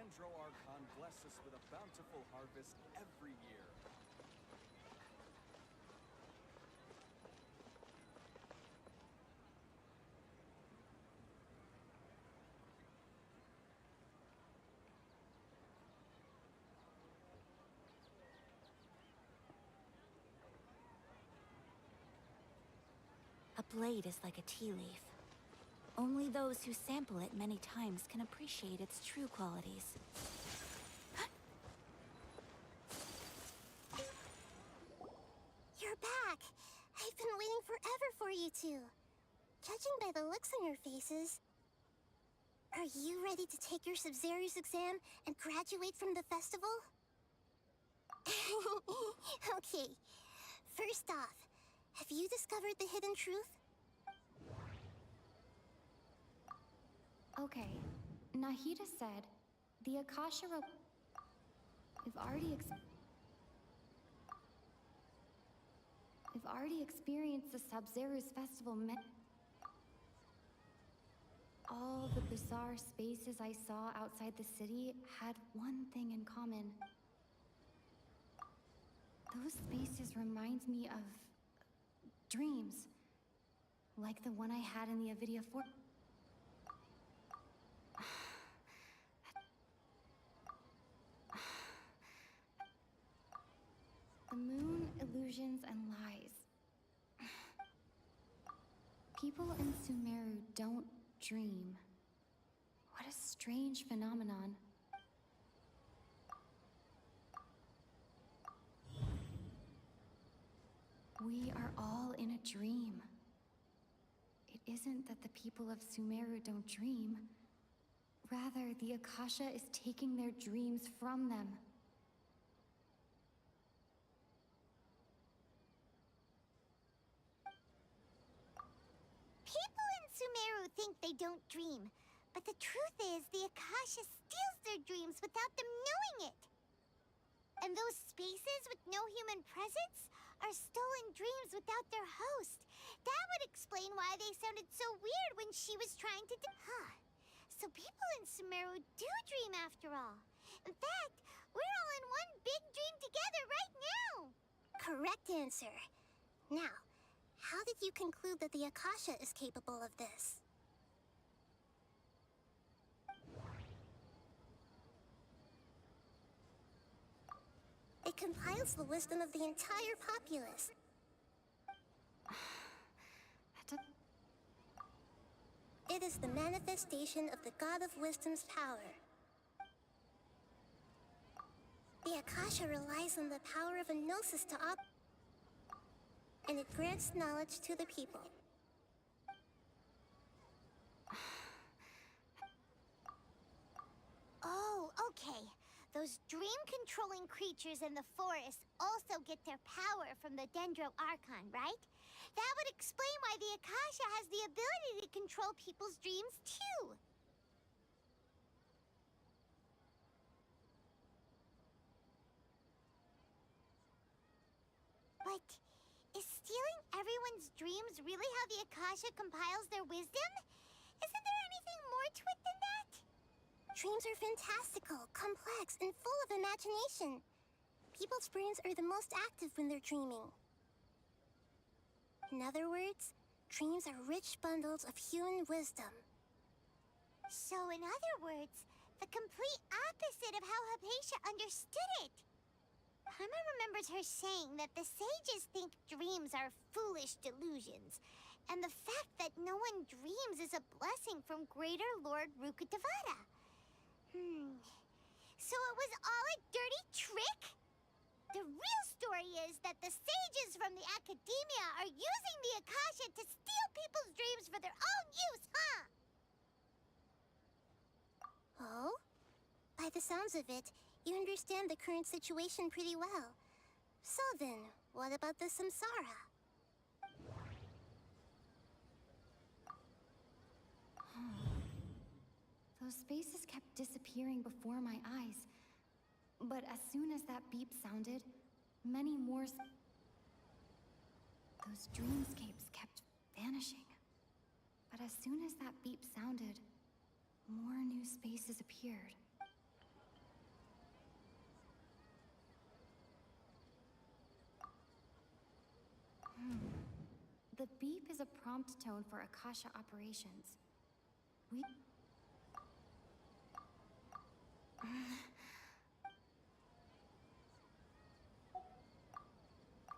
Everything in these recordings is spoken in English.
Dendro Archon bless us with a bountiful harvest every year. A blade is like a tea leaf. Only those who sample it many times can appreciate its true qualities. You're back! I've been waiting forever for you two. Judging by the looks on your faces, are you ready to take your Sumeru's exam and graduate from the festival? Okay, first off, have you discovered the hidden truth? Okay, Nahida said the Akasha We've already experienced the Sub-Zeru's festival. All the bizarre spaces I saw outside the city had one thing in common. Those spaces remind me of dreams, like the one I had in the Avidia Fort. The moon, illusions, and lies. People in Sumeru don't dream. What a strange phenomenon. We are all in a dream. It isn't that the people of Sumeru don't dream. Rather, the Akasha is taking their dreams from them. Sumeru think they don't dream, but the truth is the Akasha steals their dreams without them knowing it. And those spaces with no human presence are stolen dreams without their host. That would explain why they sounded so weird when she was trying to So people in Sumeru do dream after all. In fact, we're all in one big dream together right now. Correct answer. Now, how did you conclude that the Akasha is capable of this? It compiles the wisdom of the entire populace. It is the manifestation of the God of Wisdom's power. The Akasha relies on the power of a gnosis to operate, and it grants knowledge to the people. Oh, okay. Those dream-controlling creatures in the forest also get their power from the Dendro Archon, right? That would explain why the Akasha has the ability to control people's dreams, too. But is stealing everyone's dreams really how the Akasha compiles their wisdom? Isn't there anything more to it than that? Dreams are fantastical, complex, and full of imagination. People's brains are the most active when they're dreaming. In other words, dreams are rich bundles of human wisdom. So in other words, the complete opposite of how Hypatia understood it. Paimon remembers her saying that the sages think dreams are foolish delusions, and the fact that no one dreams is a blessing from Greater Lord Rukkhadevata. So it was all a dirty trick? The real story is that the sages from the academia are using the Akasha to steal people's dreams for their own use, huh? Oh? By the sounds of it, you understand the current situation pretty well. So then, what about the samsara? Those spaces kept disappearing before my eyes. But as soon as that beep sounded, many more... Those dreamscapes kept vanishing. But as soon as that beep sounded, more new spaces appeared. The beep is a prompt tone for Akasha operations. We...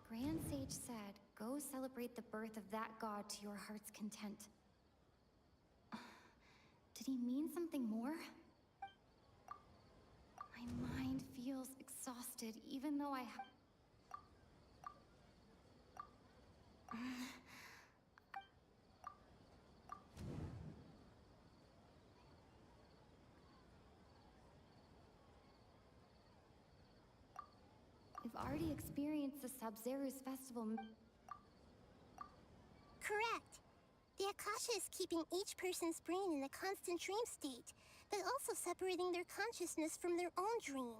Grand Sage said, go celebrate the birth of that god to your heart's content. Did he mean something more? My mind feels exhausted, even though I have... We've already experienced the Sub-Zeru's festival. Correct. The Akasha is keeping each person's brain in a constant dream state, but also separating their consciousness from their own dream.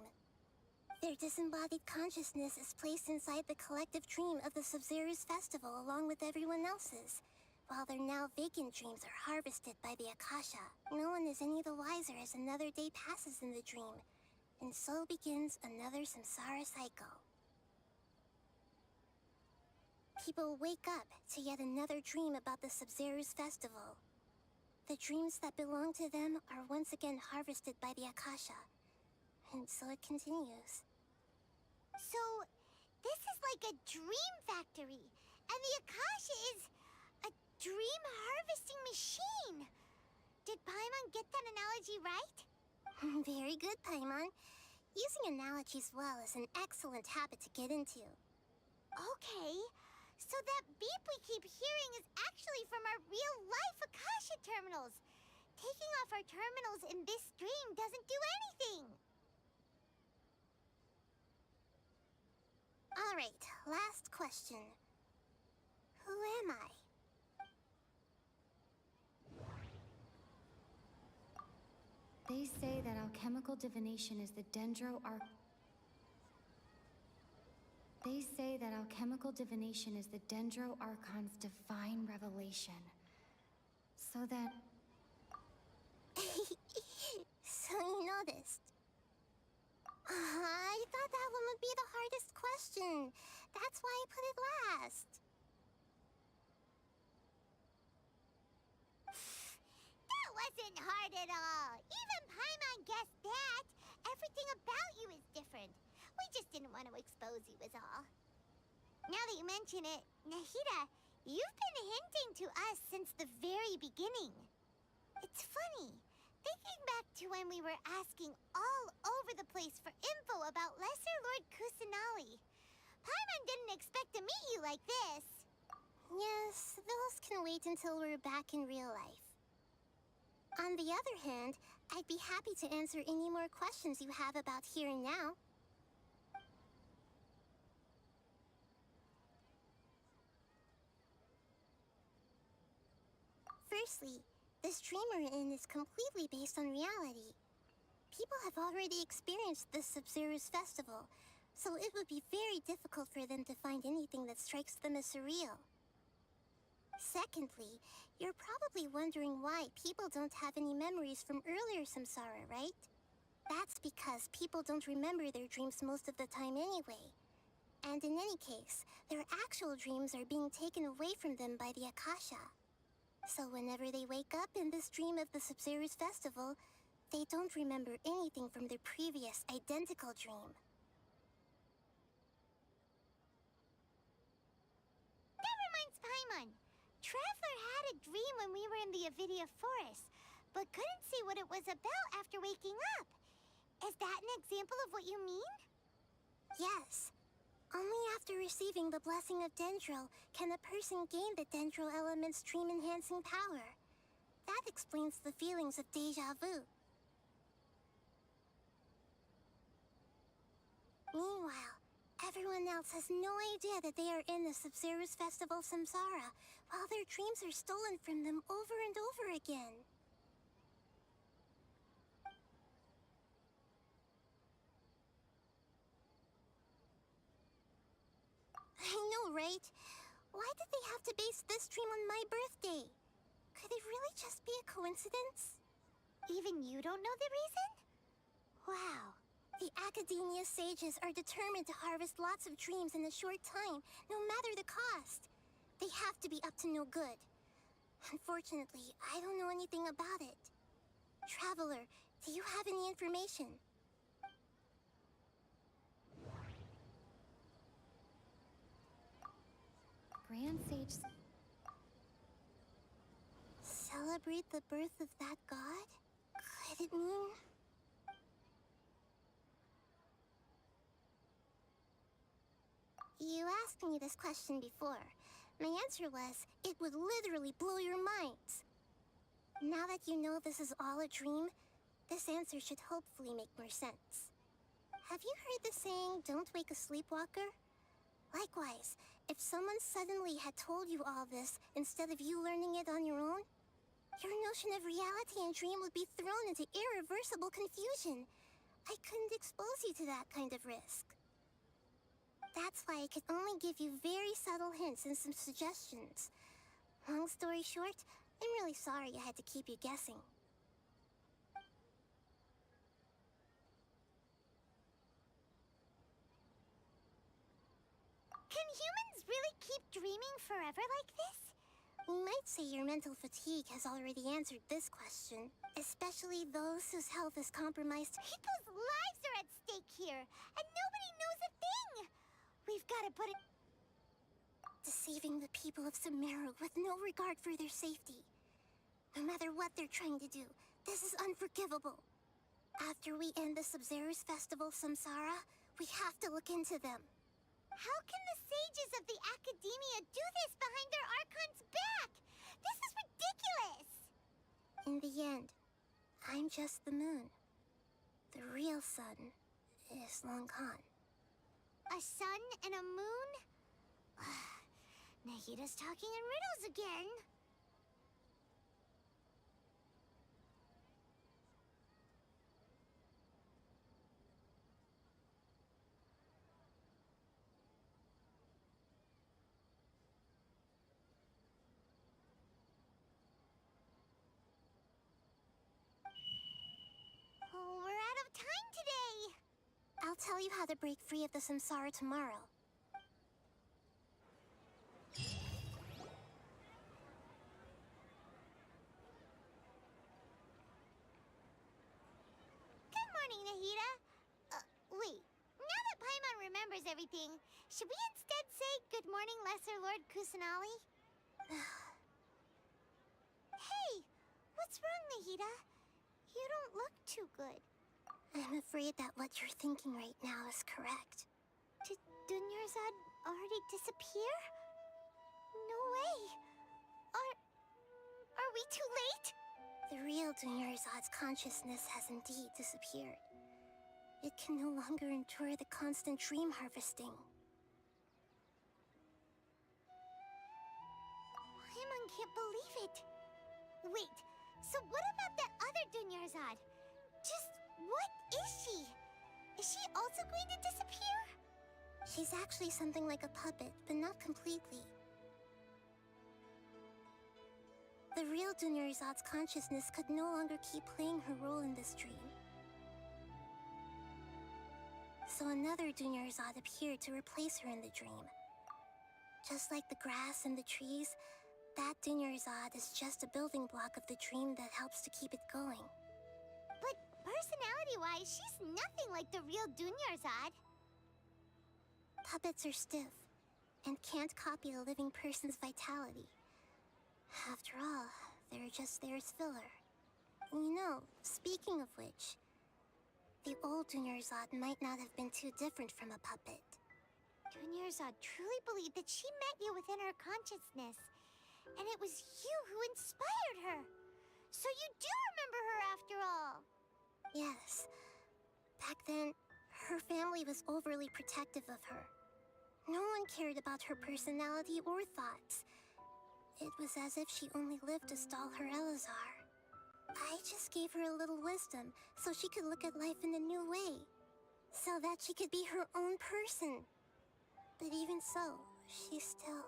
Their disembodied consciousness is placed inside the collective dream of the Sub-Zeru's festival along with everyone else's, while their now vacant dreams are harvested by the Akasha. No one is any the wiser as another day passes in the dream, and so begins another samsara cycle. People wake up to yet another dream about the Sub-Zeru's festival. The dreams that belong to them are once again harvested by the Akasha, and so it continues. So, this is like a dream factory, and the Akasha is a dream harvesting machine. Did Paimon get that analogy right? Very good, Paimon. Using analogies well is an excellent habit to get into. Okay, so that beep we keep hearing is actually from our real-life Akasha terminals. Taking off our terminals in this dream doesn't do anything. Alright, last question. Who am I? They say that alchemical divination is the They say that alchemical divination is the Dendro Archon's divine revelation. So that... So you noticed. I thought that one would be the hardest question. That's why I put it last. That wasn't hard at all. Even Paimon guessed that. Everything about you is different. We just didn't want to expose you is all. Now that you mention it, Nahida, you've been hinting to us since the very beginning. It's funny. Thinking back to when we were asking all over the place for info about Lesser Lord Kusanali, Paimon didn't expect to meet you like this. Yes, those can wait until we're back in real life. On the other hand, I'd be happy to answer any more questions you have about here and now. Firstly, this dream we're in is completely based on reality. People have already experienced the Sub-Zeru's festival, so it would be very difficult for them to find anything that strikes them as surreal. Secondly, you're probably wondering why people don't have any memories from earlier samsara, right? That's because people don't remember their dreams most of the time anyway. And in any case, their actual dreams are being taken away from them by the Akasha. So whenever they wake up in this dream of the Sub-Zeru's festival, they don't remember anything from their previous identical dream. That reminds Paimon. Traveler had a dream when we were in the Avidia Forest, but couldn't see what it was about after waking up. Is that an example of what you mean? Yes. Only after receiving the blessing of Dendro can a person gain the Dendro element's dream-enhancing power. That explains the feelings of déjà vu. Meanwhile, everyone else has no idea that they are in the Sub-Zeru's festival samsara, while their dreams are stolen from them over and over again. I know, right? Why did they have to base this dream on my birthday? Could it really just be a coincidence? Even you don't know the reason? Wow, The Academia sages are determined to harvest lots of dreams in a short time, no matter the cost. They have to be up to no good. Unfortunately, I don't know anything about it. Traveler, do you have any information? Grand Sage... Celebrate the birth of that god? Could it mean... You asked me this question before. My answer was, it would literally blow your minds. Now that you know this is all a dream, this answer should hopefully make more sense. Have you heard the saying, don't wake a sleepwalker? Likewise, if someone suddenly had told you all this instead of you learning it on your own, your notion of reality and dream would be thrown into irreversible confusion. I couldn't expose you to that kind of risk. That's why I could only give you very subtle hints and some suggestions. Long story short, I'm really sorry I had to keep you guessing. Can humans really keep dreaming forever like this? We might say your mental fatigue has already answered this question, especially those whose health is compromised. People's lives are at stake here, and nobody knows a thing! We've got to put it... Deceiving the people of Sumeru with no regard for their safety. No matter what they're trying to do, this is unforgivable. After we end the Sub-Zerus Festival Samsara, we have to look into them. How can the sages of the Academia do this behind their archon's back? This is ridiculous! In the end, I'm just the moon. The real sun is long gone. A sun and a moon? Nahida's talking in riddles again. Oh, we're out of time today. I'll tell you how to break free of the samsara tomorrow. Good morning, Nahida. Wait. Now that Paimon remembers everything, should we instead say good morning, Lesser Lord Kusanali? Hey! What's wrong, Nahida? You don't look too good. I'm afraid that what you're thinking right now is correct. Did Dunyarzad already disappear? No way! Are we too late? The real Dunyarzad's consciousness has indeed disappeared. It can no longer endure the constant dream harvesting. Paimon can't believe it! Wait, so what about that other Dunyarzad? Just what is she? Is she also going to disappear? She's actually something like a puppet, but not completely. The real Dunyarzad's consciousness could no longer keep playing her role in this dream. So another Dunyarzad appeared to replace her in the dream. Just like the grass and the trees, that Dunyarzad is just a building block of the dream that helps to keep it going. But personality-wise, she's nothing like the real Dunyarzad. Puppets are stiff, and can't copy a living person's vitality. After all, they're just there as filler. You know, speaking of which, the old Dunyarzad might not have been too different from a puppet. Dunyarzad truly believed that she met you within her consciousness, and it was you who inspired her. So you do remember her after all. Yes. Back then, her family was overly protective of her. No one cared about her personality or thoughts. It was as if she only lived to stall her Elazar. I just gave her a little wisdom so she could look at life in a new way. So that she could be her own person. But even so, she still...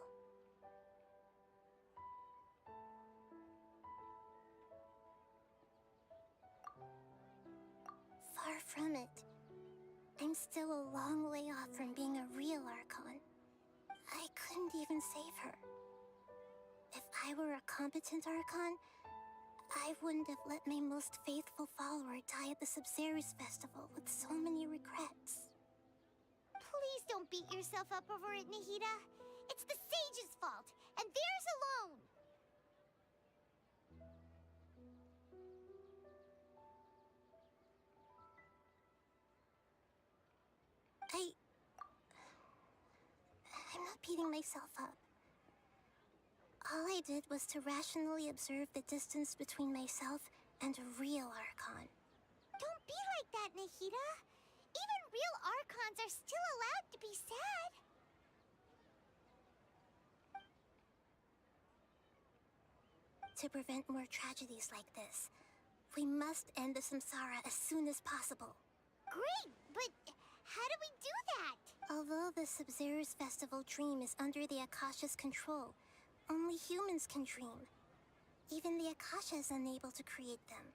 Far from it. I'm still a long way off from being a real archon. I couldn't even save her. If I were a competent archon, I wouldn't have let my most faithful follower die at the Sumeru's festival with so many regrets. Please don't beat yourself up over it, Nahida. It's the sage's fault, and theirs alone. I'm not beating myself up. All I did was to rationally observe the distance between myself and a real archon. Don't be like that, Nahida. Even real archons are still allowed to be sad. To prevent more tragedies like this, we must end the samsara as soon as possible. Great, but how do we do that? Although the Sumeru's festival dream is under the Akasha's control, only humans can dream. Even the Akasha is unable to create them.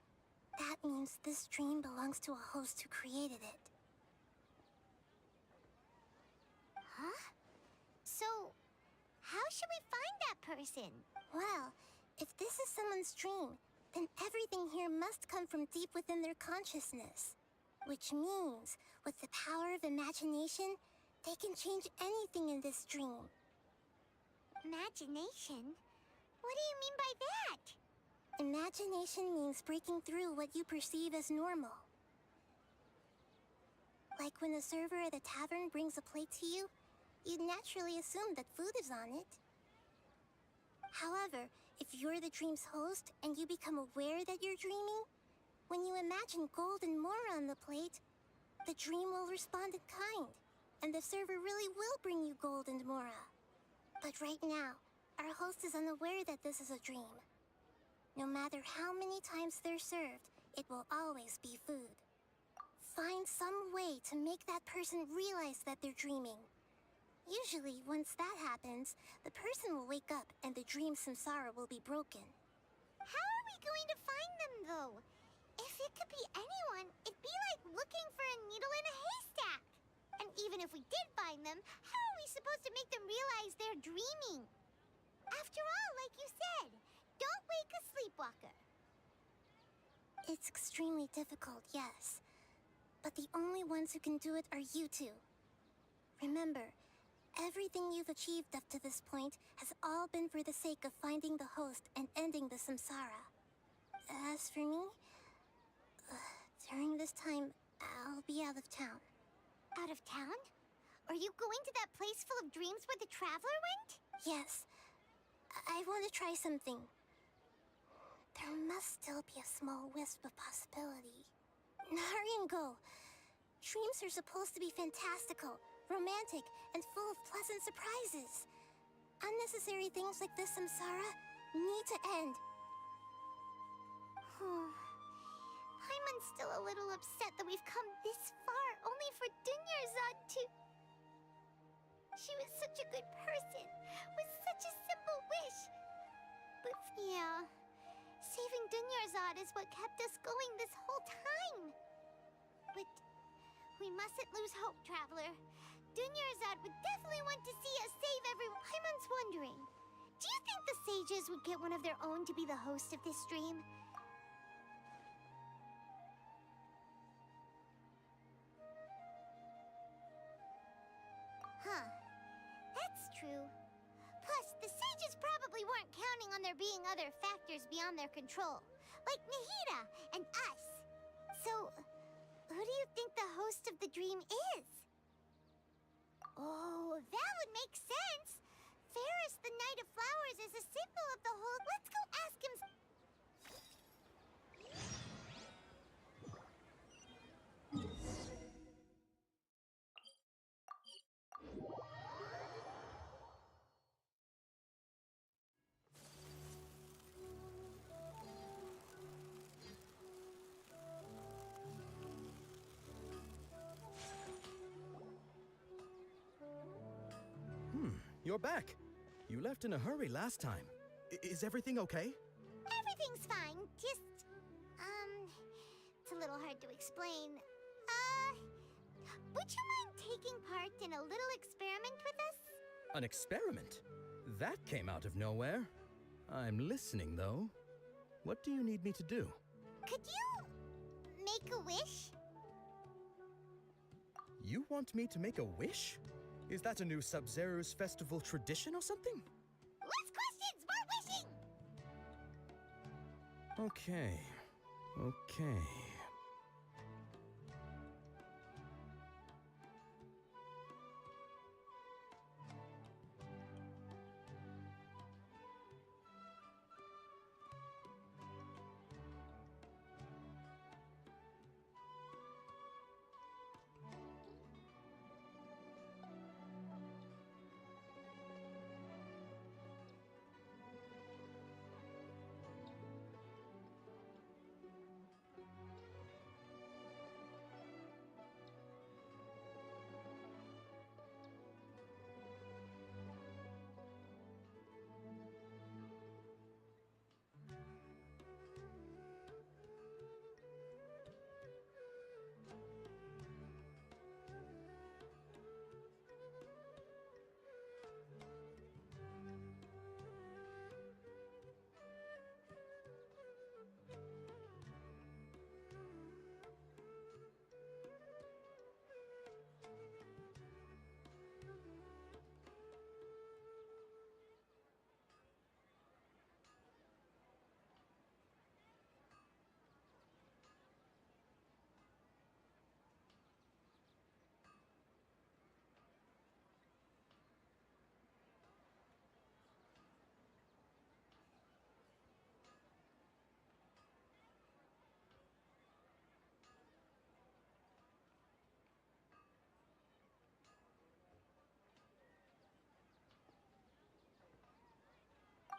That means this dream belongs to a host who created it. Huh? So, how should we find that person? Well, if this is someone's dream, then everything here must come from deep within their consciousness. Which means, with the power of imagination, they can change anything in this dream. Imagination? What do you mean by that? Imagination means breaking through what you perceive as normal. Like when a server at a tavern brings a plate to you, you'd naturally assume that food is on it. However, if you're the dream's host and you become aware that you're dreaming, when you imagine gold and more on the plate, the dream will respond in kind, and the server really will bring you gold and mora. But right now, our host is unaware that this is a dream. No matter how many times they're served, it will always be food. Find some way to make that person realize that they're dreaming. Usually, once that happens, the person will wake up and the dream samsara will be broken. How are we going to find them, though? If it could be anyone, it'd be like looking for a needle in a haystack. And even if we did find them, how are we supposed to make them realize they're dreaming? After all, like you said, don't wake a sleepwalker. It's extremely difficult, yes. But the only ones who can do it are you two. Remember, everything you've achieved up to this point has all been for the sake of finding the host and ending the samsara. As for me, during this time, I'll be out of town. Out of town? Are you going to that place full of dreams where the traveler went? Yes. I want to try something. There must still be a small wisp of possibility. Hurry and go. Dreams are supposed to be fantastical, romantic, and full of pleasant surprises. Unnecessary things like this samsara need to end. I'm still a little upset that we've come this far only for Dunyarzad to... She was such a good person, with such a simple wish. But yeah, saving Dunyarzad is what kept us going this whole time. But we mustn't lose hope, Traveler. Dunyarzad would definitely want to see us save everyone. Hyman's wondering, do you think the sages would get one of their own to be the host of this stream? Huh. That's true. Plus, the sages probably weren't counting on there being other factors beyond their control, like Nahida and us. So, who do you think the host of the dream is? Oh, that would make sense. Ferris, the Knight of Flowers, is a symbol of the whole... Let's go ask him... You're back. You left in a hurry last time. Is everything okay? Everything's fine, just... it's a little hard to explain. Would you mind taking part in a little experiment with us? An experiment? That came out of nowhere. I'm listening, though. What do you need me to do? Could you make a wish? You want me to make a wish? Is that a new Sub-Zero's festival tradition or something? Less questions, more wishing! Okay. Okay.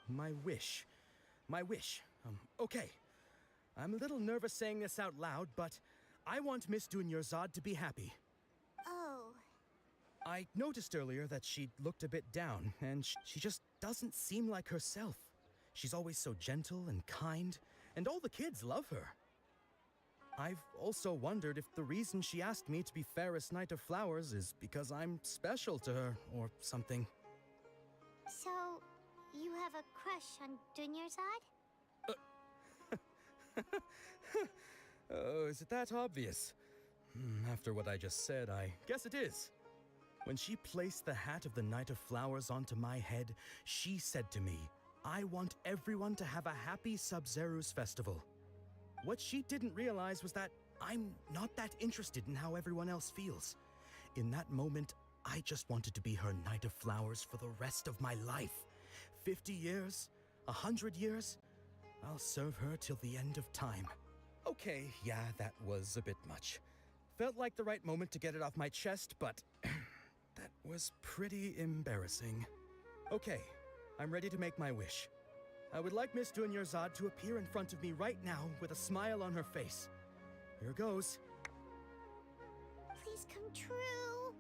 My wish. My wish. Okay. I'm a little nervous saying this out loud, but I want Miss Dunyarzad to be happy. Oh. I noticed earlier that she looked a bit down, and she just doesn't seem like herself. She's always so gentle and kind, and all the kids love her. I've also wondered if the reason she asked me to be Fairest Knight of Flowers is because I'm special to her, or something. So, you have a crush on Dunyarzad? Oh, is it that obvious? After what I just said, I guess it is. When she placed the hat of the Knight of Flowers onto my head, she said to me, I want everyone to have a happy Sub-Zero's festival. What she didn't realize was that I'm not that interested in how everyone else feels. In that moment, I just wanted to be her Knight of Flowers for the rest of my life. 50 years, 100 years, I'll serve her till the end of time. Okay, yeah, that was a bit much. Felt like the right moment to get it off my chest, but that was pretty embarrassing. Okay, I'm ready to make my wish. I would like Miss Dunyarzad to appear in front of me right now with a smile on her face. Here goes. Please come true.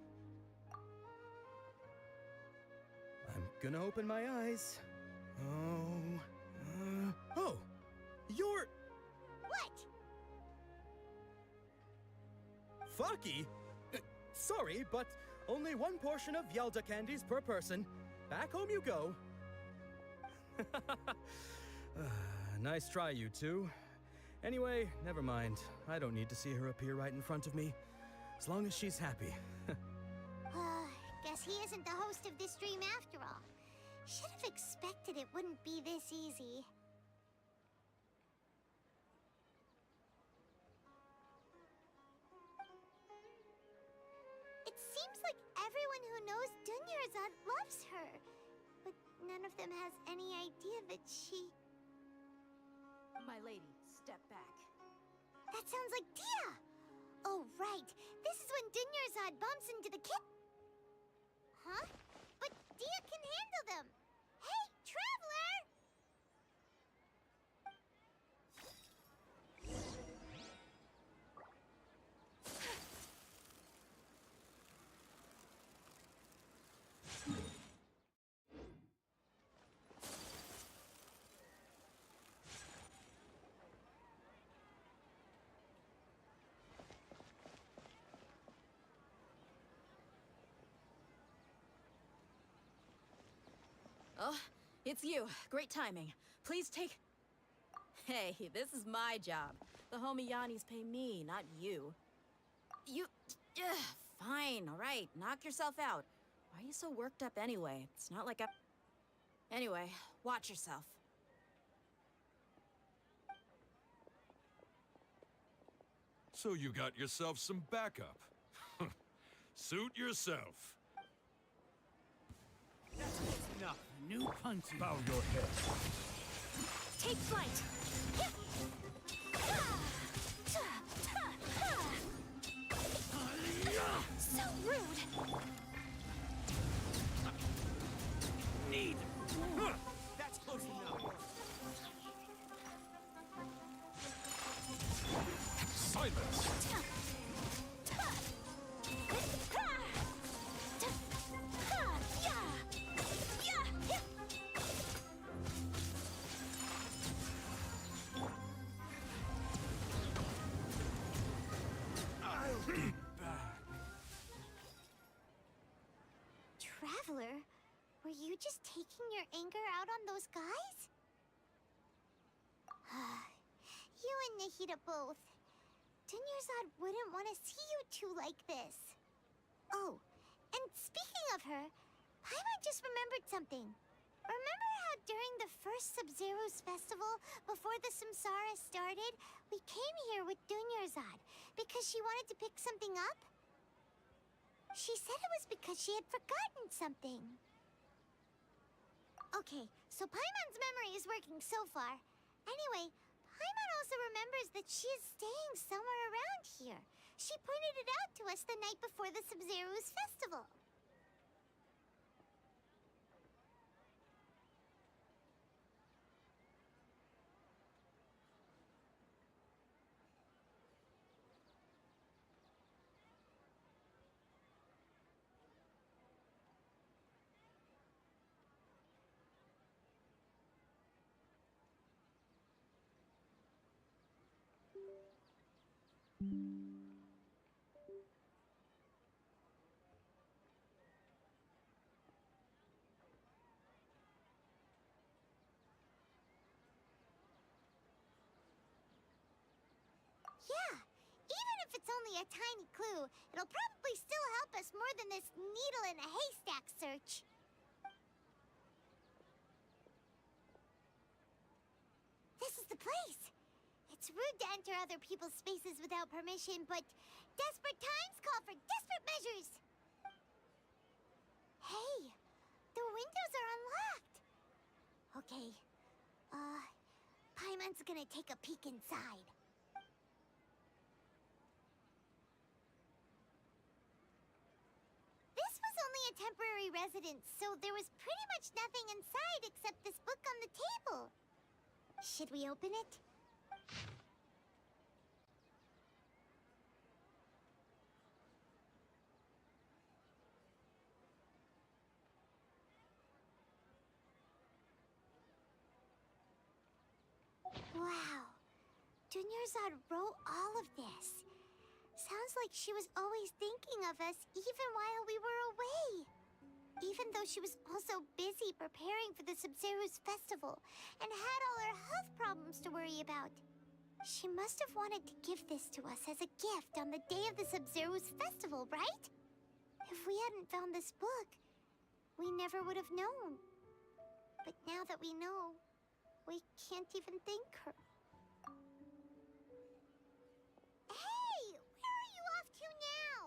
I'm gonna open my eyes. Oh, you're... What? Faki? Sorry, but only one portion of Yelda candies per person. Back home you go. Nice try, you two. Anyway, never mind. I don't need to see her appear right in front of me. As long as she's happy. Guess he isn't the host of this dream after all. Should have expected it wouldn't be this easy. It seems like everyone who knows Dunyarzad loves her. But none of them has any idea that she... My lady, step back. That sounds like Dia! Oh, right. This is when Dunyarzad bumps into the kid... Huh? But Dia can handle them! Hey, traveler! Oh, it's you. Great timing. Please take... Hey, this is my job. The homie Yannis pay me, not you. You... fine, all right. Knock yourself out. Why are you so worked up anyway? It's not like I... Anyway, watch yourself. So you got yourself some backup. Suit yourself. That's enough. New punching. Bow your head. Take flight! So rude! Need. That's close enough. Silence! I'll be back. Traveler, were you just taking your anger out on those guys? You and Nahida both. Dunyarzad wouldn't want to see you two like this. Oh, and speaking of her, Paimon just remembered something. Remember how during the first Sub-Zero's festival, before the Samsara started, we came here with Dunyarzad because she wanted to pick something up? She said it was because she had forgotten something. Okay, so Paimon's memory is working so far. Anyway, Paimon also remembers that she is staying somewhere around here. She pointed it out to us the night before the Sub-Zero's festival. Yeah, even if it's only a tiny clue, it'll probably still help us more than this needle in a haystack search. This is the place. It's rude to enter other people's spaces without permission, but desperate times call for desperate measures. Hey, the windows are unlocked. Okay, Paimon's gonna take a peek inside. This was only a temporary residence, so there was pretty much nothing inside except this book on the table. Should we open it? Wow. Dunyarzad wrote all of this. Sounds like she was always thinking of us even while we were away. Even though she was also busy preparing for the Sub-Zero's festival and had all her health problems to worry about. She must have wanted to give this to us as a gift on the day of the Sub-Zero's festival, right? If we hadn't found this book, we never would have known. But now that we know, we can't even thank her. Hey! Where are you off to now?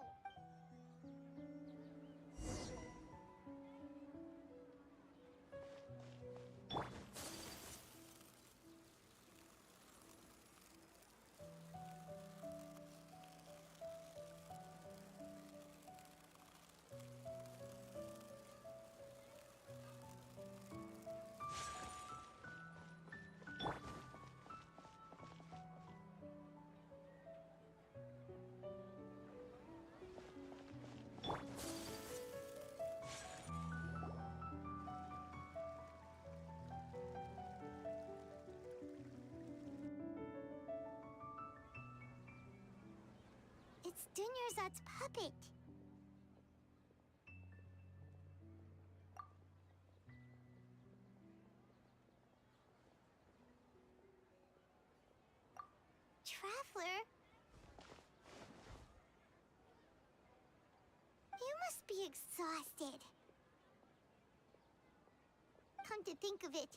It's Dunyarzad's puppet. Traveler. You must be exhausted. Come to think of it,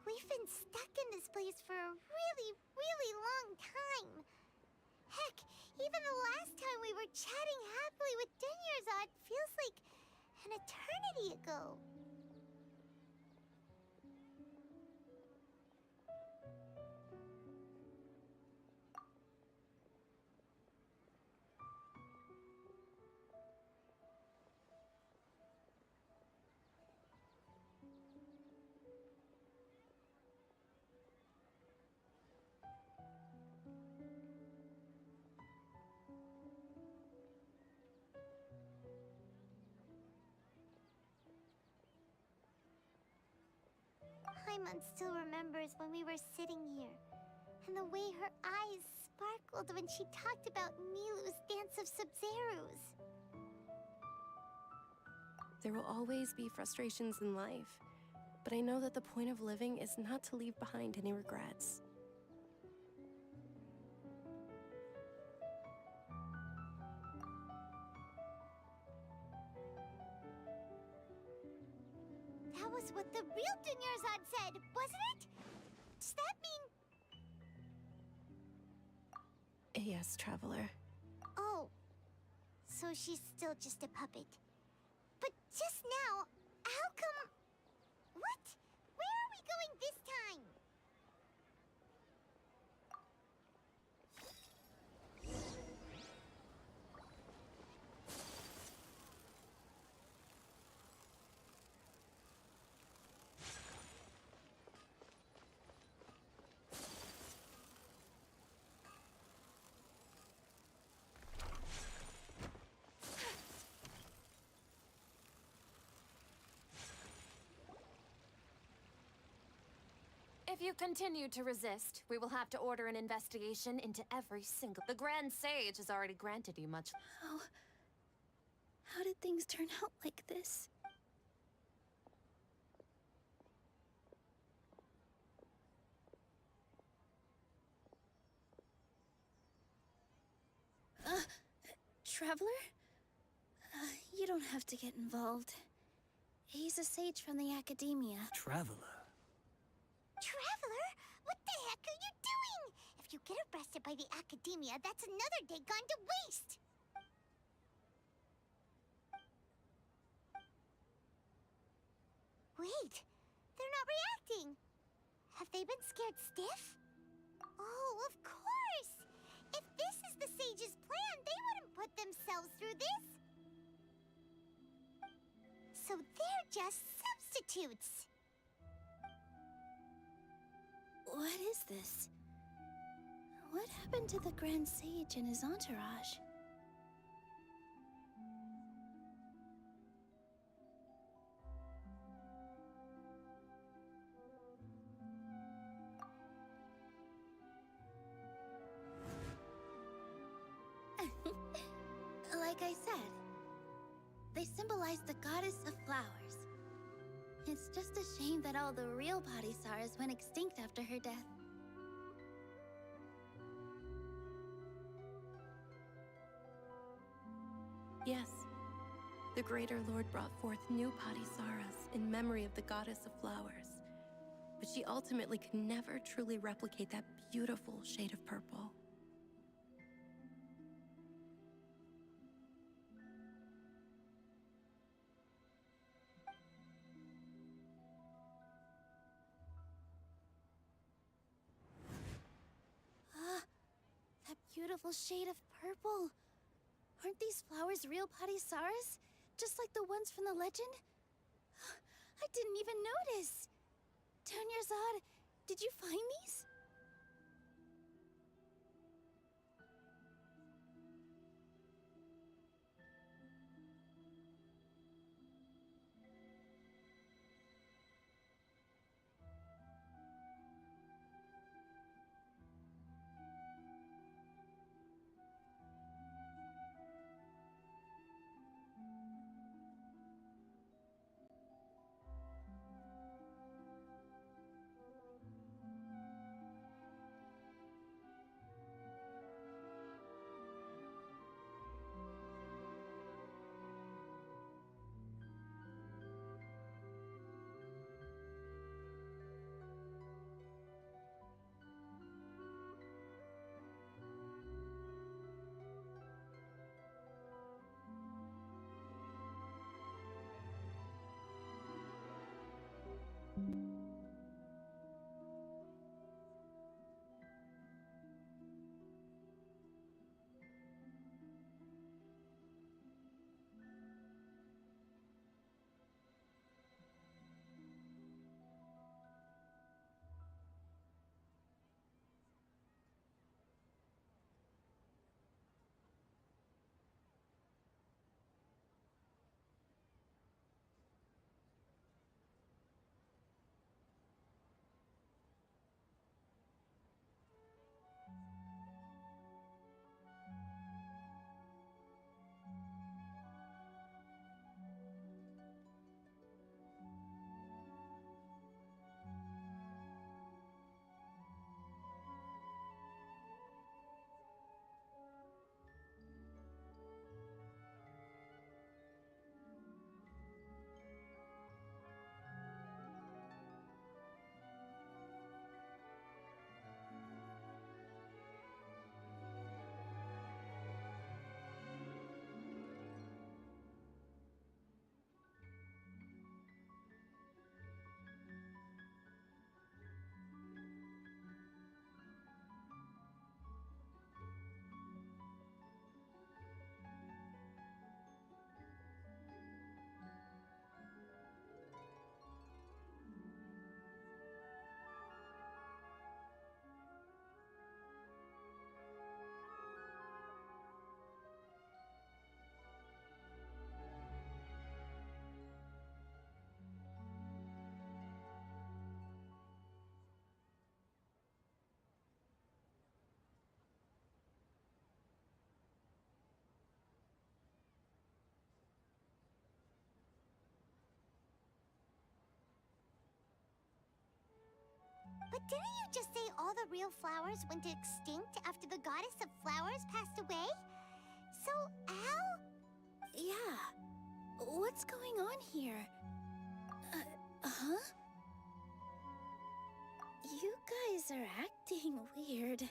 we've been stuck in this place for a really, really long time. Heck, even the last time we were chatting happily with Dunyarzad feels like an eternity ago. Paimon still remembers when we were sitting here, and the way her eyes sparkled when she talked about Milu's dance of Sub-Zerus. There will always be frustrations in life, but I know that the point of living is not to leave behind any regrets. That was what the real Dunyarzad said, wasn't it? Does that mean... Yes, Traveler. Oh, so she's still just a puppet. But just now, how come... What? Where are we going this time? If you continue to resist, we will have to order an investigation into every single... The Grand Sage has already granted you much... How did things turn out like this? Traveler? You don't have to get involved. He's a sage from the Academia. Traveler. Traveler? What the heck are you doing? If you get arrested by the Academia, that's another day gone to waste! Wait, they're not reacting. Have they been scared stiff? Oh, of course! If this is the sage's plan, they wouldn't put themselves through this. So they're just substitutes. What is this? What happened to the Grand Sage and his entourage? Like I said, they symbolize the goddess of flowers. It's just a shame that all the real Padisaras went extinct after her death. Yes, the Greater Lord brought forth new Padisaras in memory of the goddess of flowers, but she ultimately could never truly replicate that beautiful shade of purple. That beautiful shade of purple. Aren't these flowers real Padisaras? Just like the ones from the legend? I didn't even notice. Dunyarzad, did you find these? Didn't you just say all the real flowers went extinct after the goddess of flowers passed away? So, Al? Yeah. What's going on here? Huh? You guys are acting weird.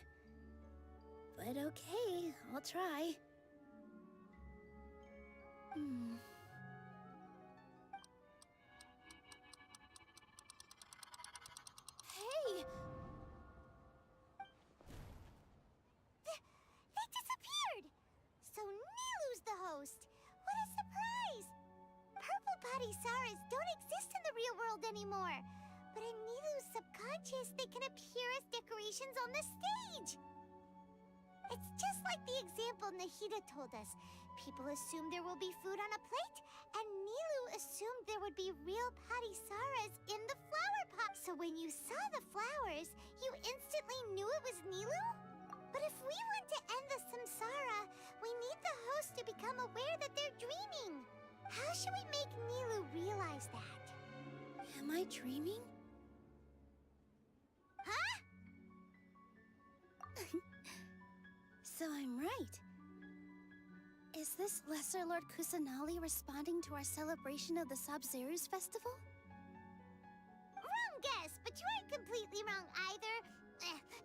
But okay, I'll try. Hey! They disappeared! So Nilu's the host. What a surprise! Purple body Saras don't exist in the real world anymore. But in Nilu's subconscious, they can appear as decorations on the stage. It's just like the example Nahida told us. People assume there will be food on a plate, and Nilu assumed there would be real Padisaras in the flower pot. So when you saw the flowers, you instantly knew it was Nilu? But if we want to end the samsara, we need the host to become aware that they're dreaming. How should we make Nilu realize that? Am I dreaming? Huh? So I'm right. Is this Lesser Lord Kusanali responding to our celebration of the Sabzeruz festival? Wrong guess, but you aren't completely wrong either.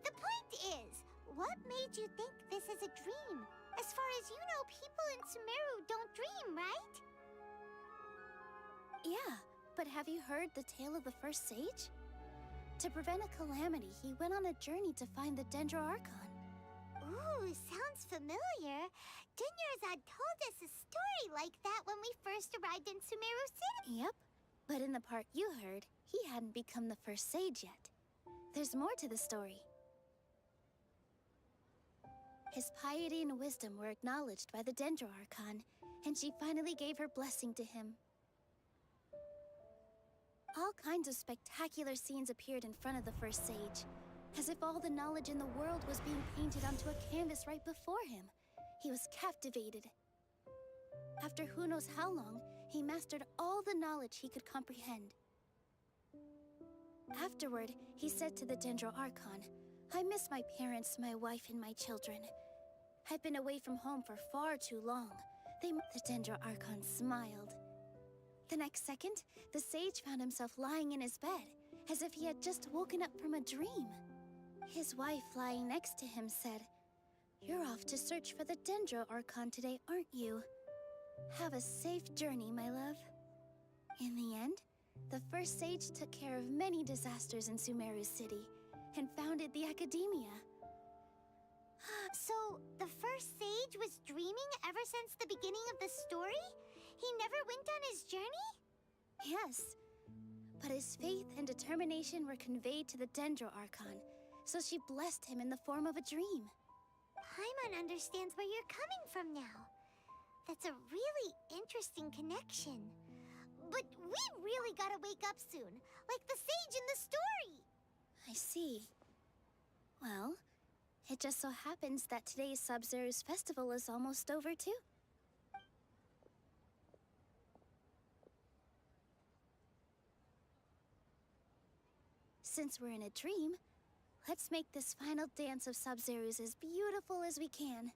The point is, what made you think this is a dream? As far as you know, people in Sumeru don't dream, right? Yeah, but have you heard the tale of the first sage? To prevent a calamity, he went on a journey to find the Dendro Archon. Ooh, sounds familiar. Dunyarzad told us a story like that when we first arrived in Sumeru City. Yep, but in the part you heard, he hadn't become the first sage yet. There's more to the story. His piety and wisdom were acknowledged by the Dendro Archon, and she finally gave her blessing to him. All kinds of spectacular scenes appeared in front of the first sage, as if all the knowledge in the world was being painted onto a canvas right before him. He was captivated. After who knows how long, he mastered all the knowledge he could comprehend. Afterward, he said to the Dendro Archon, "I miss my parents, my wife, and my children. I've been away from home for far too long." The Dendro Archon smiled. The next second, the sage found himself lying in his bed, as if he had just woken up from a dream. His wife, lying next to him, said, "You're off to search for the Dendro Archon today, aren't you? Have a safe journey, my love." In the end, the first sage took care of many disasters in Sumeru City and founded the Academia. So, the first sage was dreaming ever since the beginning of the story? He never went on his journey? Yes, but his faith and determination were conveyed to the Dendro Archon, so she blessed him in the form of a dream. Paimon understands where you're coming from now. That's a really interesting connection. But we really gotta wake up soon, like the sage in the story. I see. Well, it just so happens that today's Sabzeruz festival is almost over too. Since we're in a dream, let's make this final dance of Sabzeruz as beautiful as we can.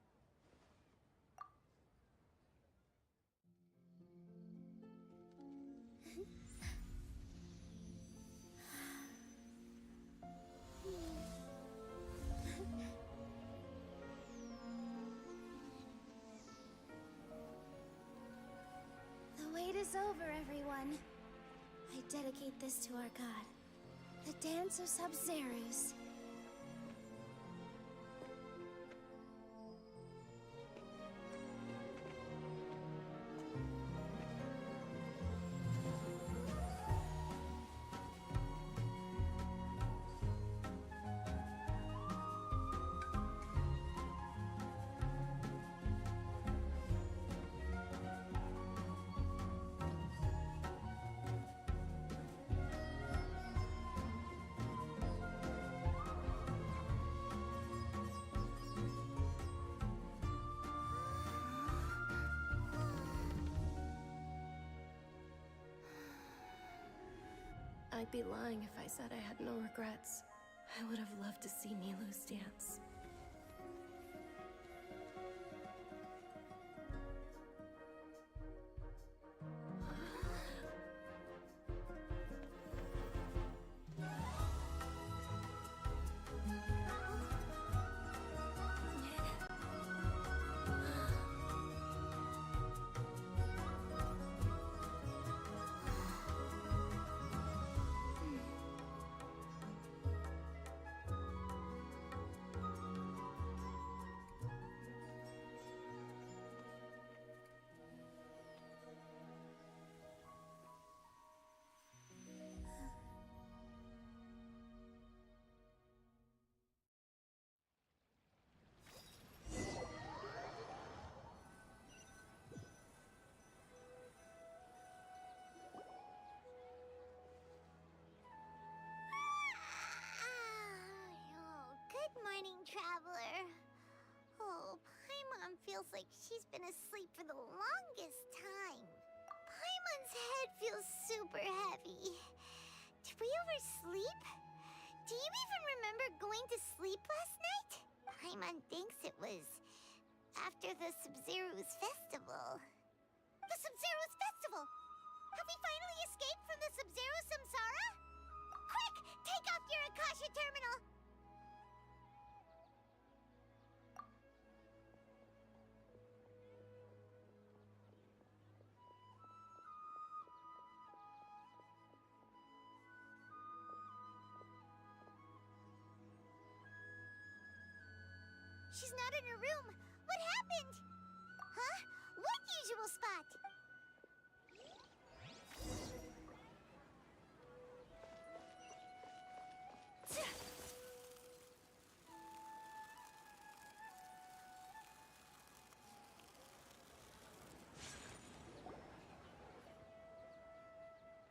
The wait is over, everyone. I dedicate this to our god, the dance of Sabzeruz. I'd be lying if I said I had no regrets. I would have loved to see Nilu's dance. Oh, good morning, traveler. Oh, Paimon feels like she's been asleep for the longest time. Paimon's head feels super heavy. Did we oversleep? Do you even remember going to sleep last night? Paimon thinks it was after the Sumeru's festival. The Sumeru's festival! Have we finally escaped from the Sumeru samsara? Quick! Take off your Akasha terminal! She's not in her room. What happened? Huh? What usual spot?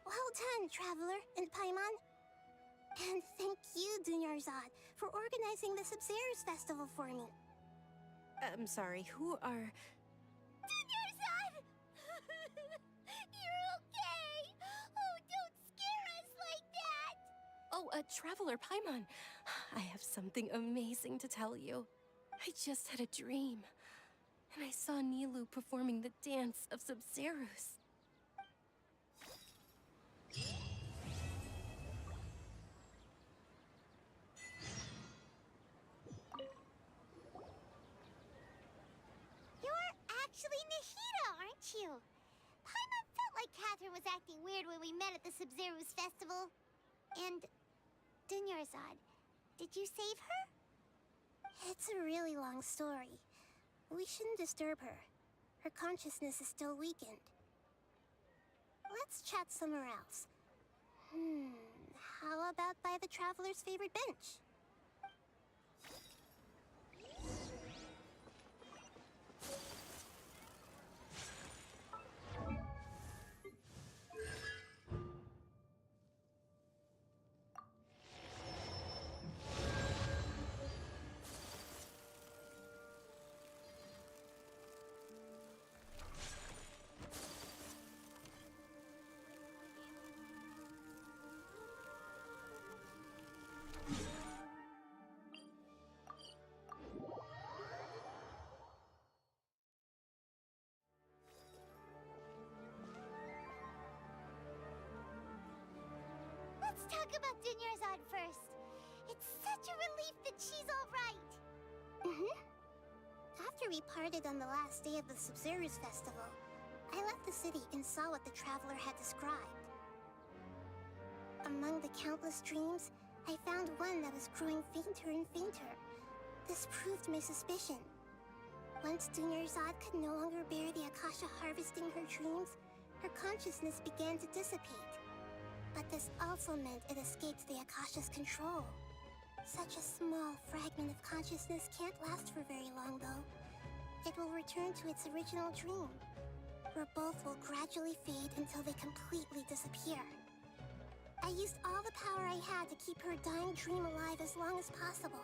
Well done, Traveler and Paimon. And thank you, Dunyarzad, for organizing the Sumeru's festival for me. I'm sorry, who are... Dunyarzad! You're okay! Oh, don't scare us like that! Oh, Traveler Paimon. I have something amazing to tell you. I just had a dream. And I saw Nilu performing the dance of Sumeru's. You're actually Nahida, aren't you? Paimon felt like Catherine was acting weird when we met at the Sumeru's festival. And Dunyarzad, did you save her? It's a really long story. We shouldn't disturb her. Her consciousness is still weakened. Let's chat somewhere else. How about by the Traveler's favorite bench? Let's talk about Dunyarzad first. It's such a relief that she's all right. After we parted on the last day of the Sumeru's festival, I left the city and saw what the Traveler had described. Among the countless dreams, I found one that was growing fainter and fainter. This proved my suspicion. Once Dunyarzad could no longer bear the Akasha harvesting her dreams, her consciousness began to dissipate. But this also meant it escaped the Akasha's control. Such a small fragment of consciousness can't last for very long, though. It will return to its original dream, where both will gradually fade until they completely disappear. I used all the power I had to keep her dying dream alive as long as possible.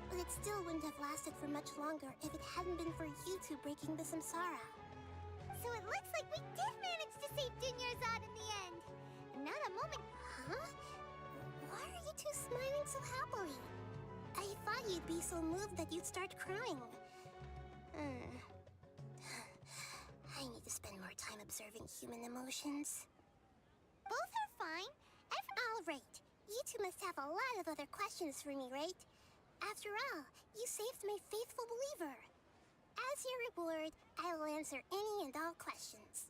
But it still wouldn't have lasted for much longer if it hadn't been for you two breaking the samsara. So it looks like we did manage to save Dunyarzad in the end. Not a moment. Huh? Why are you two you smiling so happily? I thought you'd be so moved that you'd start crying. I need to spend more time observing human emotions. Both are fine. All right. You two must have a lot of other questions for me, right? After all, you saved my faithful believer. As your reward, I will answer any and all questions.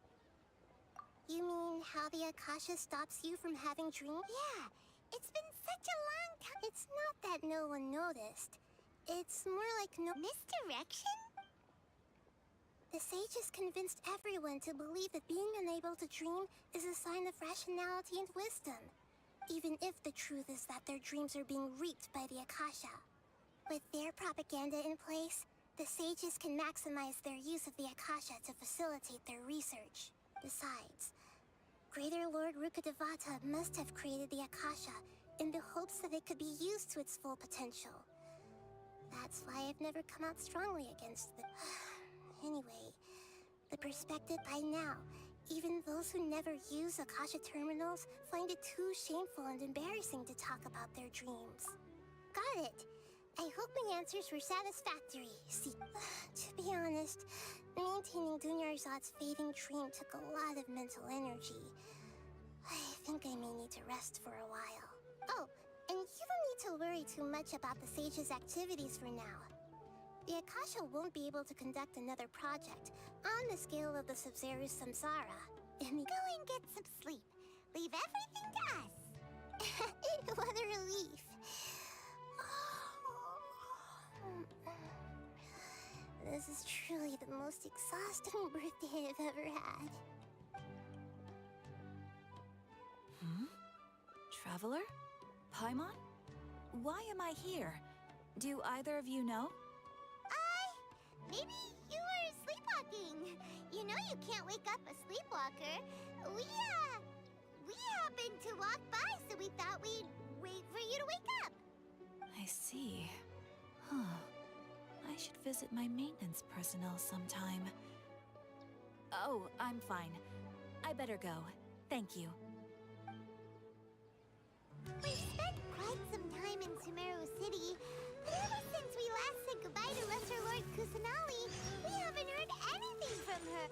You mean how the Akasha stops you from having dreams? Yeah, it's been such a long time. It's not that no one noticed. It's more like misdirection? The sages convinced everyone to believe that being unable to dream is a sign of rationality and wisdom, even if the truth is that their dreams are being reaped by the Akasha. With their propaganda in place, the sages can maximize their use of the Akasha to facilitate their research. Besides, Greater Lord Rukkhadevata must have created the Akasha in the hopes that it could be used to its full potential. That's why I've never come out strongly against the... Anyway, the perspective by now, even those who never use Akasha terminals find it too shameful and embarrassing to talk about their dreams. Got it. I hope my answers were satisfactory. See, to be honest, maintaining Dunyarzad's fading dream took a lot of mental energy. I think I may need to rest for a while. Oh, and you don't need to worry too much about the sage's activities for now. The Akasha won't be able to conduct another project on the scale of the Sumeru Samsara. Go and get some sleep. Leave everything to us. What a relief. This is truly the most exhausting birthday I've ever had. Traveler? Paimon? Why am I here? Do either of you know? Maybe you were sleepwalking. You know you can't wake up a sleepwalker. We happened to walk by, so we thought we'd wait for you to wake up. I see. Huh. I should visit my maintenance personnel sometime. Oh, I'm fine. I better go. Thank you. We've spent quite some time in Sumeru City, but ever since we last said goodbye to Lesser Lord Kusanali, we haven't heard anything from her.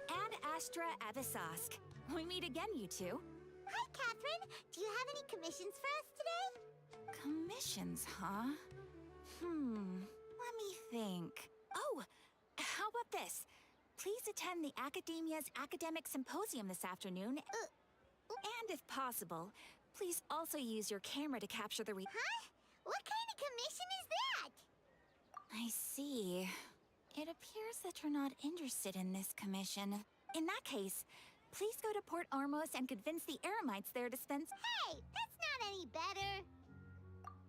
And Astra Avisask. We meet again, you two. Hi, Catherine. Do you have any commissions for us today? Commissions, huh? Let me think. Oh, how about this? Please attend the Academia's Academic Symposium this afternoon. And if possible, please also use your camera to capture the Huh? What kind of commission is that? I see. It appears that you're not interested in this commission. In that case, please go to Port Ormos and convince the Eremites there to spend... Hey, that's not any better.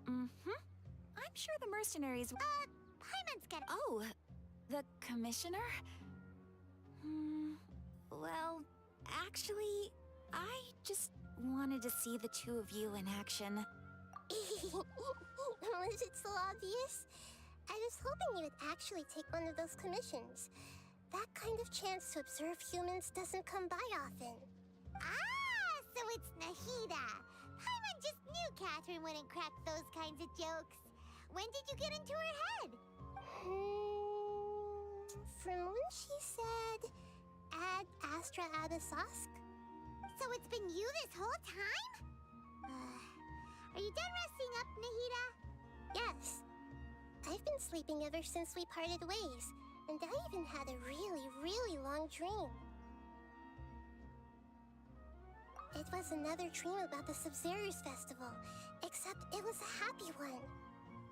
I'm sure the mercenaries... Paimon's got... Oh, the commissioner? Well, actually, I just wanted to see the two of you in action. Was it so obvious? I was hoping you would actually take one of those commissions. That kind of chance to observe humans doesn't come by often. Ah, so it's Nahida. Paimon just knew Catherine wouldn't crack those kinds of jokes. When did you get into her head? From when she said, Ad Astra Abisask. So it's been you this whole time? Are you done resting up, Nahida? Yes. I've been sleeping ever since we parted ways, and I even had a really, really long dream. It was another dream about the Sub-Zerus festival, except it was a happy one.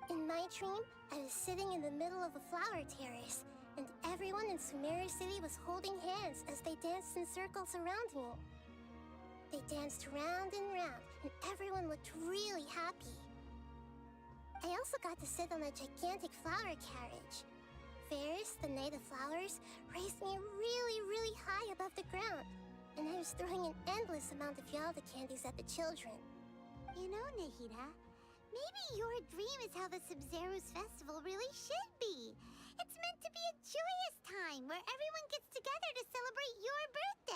In my dream, I was sitting in the middle of a flower terrace, and everyone in Sumeru City was holding hands as they danced in circles around me. They danced round and round, and everyone looked really happy. I also got to sit on a gigantic flower carriage. Ferris, the Knight of Flowers, raised me really, really high above the ground, and I was throwing an endless amount of Yalda candies at the children. You know, Nahida, maybe your dream is how the Sub-Zerus festival really should be. It's meant to be a joyous time where everyone gets together to celebrate your birthday.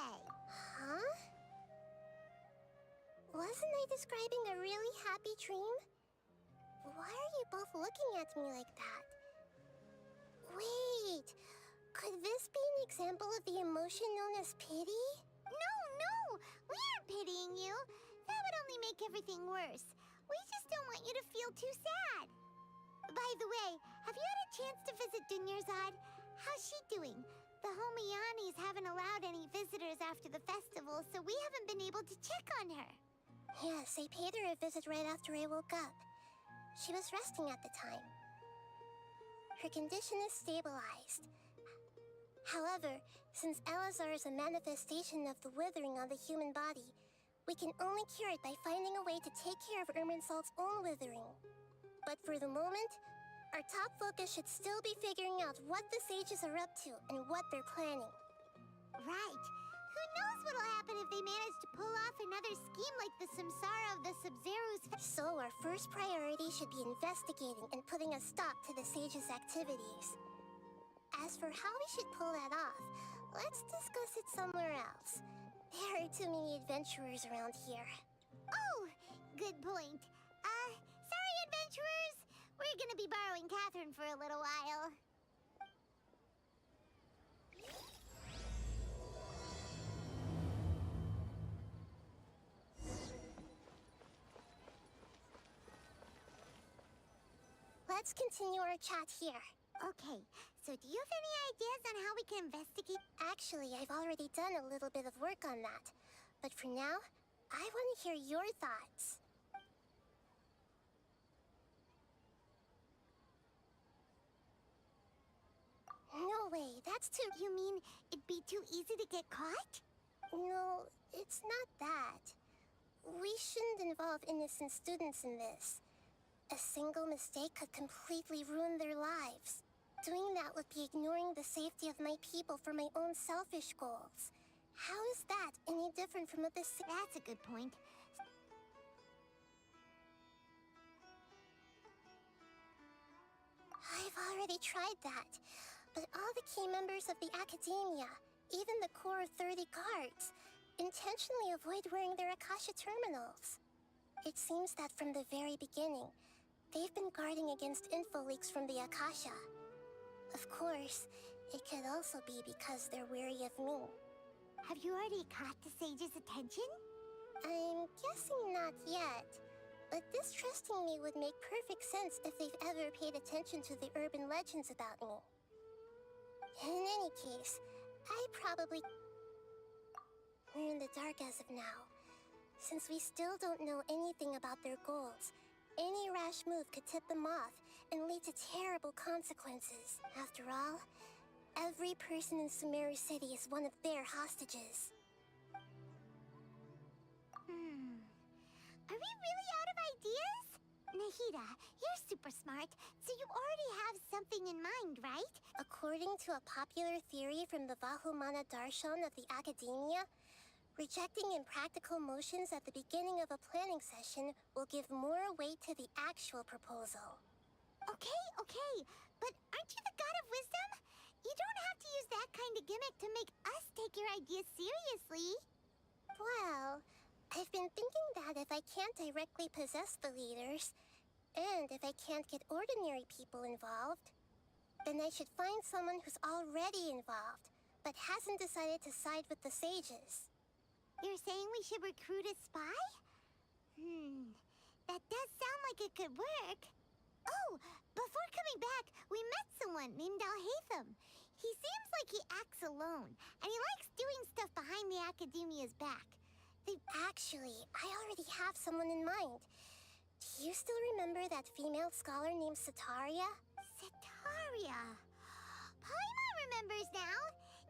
Huh? Wasn't I describing a really happy dream? Why are you both looking at me like that? Wait, could this be an example of the emotion known as pity? No! We aren't pitying you. That would only make everything worse. We just don't want you to feel too sad. By the way, have you had a chance to visit Dunyarzad? How's she doing? The Homiyanis haven't allowed any visitors after the festival, so we haven't been able to check on her. Yes, I paid her a visit right after I woke up. She was resting at the time. Her condition is stabilized. However, since Elazar is a manifestation of the withering on the human body, we can only cure it by finding a way to take care of Irminsul's own withering. But for the moment, our top focus should still be figuring out what the sages are up to and what they're planning. Right. Who knows what'll happen if they manage to pull off another scheme like the Samsara of the Sub-Zero's. So our first priority should be investigating and putting a stop to the sages' activities. As for how we should pull that off, let's discuss it somewhere else. There are too many adventurers around here. Oh, good point. Sorry, adventurers. We're gonna be borrowing Catherine for a little while. Let's continue our chat here. Okay, so do you have any ideas on how we can investigate? Actually, I've already done a little bit of work on that. But for now, I want to hear your thoughts. No way, that's too... You mean it'd be too easy to get caught? No, it's not that. We shouldn't involve innocent students in this. A single mistake could completely ruin their lives. Doing that would be ignoring the safety of my people for my own selfish goals. How is that any different from what this... That's a good point. I've already tried that. But all the key members of the Academia, even the core of 30 guards, intentionally avoid wearing their Akasha terminals. It seems that from the very beginning, they've been guarding against info leaks from the Akasha. Of course, it could also be because they're wary of me. Have you already caught the sage's attention? I'm guessing not yet. But distrusting me would make perfect sense if they've ever paid attention to the urban legends about me. In any case, I probably... We're in the dark as of now. Since we still don't know anything about their goals, any rash move could tip them off and lead to terrible consequences. After all, every person in Sumeru City is one of their hostages. Are we really out of ideas? Nahida, you're super smart, so you already have something in mind, right? According to a popular theory from the Vahumana Darshan of the Academia, rejecting impractical motions at the beginning of a planning session will give more weight to the actual proposal. Okay, but aren't you the god of wisdom? You don't have to use that kind of gimmick to make us take your ideas seriously. Well, I've been thinking that if I can't directly possess the leaders, and if I can't get ordinary people involved, then I should find someone who's already involved, but hasn't decided to side with the sages. You're saying we should recruit a spy? That does sound like it could work. Oh, before coming back, we met someone named Alhaitham. He seems like he acts alone, and he likes doing stuff behind the Academia's back. Actually, I already have someone in mind. Do you still remember that female scholar named Setaria? Setaria? Paimon remembers now.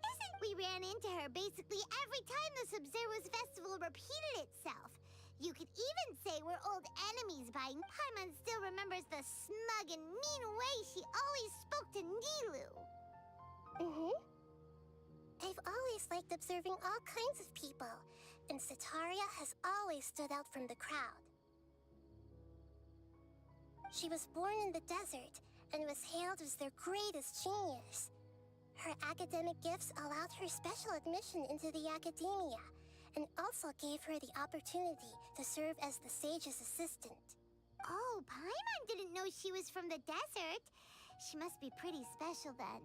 Isn't we ran into her basically every time the Sub-Zero's festival repeated itself. You could even say we're old enemies by Paimon still remembers the smug and mean way she always spoke to Nilu. I've always liked observing all kinds of people, and Setaria has always stood out from the crowd. She was born in the desert and was hailed as their greatest genius. Her academic gifts allowed her special admission into the Academia, and also gave her the opportunity to serve as the sage's assistant. Oh, Paimon didn't know she was from the desert. She must be pretty special then.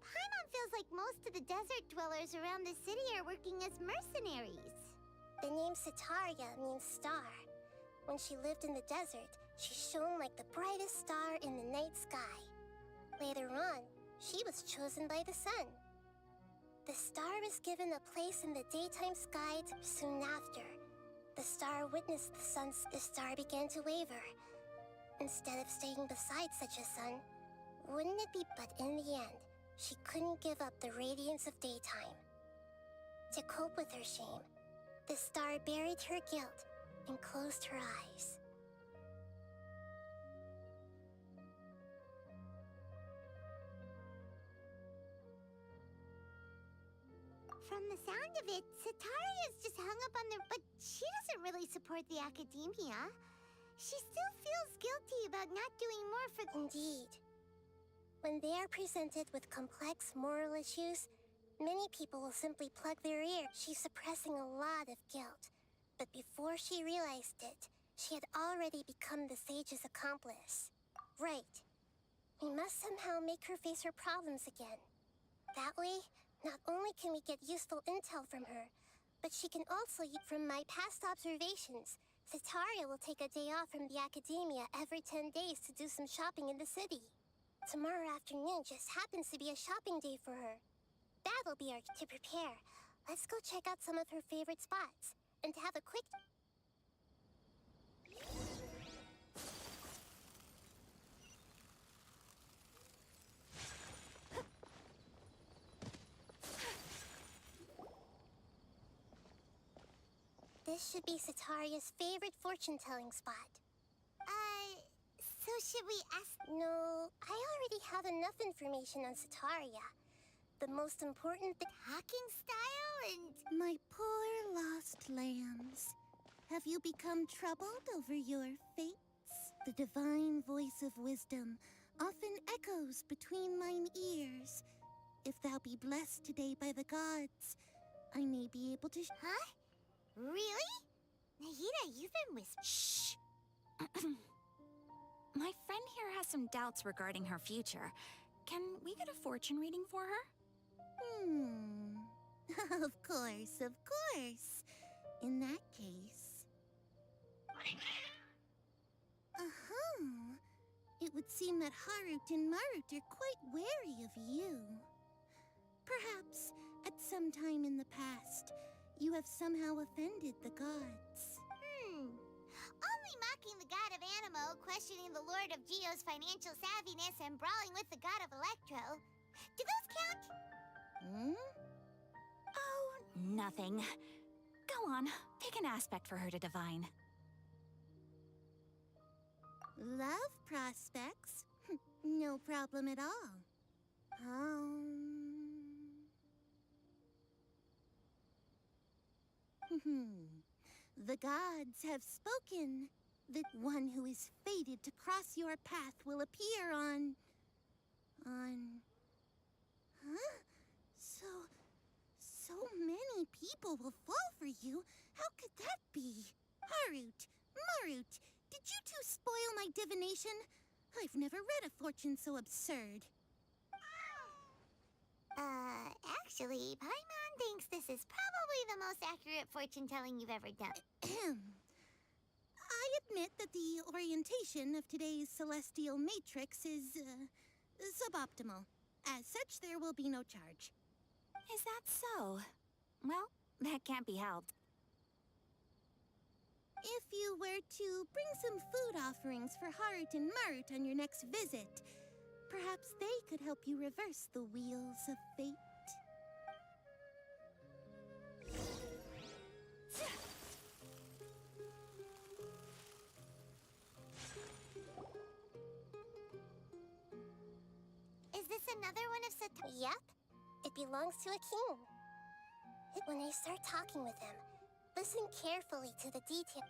Paimon feels like most of the desert dwellers around the city are working as mercenaries. The name Sitaria means star. When she lived in the desert, she shone like the brightest star in the night sky. Later on, she was chosen by the sun. The star was given a place in the daytime sky soon after. The star witnessed the star began to waver. Instead of staying beside such a sun, wouldn't it be? But in the end, she couldn't give up the radiance of daytime. To cope with her shame, the star buried her guilt and closed her eyes. From the sound of it, Sitaria's just hung up on but she doesn't really support the academia. She still feels guilty about not doing more for— Indeed. When they are presented with complex moral issues, many people will simply plug their ear. She's suppressing a lot of guilt. But before she realized it, she had already become the sage's accomplice. Right. We must somehow make her face her problems again. That way, not only can we get useful intel from her, but she can also use— From my past observations, Sitaria will take a day off from the academia every 10 days to do some shopping in the city. Tomorrow afternoon just happens to be a shopping day for her. That'll be our— To prepare, let's go check out some of her favorite spots, and to have a quick— This should be Sitaria's favorite fortune-telling spot. So should we ask— No, I already have enough information on Sitaria. The most important thing— Talking style and— My poor lost lambs. Have you become troubled over your fates? The divine voice of wisdom often echoes between mine ears. If thou be blessed today by the gods, I may be able to— Huh? Really? Nahida, you've been whispering— Shh! My friend here has some doubts regarding her future. Can we get a fortune reading for her? Of course, of course. In that case... It would seem that Harut and Marut are quite wary of you. Perhaps, at some time in the past, you have somehow offended the gods. Only mocking the god of Animo, questioning the lord of Geo's financial savviness, and brawling with the god of Electro. Do those count? Oh, nothing. Go on, pick an aspect for her to divine. Love prospects? No problem at all. The gods have spoken. The one who is fated to cross your path will appear on... Huh? So many people will fall for you. How could that be? Harut, Marut, did you two spoil my divination? I've never read a fortune so absurd. Actually, Paimon thinks this is probably the most accurate fortune-telling you've ever done. I admit that the orientation of today's celestial matrix is, suboptimal. As such, there will be no charge. Is that so? Well, that can't be helped. If you were to bring some food offerings for Harut and Marut on your next visit, perhaps they could help you reverse the wheels of fate. Is this another one of Sat— Yep. It belongs to a king. When I start talking with him, listen carefully to the detail.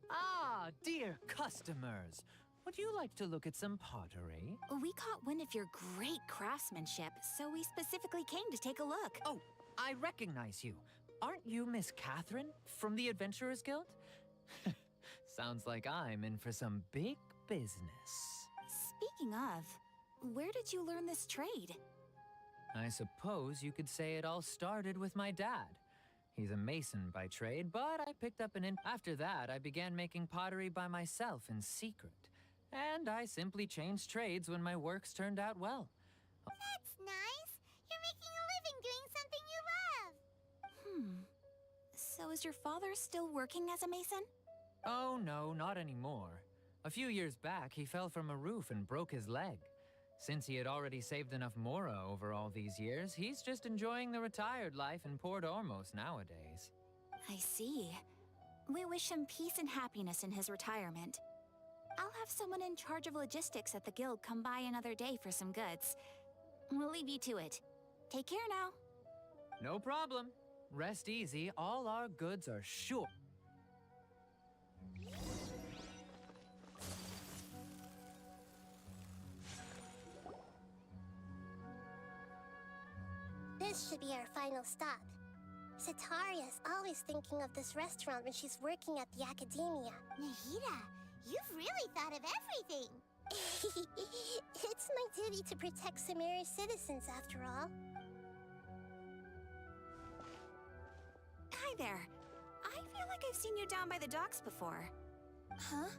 Ah, dear customers. Would you like to look at some pottery? We caught wind of your great craftsmanship, so we specifically came to take a look. Oh, I recognize you. Aren't you Miss Catherine from the Adventurers Guild? Sounds like I'm in for some big business. Speaking of, where did you learn this trade? I suppose you could say it all started with my dad. He's a mason by trade, but I picked up After that, I began making pottery by myself in secret. And I simply changed trades when my works turned out well. That's nice. You're making a living doing something you love. So is your father still working as a mason? Oh no, not anymore. A few years back, he fell from a roof and broke his leg. Since he had already saved enough mora over all these years, he's just enjoying the retired life in Port Ormos nowadays. I see. We wish him peace and happiness in his retirement. I'll have someone in charge of logistics at the guild come by another day for some goods. We'll leave you to it. Take care now. No problem. Rest easy, all our goods are sure. This should be our final stop. Sitaria's always thinking of this restaurant when she's working at the academia. Nahida, you've really thought of everything. It's my duty to protect Sumeru's citizens, after all. Hi there. I feel like I've seen you down by the docks before. Huh?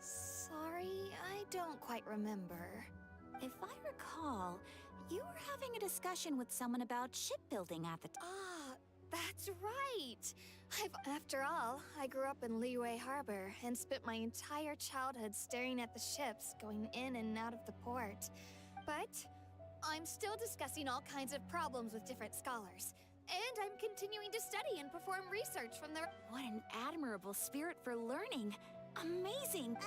Sorry, I don't quite remember. If I recall, you were having a discussion with someone about shipbuilding at the Ah, that's right! After all, I grew up in Liyue Harbor and spent my entire childhood staring at the ships going in and out of the port. But I'm still discussing all kinds of problems with different scholars. And I'm continuing to study and perform research from the... What an admirable spirit for learning. Amazing.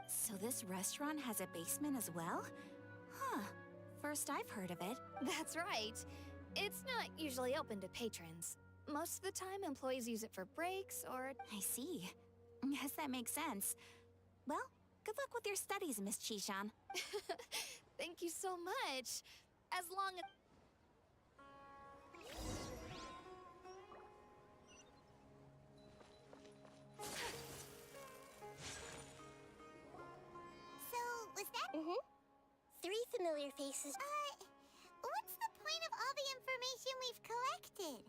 So this restaurant has a basement as well? Huh. First I've heard of it. That's right. It's not usually open to patrons. Most of the time, employees use it for breaks or... I see. Yes, that makes sense. Well, good luck with your studies, Miss Chishan. Thank you so much. As long as... So, was that... Three familiar faces. What's the point of all the information we've collected?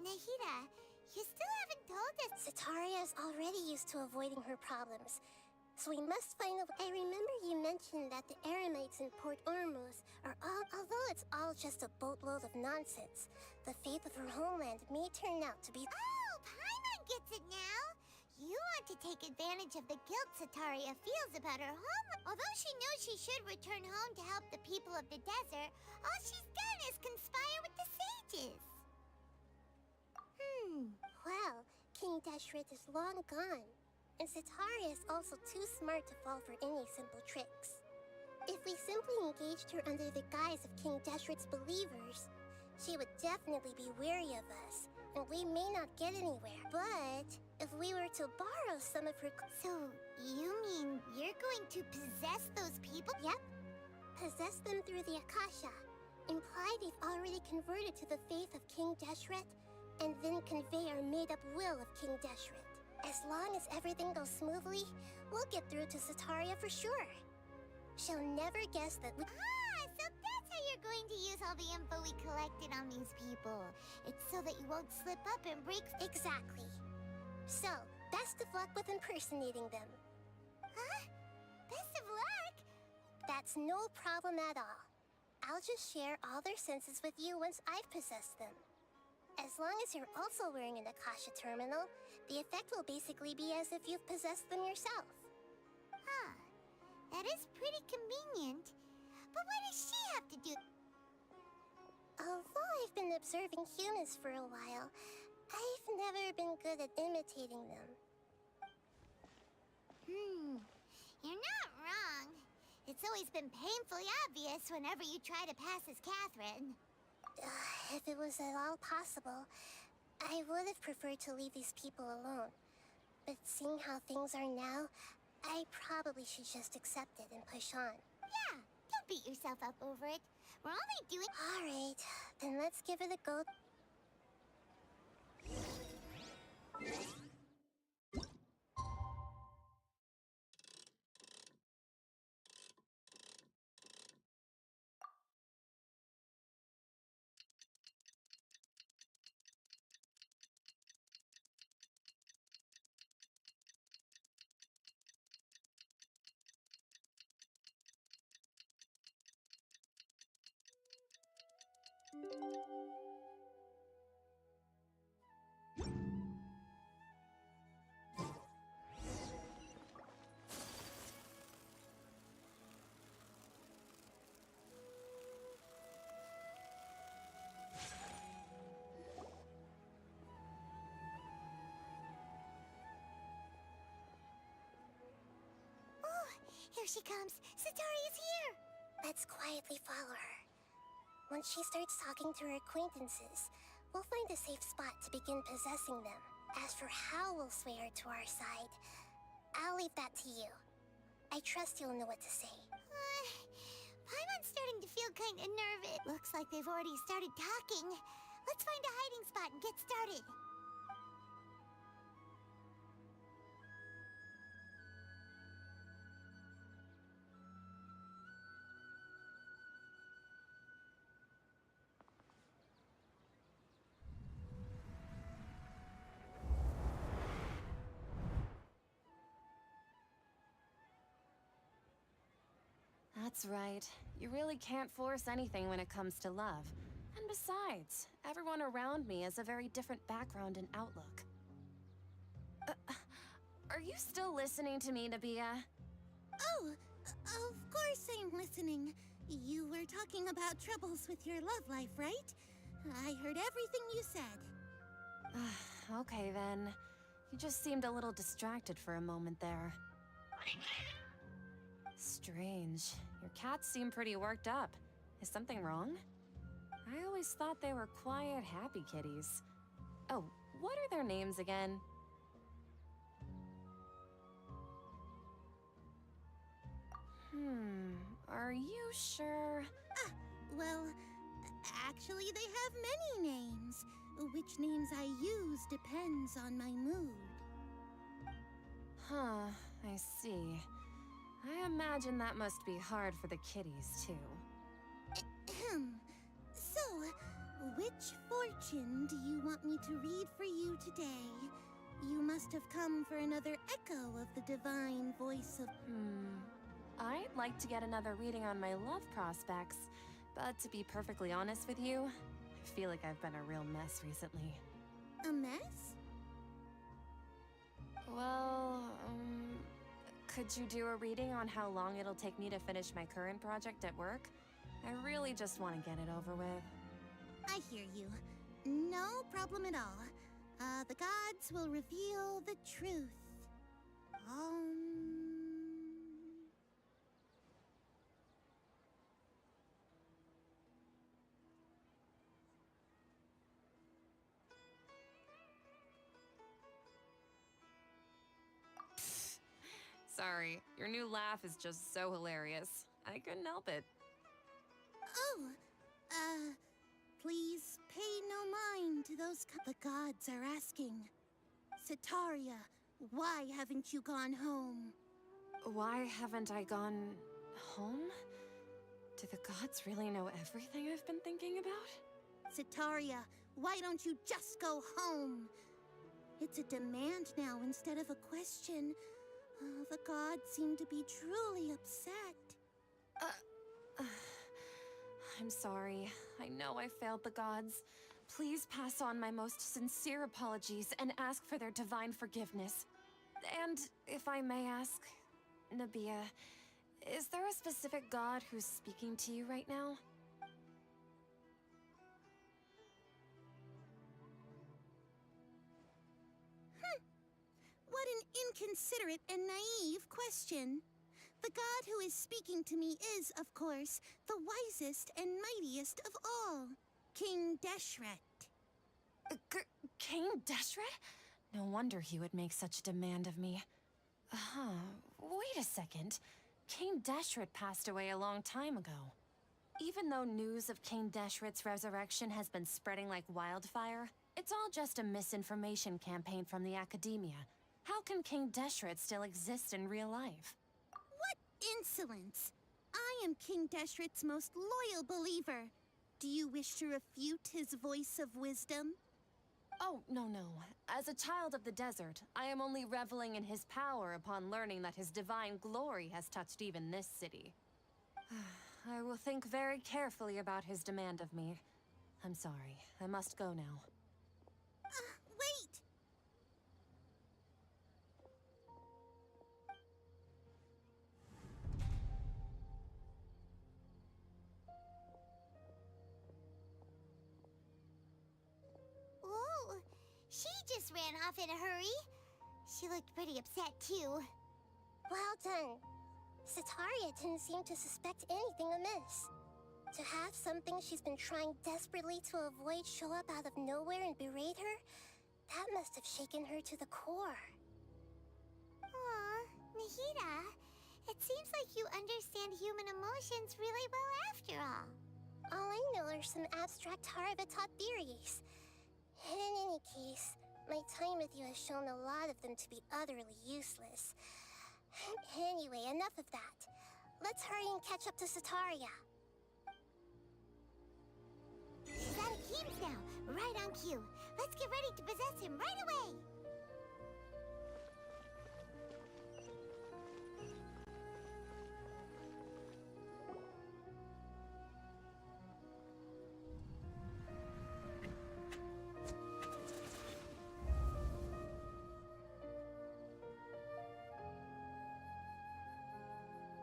Nahida, you still haven't told us. Sitaria is already used to avoiding her problems. So we must find a... I remember you mentioned that the Eremites in Port Ormos are all... Although it's all just a boatload of nonsense, the fate of her homeland may turn out to be... Oh, Paimon gets it now! You want to take advantage of the guilt Sitaria feels about her home. Although she knows she should return home to help the people of the desert, all she's done is conspire with the sages. Well, King Deshret is long gone, and Sitaria is also too smart to fall for any simple tricks. If we simply engaged her under the guise of King Deshret's believers, she would definitely be wary of us, and we may not get anywhere. But if we were to borrow some of her... So, you mean you're going to possess those people? Yep. Possess them through the Akasha. Imply they've already converted to the faith of King Deshret, and then convey our made-up will of King Deshret. As long as everything goes smoothly, we'll get through to Sitaria for sure. She'll never guess that we... So that's how you're going to use all the info we collected on these people. It's so that you won't slip up and break... Exactly. So, best of luck with impersonating them. Huh? Best of luck? That's no problem at all. I'll just share all their senses with you once I've possessed them. As long as you're also wearing an Akasha terminal, the effect will basically be as if you've possessed them yourself. Huh. That is pretty convenient. But what does she have to do? Although I've been observing humans for a while, I've never been good at imitating them. You're not wrong. It's always been painfully obvious whenever you try to pass as Catherine. If it was at all possible, I would have preferred to leave these people alone. But seeing how things are now, I probably should just accept it and push on. Yeah, don't beat yourself up over it. We're only doing... All right, then let's give it a go. Oh, here she comes. Satari's here. Let's quietly follow her. Once she starts talking to her acquaintances, we'll find a safe spot to begin possessing them. As for how we'll sway her to our side, I'll leave that to you. I trust you'll know what to say. Paimon's starting to feel kind of nervous. Looks like they've already started talking. Let's find a hiding spot and get started. That's right. You really can't force anything when it comes to love. And besides, everyone around me has a very different background and outlook. Are you still listening to me, Nabia? Oh, of course I'm listening. You were talking about troubles with your love life, right? I heard everything you said. Okay then. You just seemed a little distracted for a moment there. Strange. Your cats seem pretty worked up. Is something wrong? I always thought they were quiet, happy kitties. Oh, what are their names again? Are you sure? Well, actually they have many names. Which names I use depends on my mood. Huh, I see. I imagine that must be hard for the kitties, too. So, which fortune do you want me to read for you today? You must have come for another echo of the divine voice of... I'd like to get another reading on my love prospects, but to be perfectly honest with you, I feel like I've been a real mess recently. A mess? Well, could you do a reading on how long it'll take me to finish my current project at work? I really just want to get it over with. I hear you. No problem at all. The gods will reveal the truth. Sorry, your new laugh is just so hilarious. I couldn't help it. Oh, please pay no mind to those the gods are asking. Sataria, why haven't you gone home? Why haven't I gone home? Do the gods really know everything I've been thinking about? Sataria, why don't you just go home? It's a demand now instead of a question. The gods seem to be truly upset. I'm sorry. I know I failed the gods. Please pass on my most sincere apologies and ask for their divine forgiveness. And if I may ask, Nabia, is there a specific god who's speaking to you right now? What an inconsiderate and naive question. The god who is speaking to me is, of course, the wisest and mightiest of all, King Deshret. King Deshret? No wonder he would make such a demand of me. Wait a second. King Deshret passed away a long time ago. Even though news of King Deshret's resurrection has been spreading like wildfire, It's all just a misinformation campaign from the Academia. How can King Deshret still exist in real life? What insolence! I am King Deshret's most loyal believer. Do you wish to refute his voice of wisdom? Oh, no. As a child of the desert, I am only reveling in his power upon learning that his divine glory has touched even this city. I will think very carefully about his demand of me. I'm sorry. I must go now. Wait! Ooh, she just ran off in a hurry. She looked pretty upset, too. Well done. Sataria didn't seem to suspect anything amiss. To have something she's been trying desperately to avoid show up out of nowhere and berate her, that must have shaken her to the core. Aw, Nahida, it seems like you understand human emotions really well after all. All I know are some abstract Harabatot theories. And in any case, my time with you has shown a lot of them to be utterly useless. Anyway, enough of that. Let's hurry and catch up to Sataria. She's out of Keem's now, right on cue. Let's get ready to possess him right away!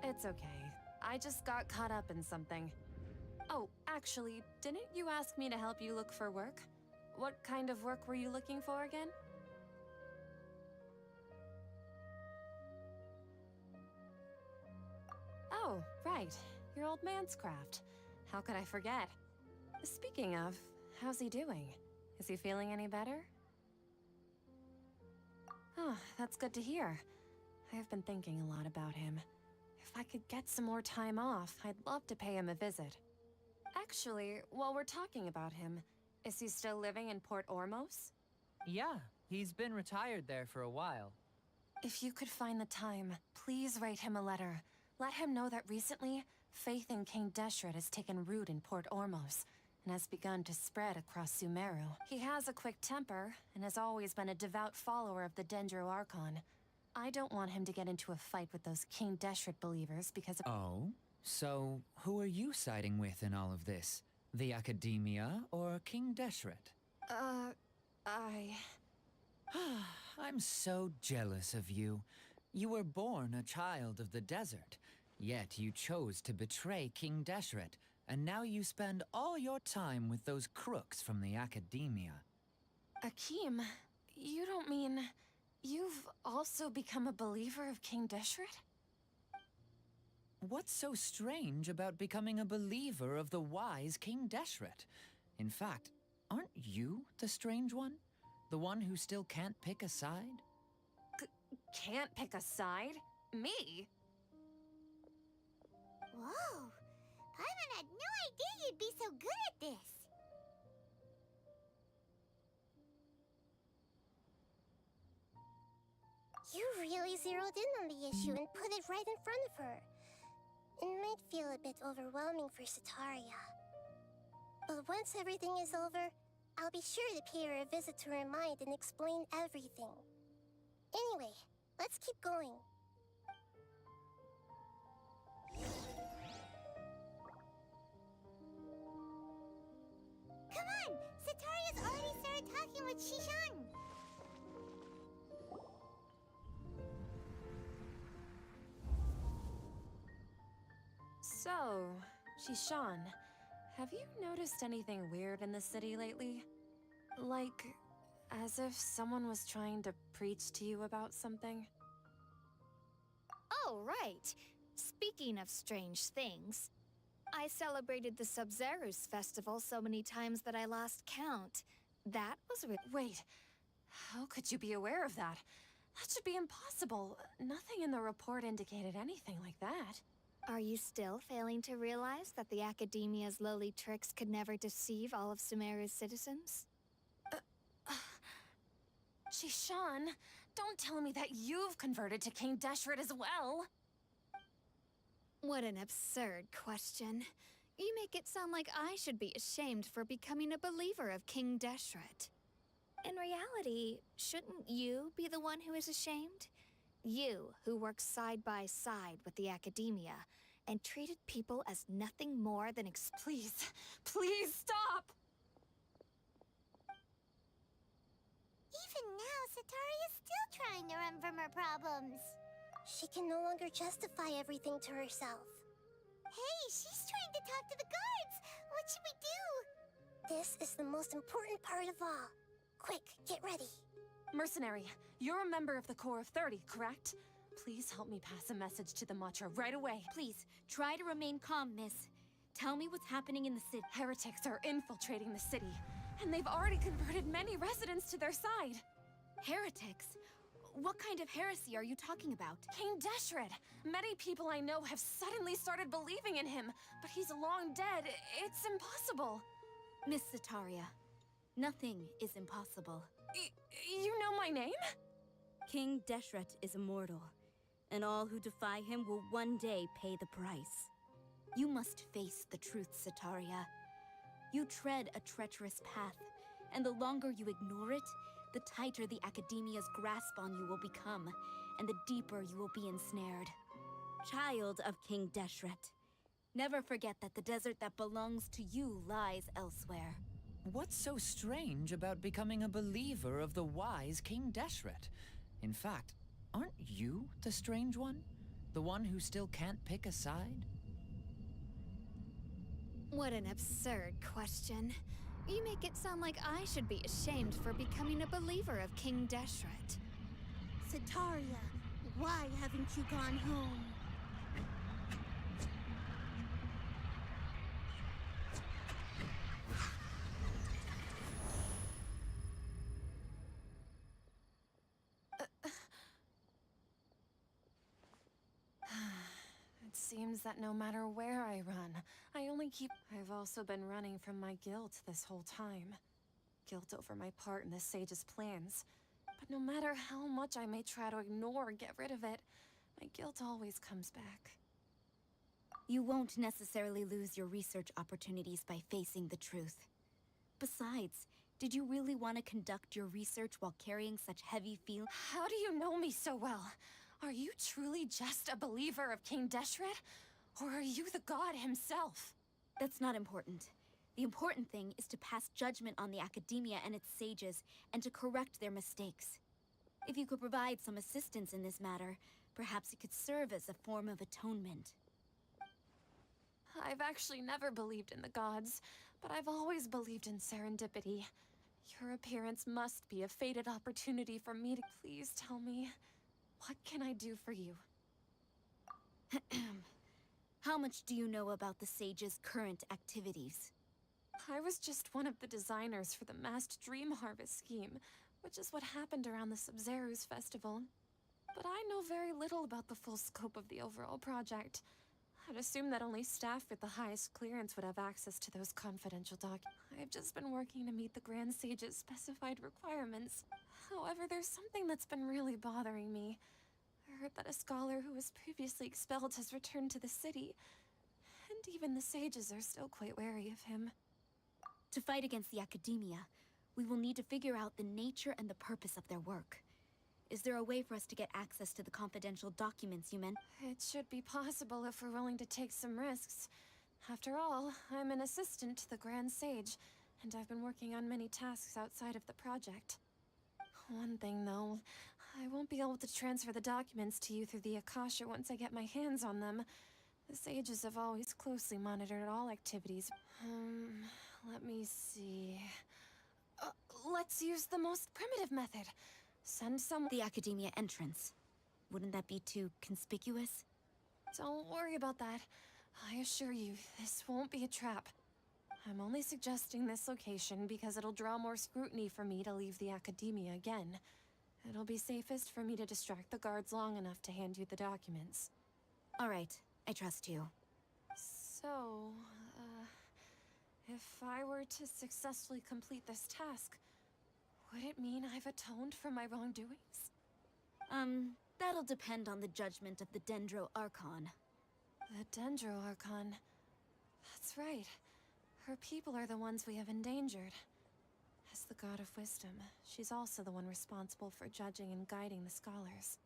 It's okay. I just got caught up in something. Oh, actually, didn't you ask me to help you look for work? What kind of work were you looking for again? Oh, right. Your old man's craft. How could I forget? Speaking of, how's he doing? Is he feeling any better? Oh, that's good to hear. I've been thinking a lot about him. If I could get some more time off, I'd love to pay him a visit. Actually, while we're talking about him, is he still living in Port Ormos? Yeah, he's been retired there for a while. If you could find the time, please write him a letter. Let him know that recently, faith in King Deshret has taken root in Port Ormos and has begun to spread across Sumeru. He has a quick temper and has always been a devout follower of the Dendro Archon. I don't want him to get into a fight with those King Deshret believers because of— Oh? So, who are you siding with in all of this? The Academia or King Deshret? I'm so jealous of you. You were born a child of the desert, yet you chose to betray King Deshret, and now you spend all your time with those crooks from the Academia. Akeem, you don't mean you've also become a believer of King Deshret? What's so strange about becoming a believer of the wise King Deshret? In fact, aren't you the strange one? The one who still can't pick a side? Can't pick a side? Me? Whoa! Paimon had no idea you'd be so good at this! You really zeroed in on the issue and put it right in front of her. It might feel a bit overwhelming for Sataria. But once everything is over, I'll be sure to pay her a visit to her mind and explain everything. Anyway, let's keep going. Come on! Sataria's already started talking with Shishan! So, Shishan, have you noticed anything weird in the city lately? Like, as if someone was trying to preach to you about something? Oh, right. Speaking of strange things, I celebrated the Sub-Zerus festival so many times that I lost count. That was Wait, how could you be aware of that? That should be impossible. Nothing in the report indicated anything like that. Are you still failing to realize that the Academia's lowly tricks could never deceive all of Sumeru's citizens? Shishan, don't tell me that you've converted to King Deshret as well. What an absurd question. You make it sound like I should be ashamed for becoming a believer of King Deshret. In reality, shouldn't you be the one who is ashamed? You, who works side by side with the academia, and treated people as nothing more than Please, please stop! Even now, Satari is still trying to run from her problems. She can no longer justify everything to herself. Hey, she's trying to talk to the guards! What should we do? This is the most important part of all. Quick, get ready. Mercenary, you're a member of the Corps of 30, correct? Please help me pass a message to the Matcha right away. Please, try to remain calm, miss. Tell me what's happening in the city. Heretics are infiltrating the city, and they've already converted many residents to their side. Heretics? What kind of heresy are you talking about? King Deshret! Many people I know have suddenly started believing in him, but he's long dead. It's impossible. Miss Sataria, nothing is impossible. You know my name? King Deshret is immortal, and all who defy him will one day pay the price. You must face the truth, Sataria. You tread a treacherous path, and the longer you ignore it, the tighter the Academia's grasp on you will become, and the deeper you will be ensnared. Child of King Deshret, never forget that the desert that belongs to you lies elsewhere. What's so strange about becoming a believer of the wise King Deshret? In fact, aren't you the strange one? The one who still can't pick a side? What an absurd question. You make it sound like I should be ashamed for becoming a believer of King Deshret. Sataria, why haven't you gone home? It seems that no matter where I run, I only keep... I've also been running from my guilt this whole time. Guilt over my part in the Sage's plans. But no matter how much I may try to ignore or get rid of it, my guilt always comes back. You won't necessarily lose your research opportunities by facing the truth. Besides, did you really want to conduct your research while carrying such heavy feelings? How do you know me so well? Are you truly just a believer of King Deshret? Or are you the god himself? That's not important. The important thing is to pass judgment on the Academia and its sages, and to correct their mistakes. If you could provide some assistance in this matter, perhaps it could serve as a form of atonement. I've actually never believed in the gods, but I've always believed in serendipity. Your appearance must be a fated opportunity for me to... Please tell me, what can I do for you? How much do you know about the Sage's current activities? I was just one of the designers for the massed dream harvest scheme, which is what happened around the Sumeru's festival. But I know very little about the full scope of the overall project. I'd assume that only staff with the highest clearance would have access to those confidential documents. I've just been working to meet the Grand Sage's specified requirements. However, there's something that's been really bothering me. I heard that a scholar who was previously expelled has returned to the city, and even the sages are still quite wary of him. To fight against the Academia, we will need to figure out the nature and the purpose of their work. Is there a way for us to get access to the confidential documents you meant? It should be possible if we're willing to take some risks. After all, I'm an assistant to the Grand Sage, and I've been working on many tasks outside of the project. One thing, though, I won't be able to transfer the documents to you through the Akasha once I get my hands on them. The sages have always closely monitored all activities. Let me see... let's use the most primitive method. Send some... The Academia entrance. Wouldn't that be too conspicuous? Don't worry about that. I assure you, this won't be a trap. I'm only suggesting this location because it'll draw more scrutiny for me to leave the Academia again. It'll be safest for me to distract the guards long enough to hand you the documents. All right, I trust you. So, if I were to successfully complete this task, Would it mean I've atoned for my wrongdoings? That'll depend on the judgment of the Dendro Archon. The Dendro Archon. That's right. Her people are the ones we have endangered. As the god of wisdom, she's also the one responsible for judging and guiding the scholars.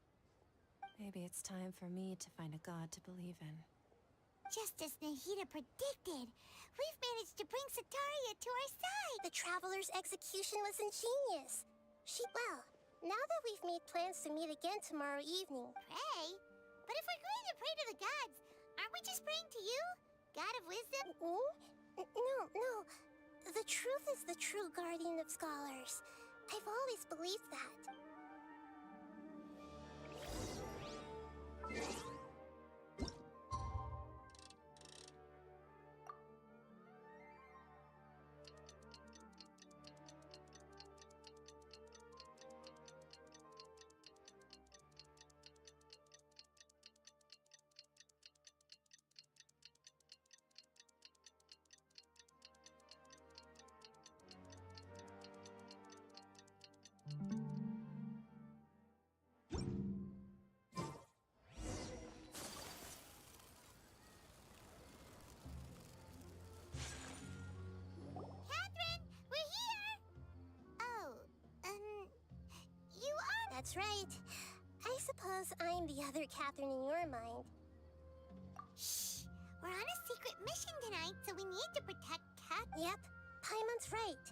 Maybe it's time for me to find a god to believe in. Just as Nahida predicted, we've managed to bring Sataria to our side! The Traveler's execution was ingenious. Well, now that we've made plans to meet again tomorrow evening... Pray? But if we're going to pray to the gods, aren't we just praying to you? God of wisdom? No. The truth is the true guardian of scholars. I've always believed that. That's right. I suppose I'm the other Catherine in your mind. Shh! We're on a secret mission tonight, so we need to protect Cat. Yep, Paimon's right.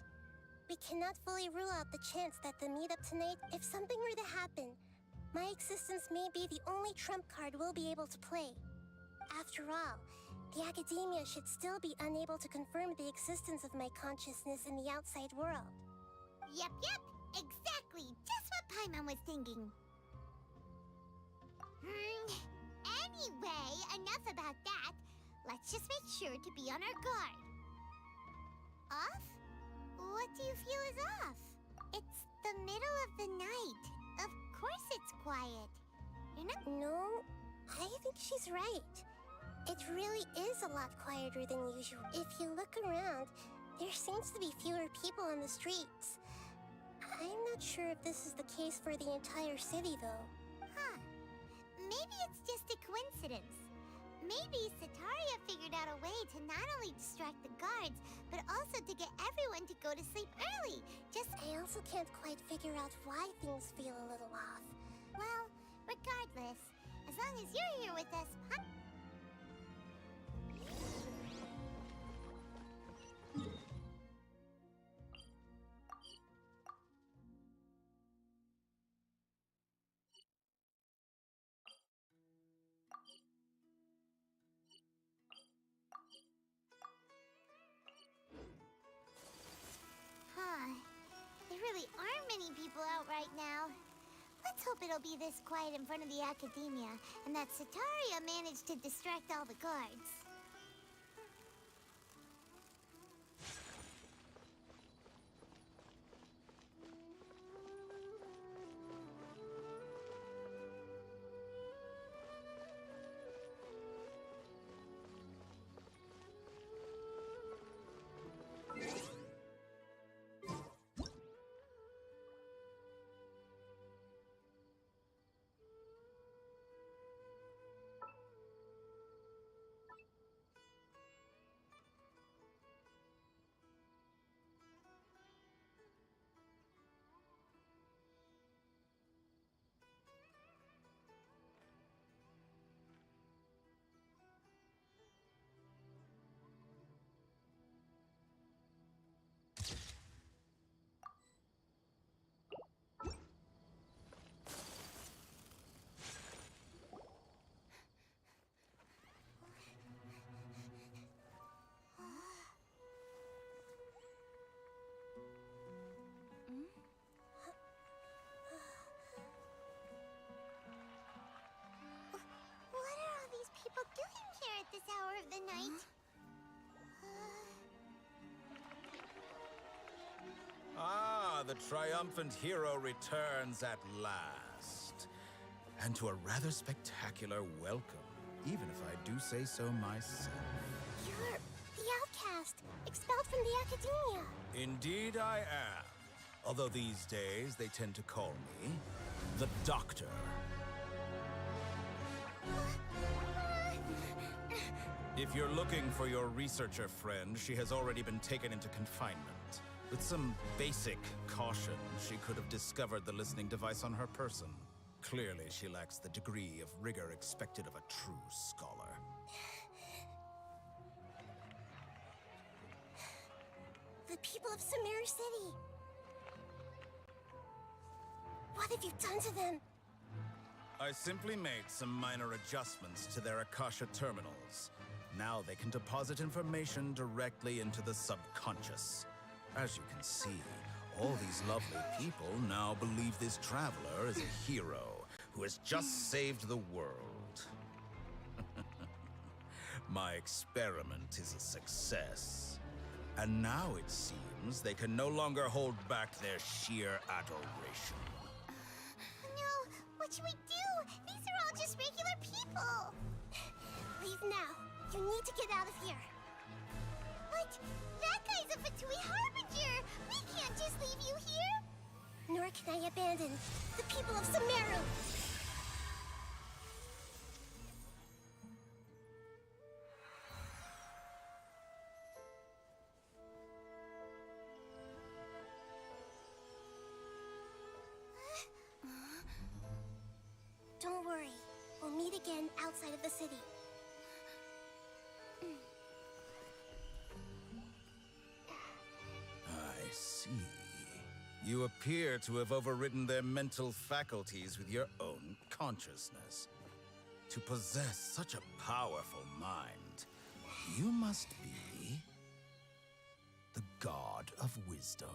We cannot fully rule out the chance that the meetup tonight, if something were to happen, my existence may be the only trump card we'll be able to play. After all, the Academia should still be unable to confirm the existence of my consciousness in the outside world. Yep. Exactly. Just what Paimon was thinking. Anyway, enough about that. Let's just make sure to be on our guard. Off? What do you feel is off? It's the middle of the night. Of course it's quiet. You're not... No, I think she's right. It really is a lot quieter than usual. If you look around, there seems to be fewer people on the streets. I'm not sure if this is the case for the entire city, though. Huh. Maybe it's just a coincidence. Maybe Sataria figured out a way to not only distract the guards, but also to get everyone to go to sleep early. I also can't quite figure out why things feel a little off. Well, regardless, as long as you're here with us, huh? There really aren't many people out right now. Let's hope it'll be this quiet in front of the Academia, and that Sataria managed to distract all the guards. Doing here at this hour of the night? The triumphant hero returns at last. And to a rather spectacular welcome, even if I do say so myself. You're the outcast, expelled from the Academia. Indeed I am. Although these days they tend to call me the Doctor. If you're looking for your researcher friend, she has already been taken into confinement. With some basic caution, she could have discovered the listening device on her person. Clearly, she lacks the degree of rigor expected of a true scholar. The people of Sumeru City. What have you done to them? I simply made some minor adjustments to their Akasha terminals. Now they can deposit information directly into the subconscious. As you can see, all these lovely people now believe this traveler is a hero who has just saved the world. My experiment is a success. And now it seems they can no longer hold back their sheer adoration. No, what should we do? These are all just regular people. Leave now. You need to get out of here. But that guy's a Fatui Harbinger. We can't just leave you here. Nor can I abandon the people of Sumeru. Don't worry. We'll meet again outside of the city. I see. You appear to have overridden their mental faculties with your own consciousness. To possess such a powerful mind, you must be the god of wisdom.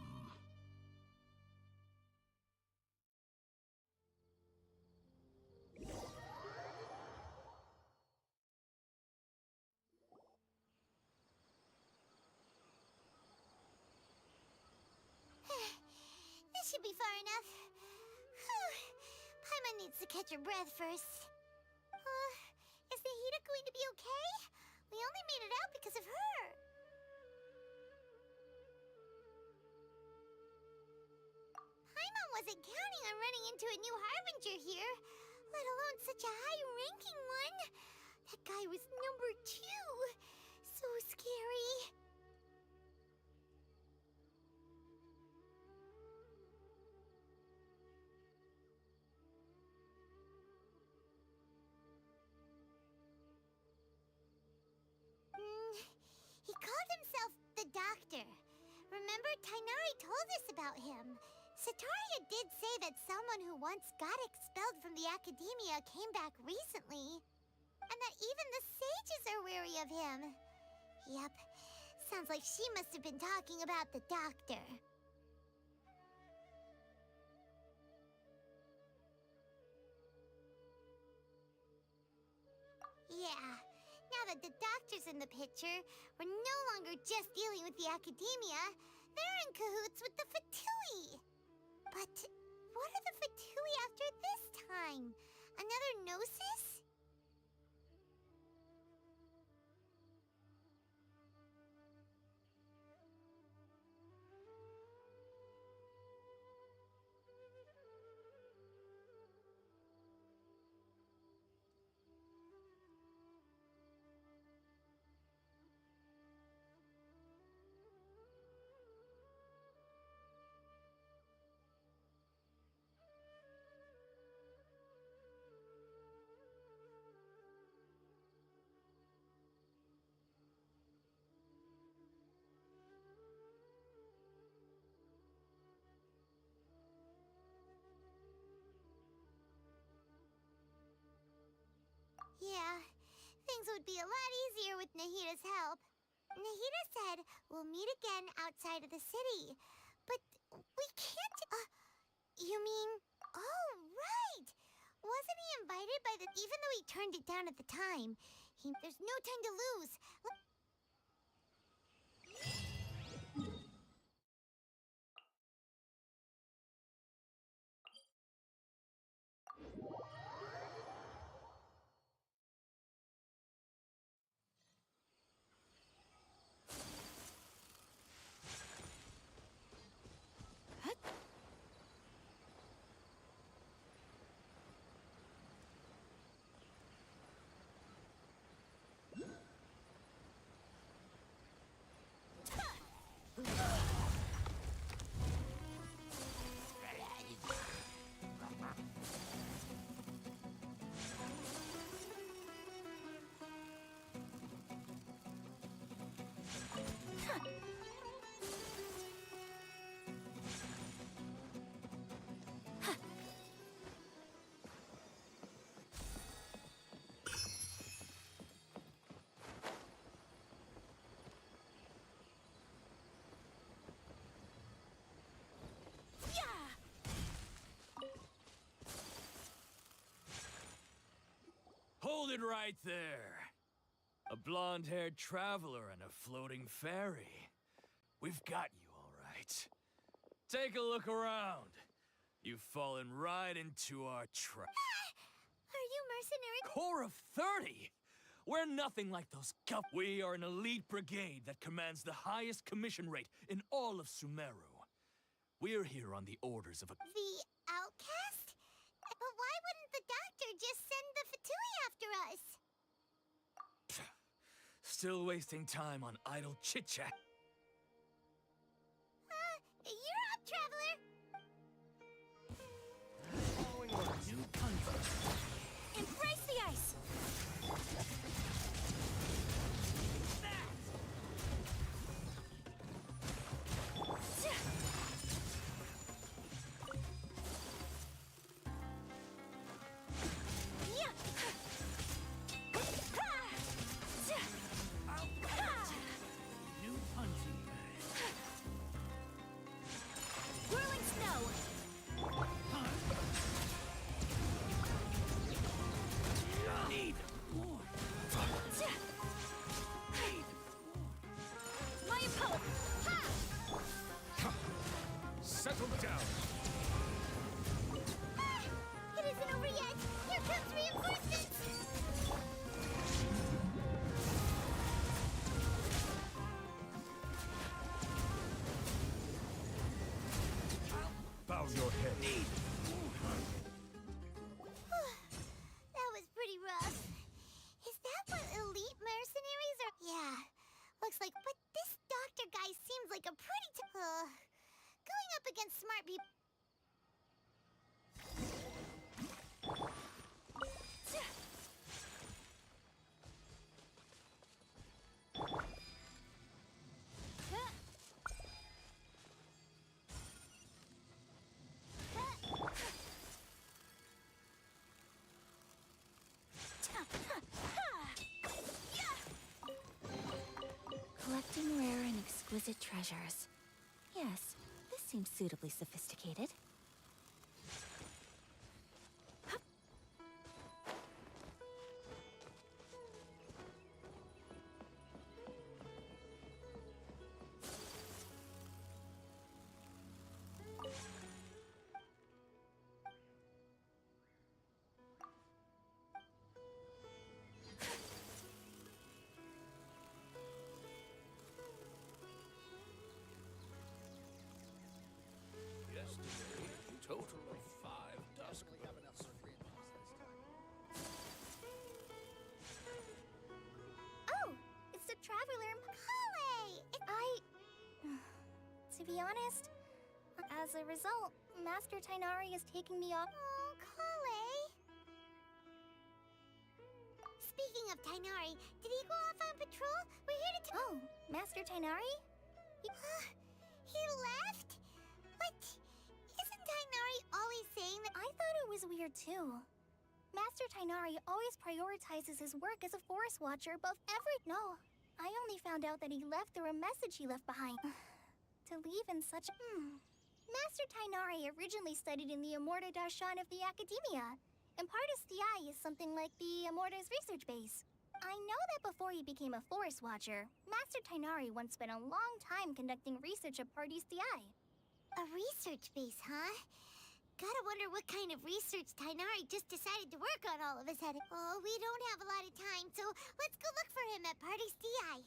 This should be far enough. Whew. Paimon needs to catch her breath first. Is Nahida going to be okay? We only made it out because of her. Paimon wasn't counting on running into a new Harbinger here, let alone such a high-ranking one. That guy was number 2. So scary. He called himself the Doctor. Remember, Tainari told us about him. Sataria did say that someone who once got expelled from the Academia came back recently. And that even the sages are wary of him. Yep, sounds like she must have been talking about the Doctor. Yeah. Now that the Doctor's in the picture, we're no longer just dealing with the Academia. They're in cahoots with the Fatui. But what are the Fatui after this time? Another Gnosis? Yeah, things would be a lot easier with Nahida's help. Nahida said we'll meet again outside of the city. But we can't... you mean... Oh, right! Wasn't he invited by the... Even though he turned it down at the time. There's no time to lose. Hold it right there. A blonde-haired traveler and a floating fairy. We've got you, all right. Take a look around. You've fallen right into our trap. Are you mercenary? Corps of 30? We're nothing like those We are an elite brigade that commands the highest commission rate in all of Sumeru. We're here on the orders of a... The outcast? But why wouldn't the doctor just send the Fatui after us? Still wasting time on idle chit-chat. You're up, traveler! Following orders. New country. Embrace the ice! New punching bag. Whirling snow! Need more. My opponent! Settle down. It isn't over yet! Here comes reinforcements! Bow your head. That was pretty rough. Is that what elite mercenaries are? Yeah, looks like. But this doctor guy seems like a pretty. Going up against smart people. Collecting rare and exquisite treasures. Yes, this seems suitably sophisticated. Yesterday, total of 5 dusk. Oh, it's the traveler Kale! To be honest, as a result, Master Tainari is taking me off. Oh, Kale! Speaking of Tainari, did he go off on patrol? We're here to Oh, Master Tainari? He left? But isn't Tainari always saying that? I thought it was weird too. Master Tainari always prioritizes his work as a forest watcher above every. No, I only found out that he left through a message he left behind. To leave in such. Master Tainari originally studied in the Immorta Darshan of the Academia, and Pardis Eye is something like the Immorta's research base. I know that before he became a forest watcher, Master Tainari once spent a long time conducting research at Pardis Eye. A research base, huh? Gotta wonder what kind of research Tainari just decided to work on all of a sudden. Oh, we don't have a lot of time, so let's go look for him at Pardis Eye.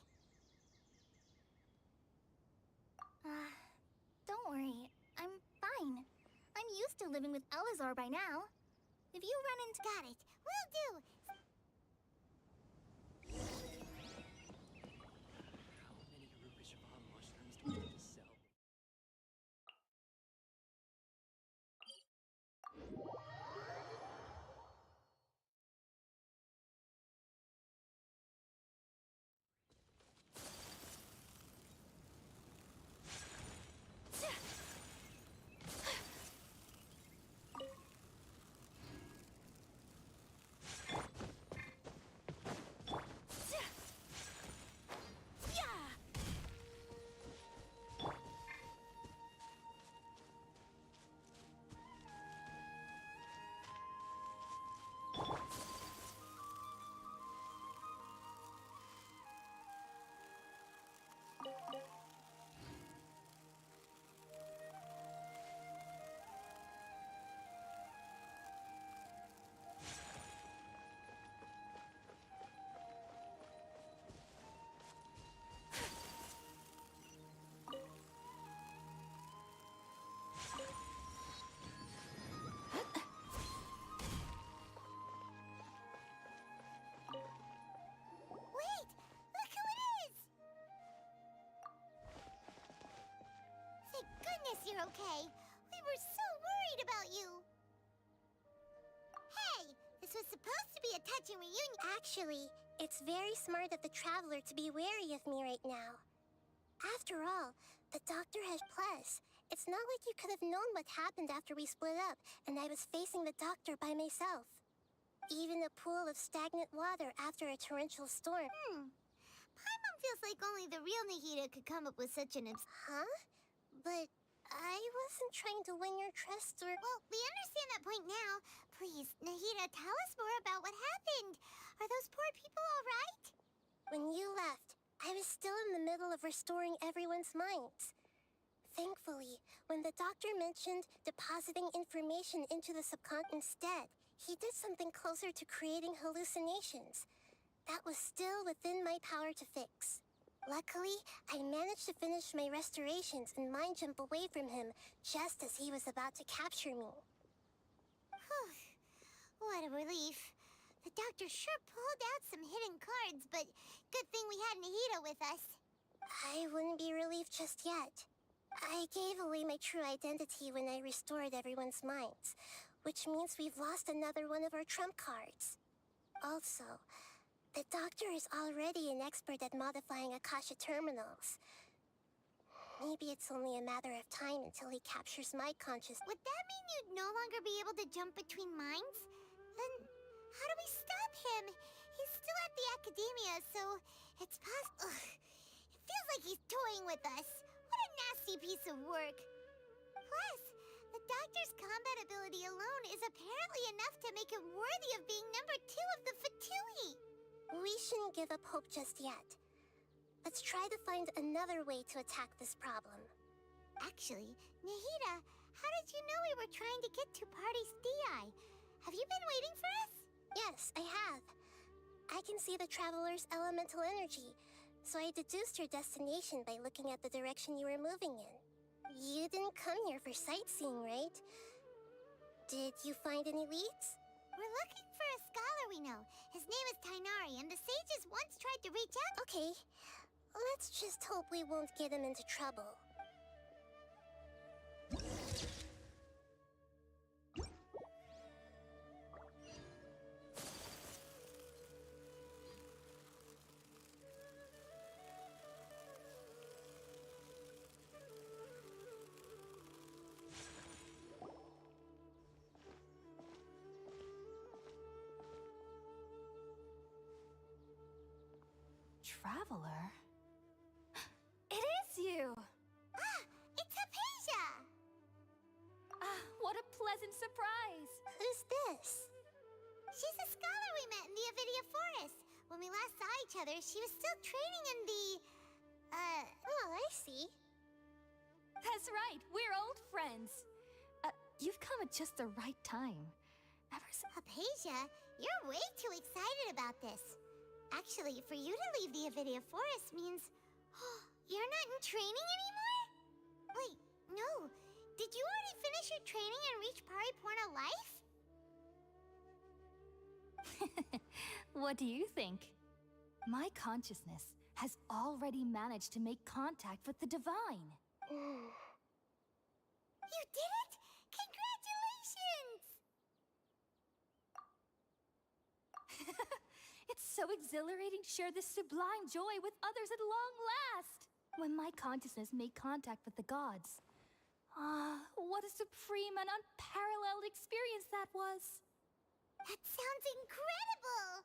Don't worry. I'm fine. I'm used to living with Elazar by now. If you run into... Got it. Will do. How many Rupeshavan mushrooms do we need to sell? goodness you're okay. We were so worried about you. Hey, this was supposed to be a touching reunion. Actually, it's very smart of the Traveler to be wary of me right now. After all, the Doctor has plus. It's not like you could have known what happened after we split up and I was facing the Doctor by myself. Even a pool of stagnant water after a torrential storm. Paimon feels like only the real Nahida could come up with such an Huh? But I wasn't trying to win your trust or... Well, we understand that point now. Please, Nahida, tell us more about what happened. Are those poor people all right? When you left, I was still in the middle of restoring everyone's minds. Thankfully, when the Doctor mentioned depositing information into the subconscious instead, he did something closer to creating hallucinations. That was still within my power to fix. Luckily, I managed to finish my restorations and mind jump away from him just as he was about to capture me. Whew. What a relief. The Doctor sure pulled out some hidden cards, but good thing we had Nahida with us. I wouldn't be relieved just yet. I gave away my true identity when I restored everyone's minds, which means we've lost another one of our trump cards. Also, the Doctor is already an expert at modifying Akasha terminals. Maybe it's only a matter of time until he captures my consciousness. Would that mean you'd no longer be able to jump between minds? Then how do we stop him? He's still at the Academia, so it's possible. It feels like he's toying with us. What a nasty piece of work. Plus, the Doctor's combat ability alone is apparently enough to make him worthy of being number 2 of the Fatui. We shouldn't give up hope just yet. Let's try to find another way to attack this problem. Actually, Nahida, how did you know we were trying to get to Party's DI? Have you been waiting for us? Yes, I have. I can see the Traveler's elemental energy, so I deduced your destination by looking at the direction you were moving in. You didn't come here for sightseeing, right? Did you find any leads? We're looking for a scholar we know. His name is Tainari, and the sages once tried to reach out. Okay, let's just hope we won't get him into trouble. Traveler? It is you! Ah, it's Hypatia! What a pleasant surprise! Who's this? She's a scholar we met in the Avidia Forest. When we last saw each other, she was still training in the... Oh, I see. That's right, we're old friends. You've come at just the right time. Hypatia, you're way too excited about this. Actually, for you to leave the Avidia Forest means... you're not in training anymore? Wait, no. Did you already finish your training and reach Pariporna life? What do you think? My consciousness has already managed to make contact with the divine. You did it! Congratulations! It's so exhilarating to share this sublime joy with others at long last! When my consciousness made contact with the gods. What a supreme and unparalleled experience that was! That sounds incredible!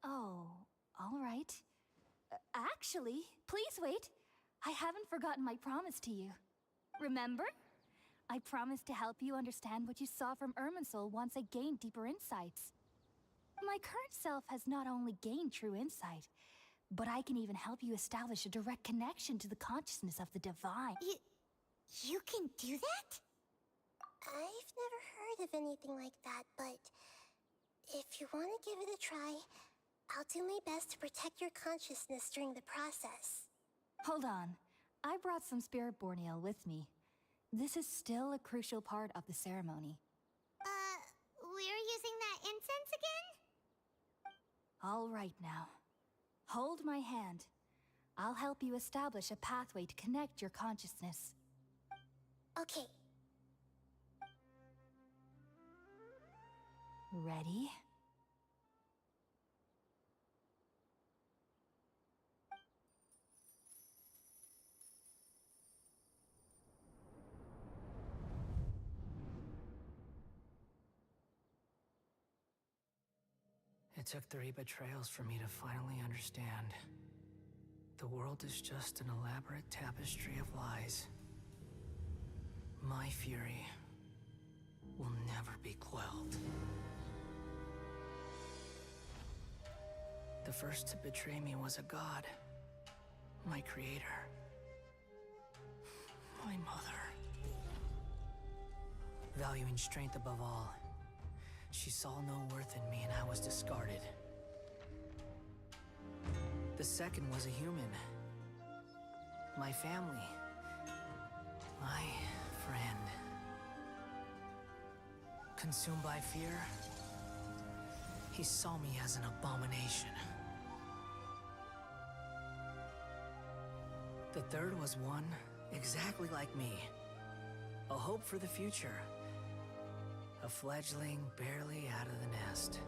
Oh, all right. Actually, please wait. I haven't forgotten my promise to you. Remember? I promised to help you understand what you saw from Irminsul once I gained deeper insights. My current self has not only gained true insight, but I can even help you establish a direct connection to the consciousness of the divine. You can do that? I've never heard of anything like that, but if you want to give it a try, I'll do my best to protect your consciousness during the process. Hold on. I brought some spirit borneal with me. This is still a crucial part of the ceremony. We're using that incense again? All right now. Hold my hand. I'll help you establish a pathway to connect your consciousness. Okay. Ready? It took 3 betrayals for me to finally understand. The world is just an elaborate tapestry of lies. My fury will never be quelled. The first to betray me was a god. My creator. My mother. Valuing strength above all, she saw no worth in me and I was discarded. The second was a human. My family. My friend. Consumed by fear, he saw me as an abomination. The third was one exactly like me. A hope for the future. A fledgling barely out of the nest.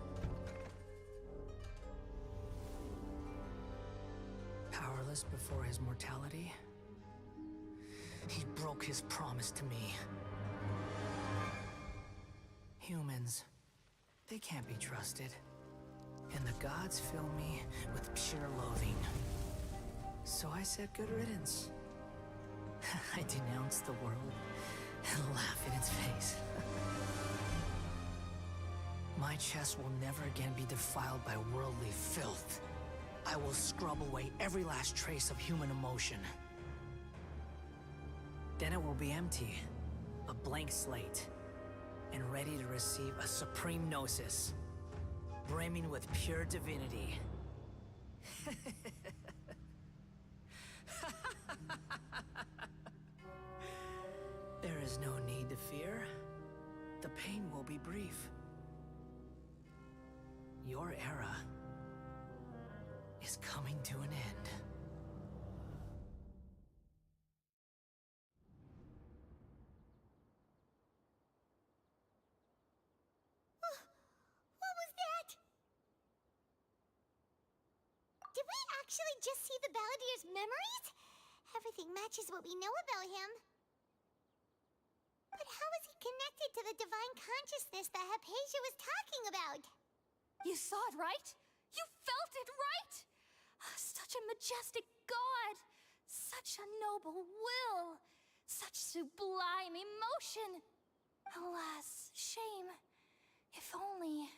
Powerless before his mortality, he broke his promise to me. Humans, they can't be trusted. And the gods fill me with pure loathing. So I said good riddance. I denounced the world and laugh in its face. My chest will never again be defiled by worldly filth. I will scrub away every last trace of human emotion. Then it will be empty, a blank slate, and ready to receive a supreme gnosis, brimming with pure divinity. There is no need to fear. The pain will be brief. Your era is coming to an end. What was that? Did we actually just see the Balladier's memories? Everything matches what we know about him. But how is he connected to the divine consciousness that Hypatia was talking about? You saw it, right? You felt it, right? Such a majestic god! Such a noble will! Such sublime emotion! Alas, shame. If only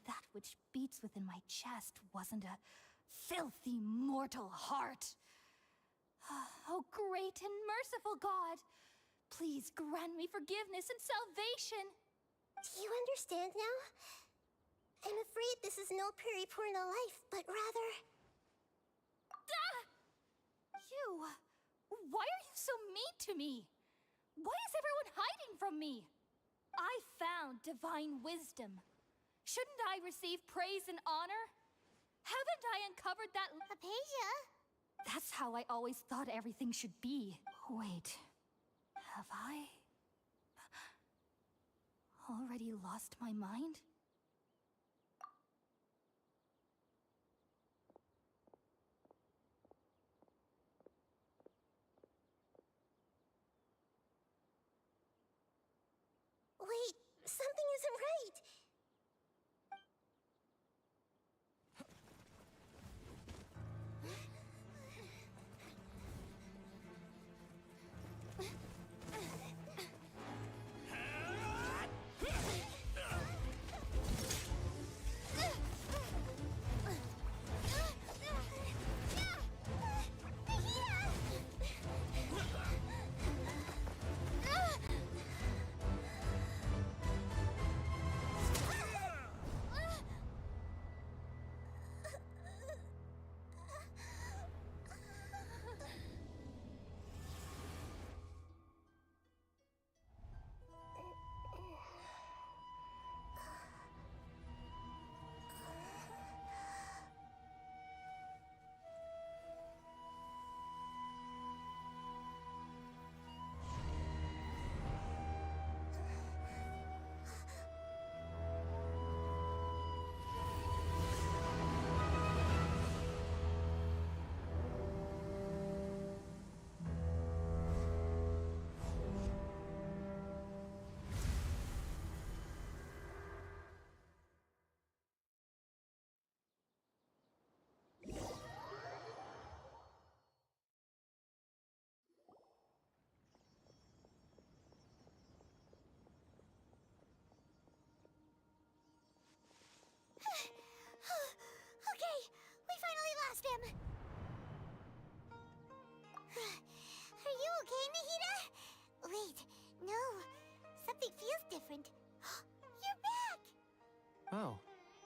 that which beats within my chest wasn't a filthy mortal heart. Oh, great and merciful God! Please grant me forgiveness and salvation! Do you understand now? I'm afraid this is no Puripurna life, but rather... Ah! You! Why are you so mean to me? Why is everyone hiding from me? I found divine wisdom. Shouldn't I receive praise and honor? Haven't I uncovered that... Hypatia? That's how I always thought everything should be. Wait, have I already lost my mind? Wait, something isn't right.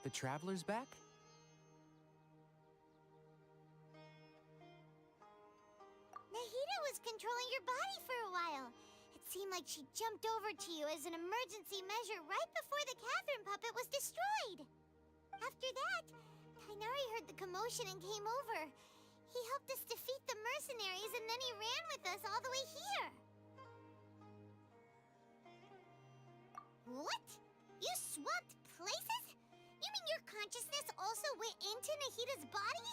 the traveler's back? Nahida was controlling your body for a while. It seemed like she jumped over to you as an emergency measure right before the Catherine puppet was destroyed. After that, Tainari heard the commotion and came over. He helped us defeat the mercenaries and then he ran with us all the way here. What? You swapped places? You mean your consciousness also went into Nahida's body?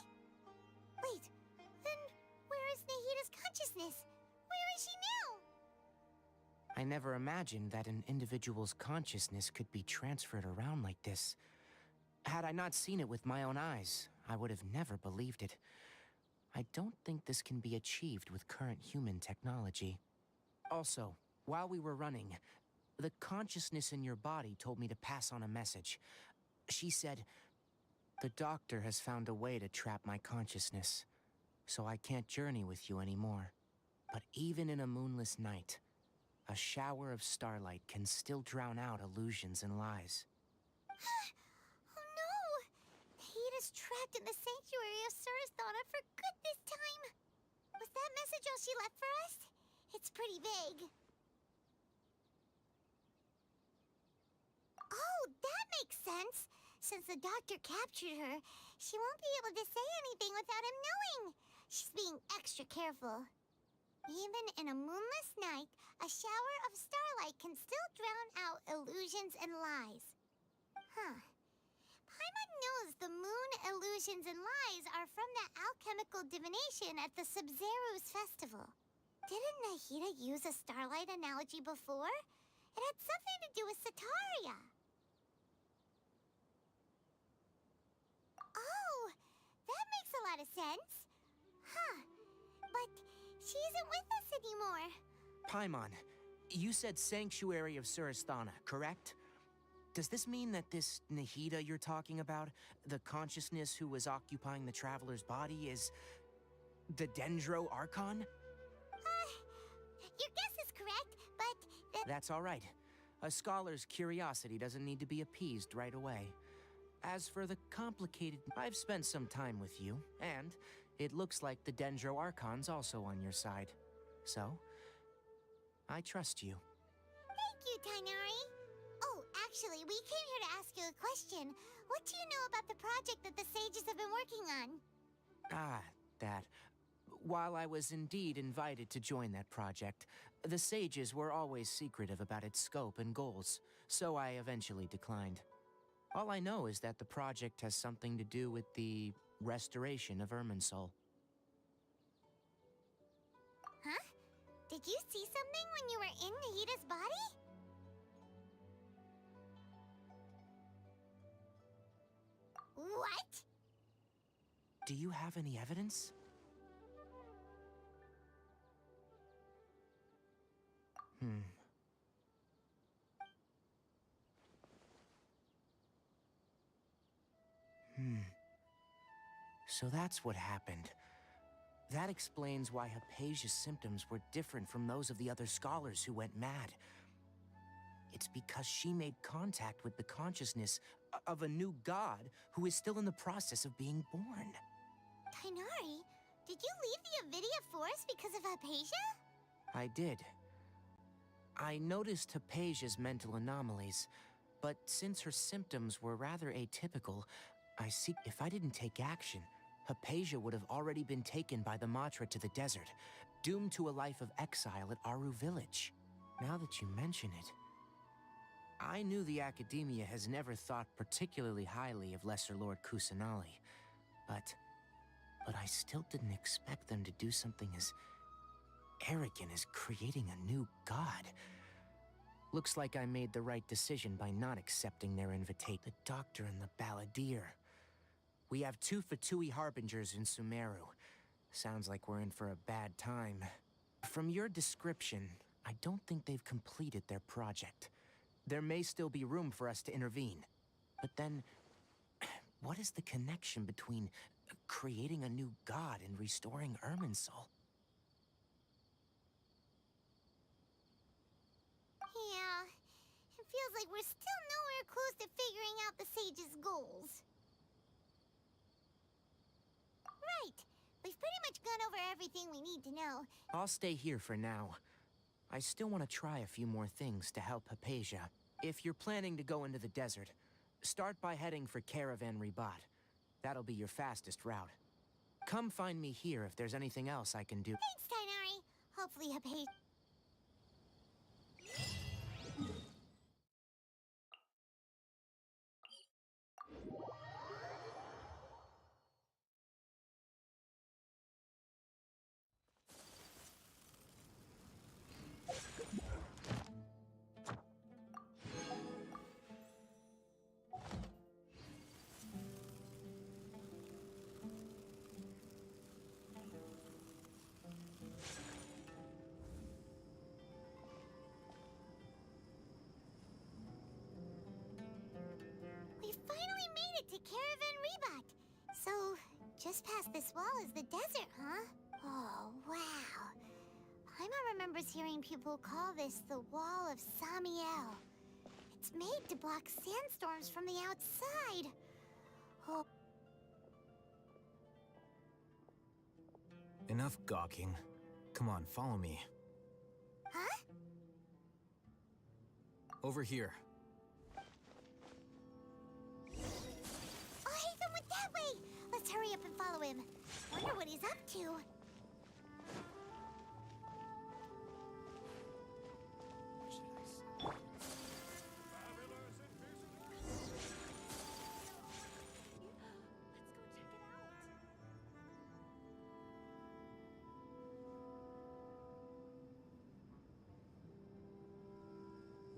Wait, then where is Nahida's consciousness? Where is she now? I never imagined that an individual's consciousness could be transferred around like this. Had I not seen it with my own eyes, I would have never believed it. I don't think this can be achieved with current human technology. Also, while we were running, the consciousness in your body told me to pass on a message. She said, "The doctor has found a way to trap my consciousness, so I can't journey with you anymore. But even in a moonless night, a shower of starlight can still drown out illusions and lies." Oh no! Nahida's trapped in the sanctuary of Surasthana for good this time. Was that message all she left for us? It's pretty vague. Oh, that makes sense. Since the doctor captured her, she won't be able to say anything without him knowing. She's being extra careful. Even in a moonless night, a shower of starlight can still drown out illusions and lies. Huh. Paimon knows the moon illusions and lies are from the alchemical divination at the Sumeru's festival. Didn't Nahida use a starlight analogy before? It had something to do with Sataria. Oh, that makes a lot of sense. Huh. But she isn't with us anymore. Paimon, you said Sanctuary of Surasthana, correct? Does this mean that this Nahida you're talking about, the consciousness who was occupying the traveler's body, is the Dendro Archon? Your guess is correct, but That's all right. A scholar's curiosity doesn't need to be appeased right away. As for the complicated, I've spent some time with you, and it looks like the Dendro Archon's also on your side. So, I trust you. Thank you, Tainari. Oh, actually, we came here to ask you a question. What do you know about the project that the sages have been working on? That. While I was indeed invited to join that project, the sages were always secretive about its scope and goals, so I eventually declined. All I know is that the project has something to do with the restoration of Irminsul. Huh? Did you see something when you were in Nahida's body? What? Do you have any evidence? So that's what happened. That explains why Hypatia's symptoms were different from those of the other scholars who went mad. It's because she made contact with the consciousness of a new god who is still in the process of being born. Tainari, did you leave the Avidia Forest because of Hypatia? I did. I noticed Hypatia's mental anomalies, but since her symptoms were rather atypical, if I didn't take action, Hypatia would have already been taken by the Matra to the desert, doomed to a life of exile at Aru village. Now that you mention it, I knew the Academia has never thought particularly highly of Lesser Lord Kusanali, but I still didn't expect them to do something as arrogant as creating a new god. Looks like I made the right decision by not accepting their invitation. The Doctor and the Balladeer. We have 2 Fatui Harbingers in Sumeru. Sounds like we're in for a bad time. From your description, I don't think they've completed their project. There may still be room for us to intervene. But then, what is the connection between creating a new god and restoring Irminsul? Yeah, it Feels like we're still nowhere close to figuring out the sage's goals. Right. We've pretty much gone over everything we need to know. I'll stay here for now. I still want to try a few more things to help Hypatia. If you're planning to go into the desert, start by heading for Caravan Ribat. That'll be your fastest route. Come find me here if there's anything else I can do. Thanks, Tainari. Hopefully Hypatia... We finally made it to Caravan Ribat. So, just past this wall is the desert, huh? Oh, wow. Paimon remembers hearing people call this the Wall of Samiel. It's made to block sandstorms from the outside. Oh. Enough gawking. Come on, follow me. Huh? Over here. Oh, Haytham went that way! Let's hurry up and follow him. Wonder what he's up to.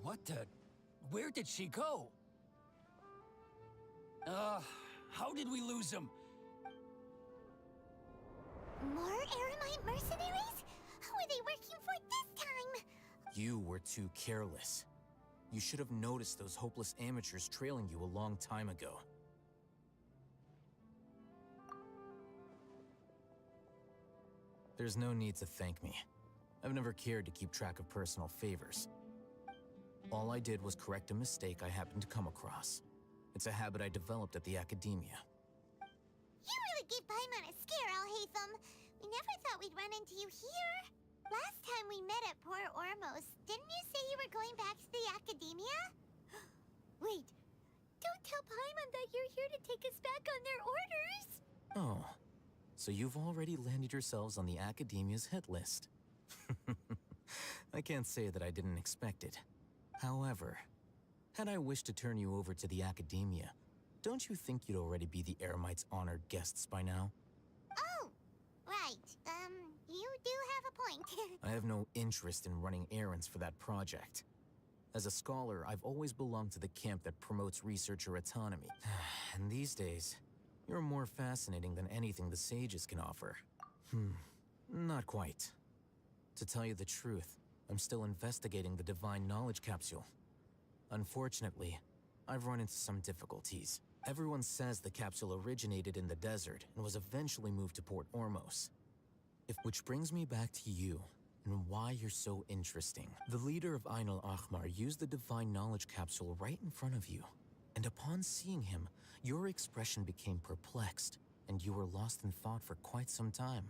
What the? Where did she go? How did we lose him? More Eremite mercenaries? Who are they working for this time? You were too careless. You should have noticed those hopeless amateurs trailing you a long time ago. There's no need to thank me. I've never cared to keep track of personal favors. All I did was correct a mistake I happened to come across. It's a habit I developed at the Academia. You really gave Paimon a scare, Haytham. We never thought we'd run into you here. Last time we met at Port Ormos, didn't you say you were going back to the Academia? Wait, don't tell Paimon that you're here to take us back on their orders. Oh, so you've already landed yourselves on the Academia's hit list. I can't say that I didn't expect it. However, had I wished to turn you over to the Academia, don't you think you'd already be the Eremites' honored guests by now? Oh, right. You do have a point. I have no interest in running errands for that project. As a scholar, I've always belonged to the camp that promotes researcher autonomy. And these days, you're more fascinating than anything the sages can offer. Not quite. To tell you the truth, I'm still investigating the Divine Knowledge Capsule. Unfortunately, I've run into some difficulties. Everyone says the capsule originated in the desert and was eventually moved to Port Ormos. Which brings me back to you, and why you're so interesting. The leader of Ain al-Ahmar used the Divine Knowledge Capsule right in front of you, and upon seeing him, your expression became perplexed, and you were lost in thought for quite some time.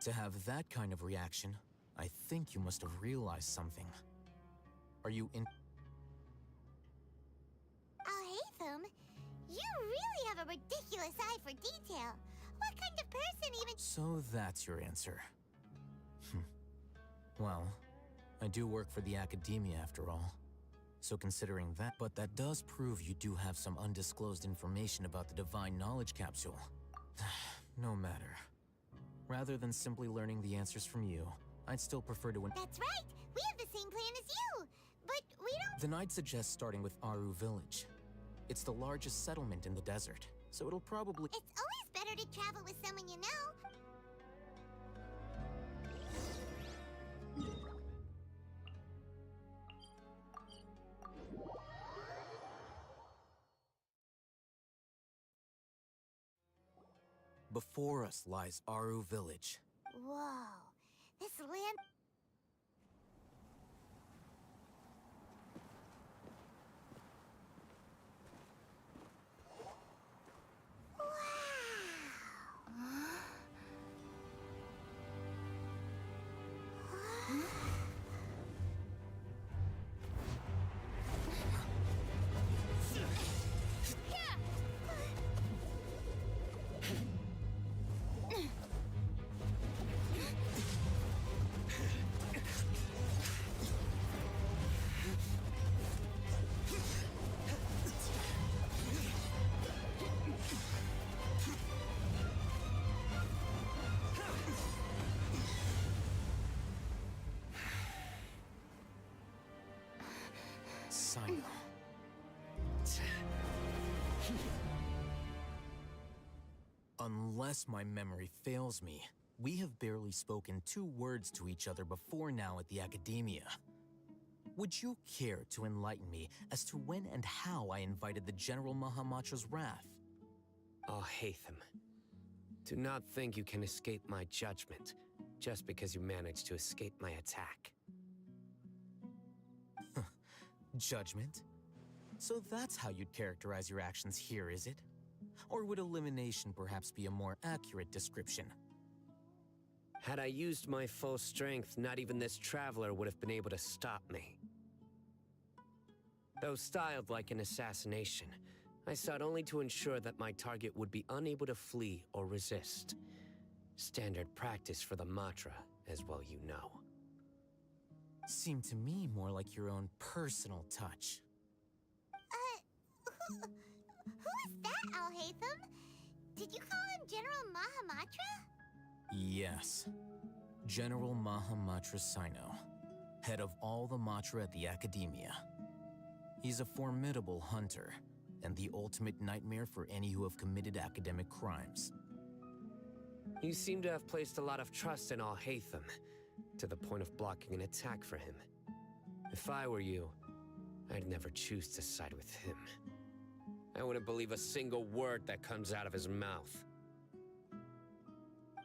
To have that kind of reaction, I think you must have realized something. Are you in... Haytham, you really have a ridiculous eye for detail. What kind of person even... So that's your answer. Well, I do work for the Academia after all. So considering that, but that does prove you do have some undisclosed information about the Divine Knowledge Capsule. No matter. Rather than simply learning the answers from you, I'd still prefer to... That's right! We have the same plan as you! But we don't... Then I'd suggest starting with Aru Village. It's the largest settlement in the desert, so it'll probably... It's always better to travel with someone you know. Before us lies Aru Village. Whoa. This land... Unless my memory fails me, we have barely spoken 2 words to each other before now at the Academia. Would you care to enlighten me as to when and how I invited the General Mahamatra's wrath? Oh, Hatham. Do not think you can escape my judgment just because you managed to escape my attack. Judgment? So that's how you'd characterize your actions here, is it? Or would elimination perhaps be a more accurate description? Had I used my full strength, not even this traveler would have been able to stop me. Though styled like an assassination, I sought only to ensure that my target would be unable to flee or resist. Standard practice for the Matra, as well you know. Seemed to me more like your own personal touch. Who is that, Alhaitham? Did you call him General Mahamatra? Yes. General Mahamatra Sino, head of all the Matra at the Academia. He's a formidable hunter, and the ultimate nightmare for any who have committed academic crimes. You seem to have placed a lot of trust in Alhaitham, to the point of blocking an attack for him. If I were you, I'd never choose to side with him. I wouldn't believe a single word that comes out of his mouth.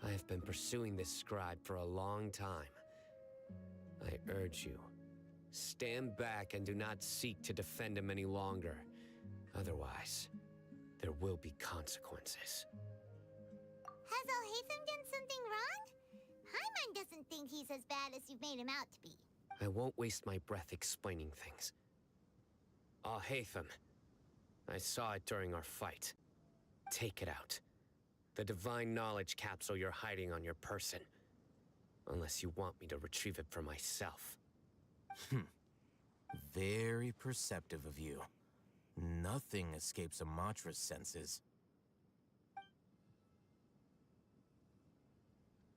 I have been pursuing this scribe for a long time. I urge you, stand back and do not seek to defend him any longer. Otherwise, there will be consequences. Has Alhaitham done something wrong? Paimon doesn't think he's as bad as you've made him out to be. I won't waste my breath explaining things. Alhaitham, I saw it during our fight. Take it out. The divine knowledge capsule you're hiding on your person. Unless you want me to retrieve it for myself. Very perceptive of you. Nothing escapes a Matra's senses.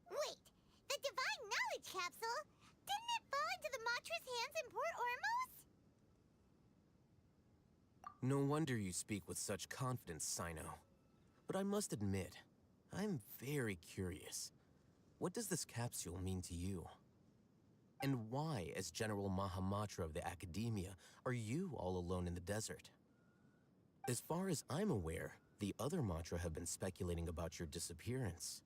Wait, the divine knowledge capsule? Didn't it fall into the Matra's hands in Port Ormos? No wonder you speak with such confidence, Sino. But I must admit, I'm very curious. What does this capsule mean to you? And why, as General Mahamatra of the Academia, are you all alone in the desert? As far as I'm aware, the other Matra have been speculating about your disappearance.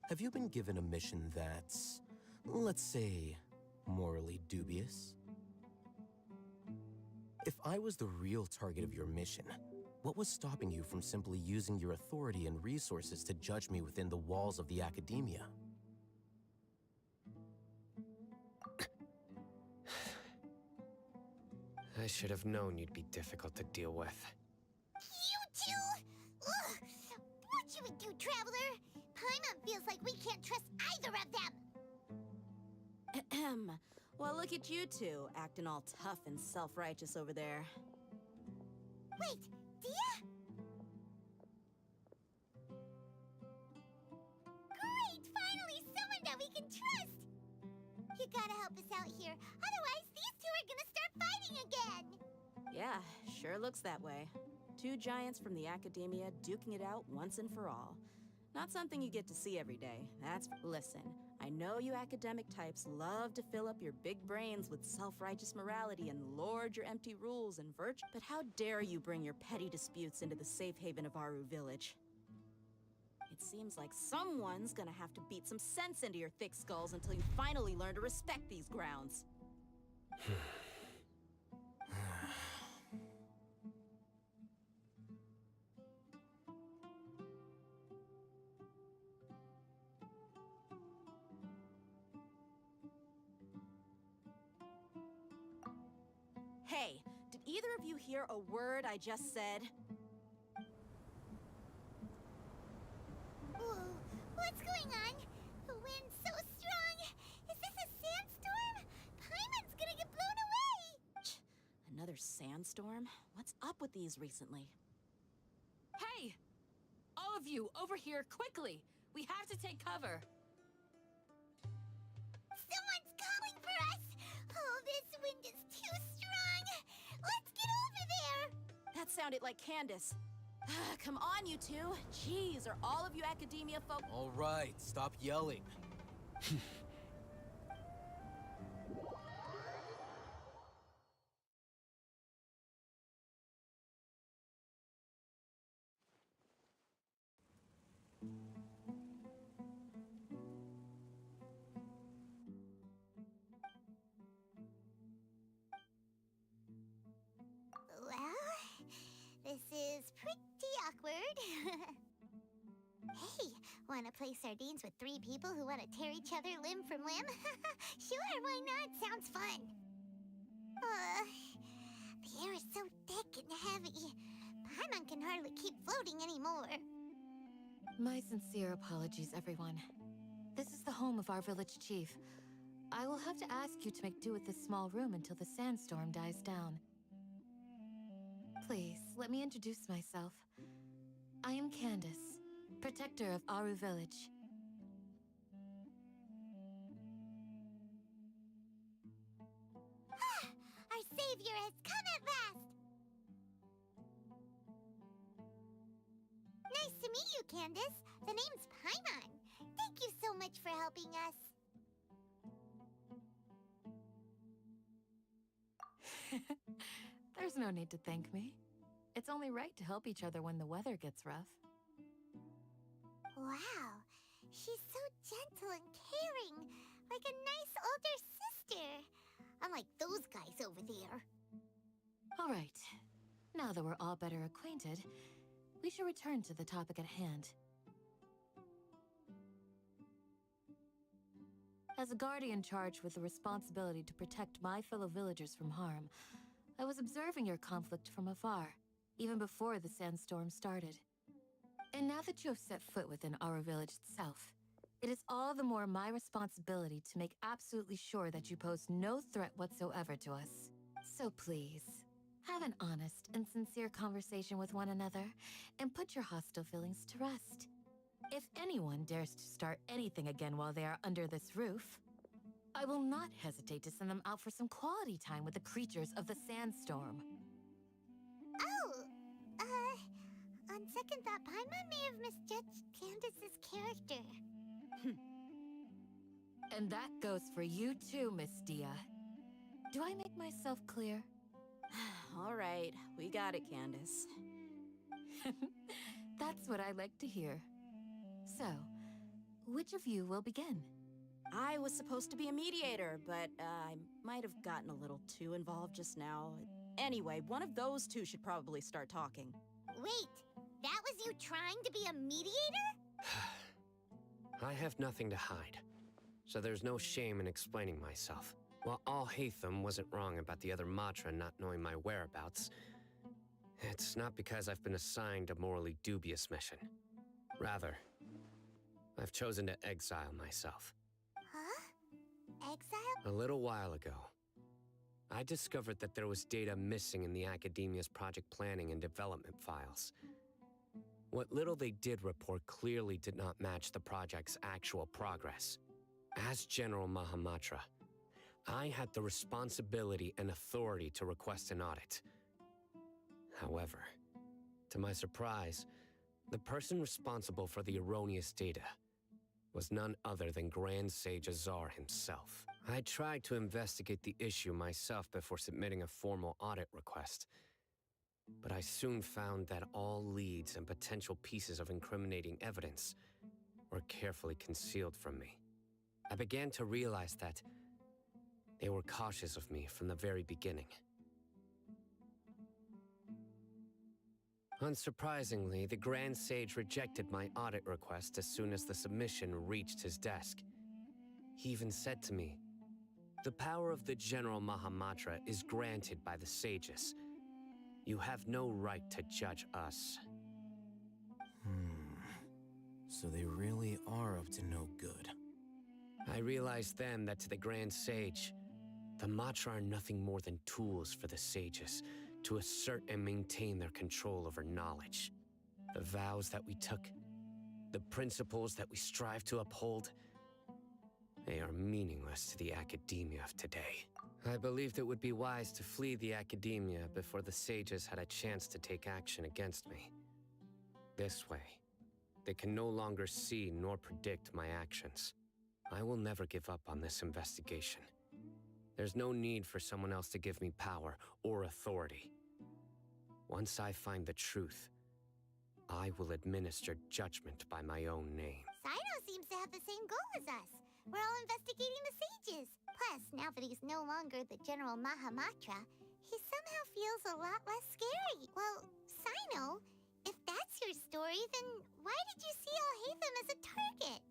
Have you been given a mission that's, let's say, morally dubious? If I was the real target of your mission, what was stopping you from simply using your authority and resources to judge me within the walls of the Academia? I should have known you'd be difficult to deal with. You two? Ugh! What you would do, Traveler? Paimon feels like we can't trust either of them! Ahem. Well, look at you two, acting all tough and self-righteous over there. Wait, Dia? Great! Finally, someone that we can trust! You gotta help us out here, otherwise these two are gonna start fighting again! Yeah, sure looks that way. 2 giants from the Academia duking it out once and for all. Not something you get to see every day, Listen, I know you academic types love to fill up your big brains with self-righteous morality and lord your empty rules and virtue, but how dare you bring your petty disputes into the safe haven of Aru Village? It seems like someone's gonna have to beat some sense into your thick skulls until you finally learn to respect these grounds. Hey, did either of you hear a word I just said? Whoa, what's going on? The wind's so strong! Is this a sandstorm? Paimon's gonna get blown away! Another sandstorm? What's up with these recently? Hey! All of you, over here, quickly! We have to take cover! Someone's calling for us! Oh, this wind is too strong! Let's get over there! That sounded like Candace. Come on, you two. Jeez, are all of you academia folk— All right, stop yelling. Well, this is pretty awkward. Hey, wanna play sardines with 3 people who wanna tear each other limb from limb? Sure, why not? Sounds fun. The air is so thick and heavy. Paimon can hardly keep floating anymore. My sincere apologies, everyone. This is the home of our village chief. I will have to ask you to make do with this small room until the sandstorm dies down. Please, let me introduce myself. I am Candace, protector of Aru Village. Our savior has come at last! Nice to meet you, Candace. The name's Paimon. Thank you so much for helping us. There's no need to thank me. It's only right to help each other when the weather gets rough. Wow, she's so gentle and caring, like a nice older sister. Unlike those guys over there. All right. Now that we're all better acquainted, we should return to the topic at hand. As a guardian charged with the responsibility to protect my fellow villagers from harm, I was observing your conflict from afar, even before the sandstorm started. And now that you have set foot within our village itself, it is all the more my responsibility to make absolutely sure that you pose no threat whatsoever to us. So please, have an honest and sincere conversation with one another, and put your hostile feelings to rest. If anyone dares to start anything again while they are under this roof, I will not hesitate to send them out for some quality time with the creatures of the sandstorm. Oh, on second thought, Paimon may have misjudged Candace's character. And that goes for you too, Miss Dia. Do I make myself clear? All right, we got it, Candace. That's what I like to hear. So, which of you will begin? I was supposed to be a mediator, but I might have gotten a little too involved just now. Anyway, one of those two should probably start talking. Wait, that was you trying to be a mediator? I have nothing to hide, so there's no shame in explaining myself. While Al-Haytham wasn't wrong about the other Matra not knowing my whereabouts, it's not because I've been assigned a morally dubious mission. Rather, I've chosen to exile myself. Huh? Exile? A little while ago, I discovered that there was data missing in the Academia's project planning and development files. What little they did report clearly did not match the project's actual progress. As General Mahamatra, I had the responsibility and authority to request an audit. However, to my surprise, the person responsible for the erroneous data was none other than Grand Sage Azar himself. I tried to investigate the issue myself before submitting a formal audit request, but I soon found that all leads and potential pieces of incriminating evidence were carefully concealed from me. I began to realize that they were cautious of me from the very beginning. Unsurprisingly, the Grand Sage rejected my audit request as soon as the submission reached his desk. He even said to me, "The power of the General Mahamatra is granted by the sages. You have no right to judge us." So they really are up to no good. I realized then that to the Grand Sage, The Matra are nothing more than tools for the sages to assert and maintain their control over knowledge. The vows that we took, the principles that we strive to uphold, they are meaningless to the academia of today. I believed it would be wise to flee the academia before the sages had a chance to take action against me. This way, they can no longer see nor predict my actions. I will never give up on this investigation. There's no need for someone else to give me power or authority. Once I find the truth, I will administer judgment by my own name. Sino seems to have the same goal as us. We're all investigating the sages. Plus, now that he's no longer the General Mahamatra, he somehow feels a lot less scary. Well, Sino, if that's your story, then why did you see Alhaitham as a target?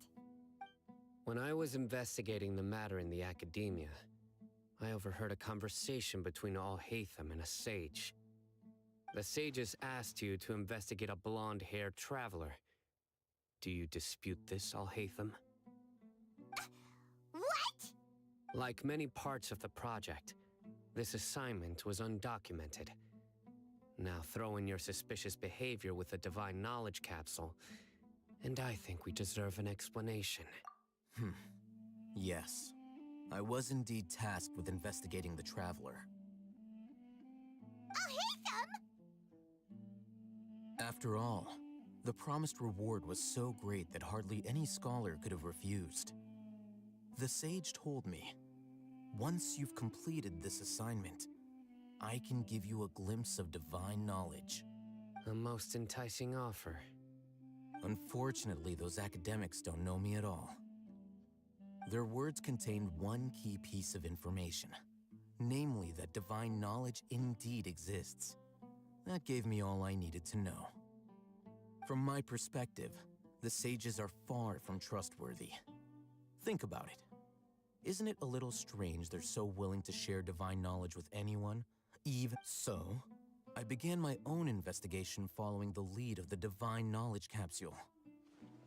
When I was investigating the matter in the academia, I overheard a conversation between Alhaitham and a sage. The sages asked you to investigate a blonde-haired traveler. Do you dispute this, Alhaitham? What? Like many parts of the project, this assignment was undocumented. Now throw in your suspicious behavior with the Divine Knowledge Capsule, and I think we deserve an explanation. Yes. I was indeed tasked with investigating the Traveler. Alhaitham! After all, the promised reward was so great that hardly any scholar could have refused. The sage told me, once you've completed this assignment, I can give you a glimpse of divine knowledge. A most enticing offer. Unfortunately, those academics don't know me at all. Their words contained one key piece of information, namely that divine knowledge indeed exists. That gave me all I needed to know. From my perspective, the sages are far from trustworthy. Think about it. Isn't it a little strange they're so willing to share divine knowledge with anyone? Even so, I began my own investigation following the lead of the Divine Knowledge Capsule.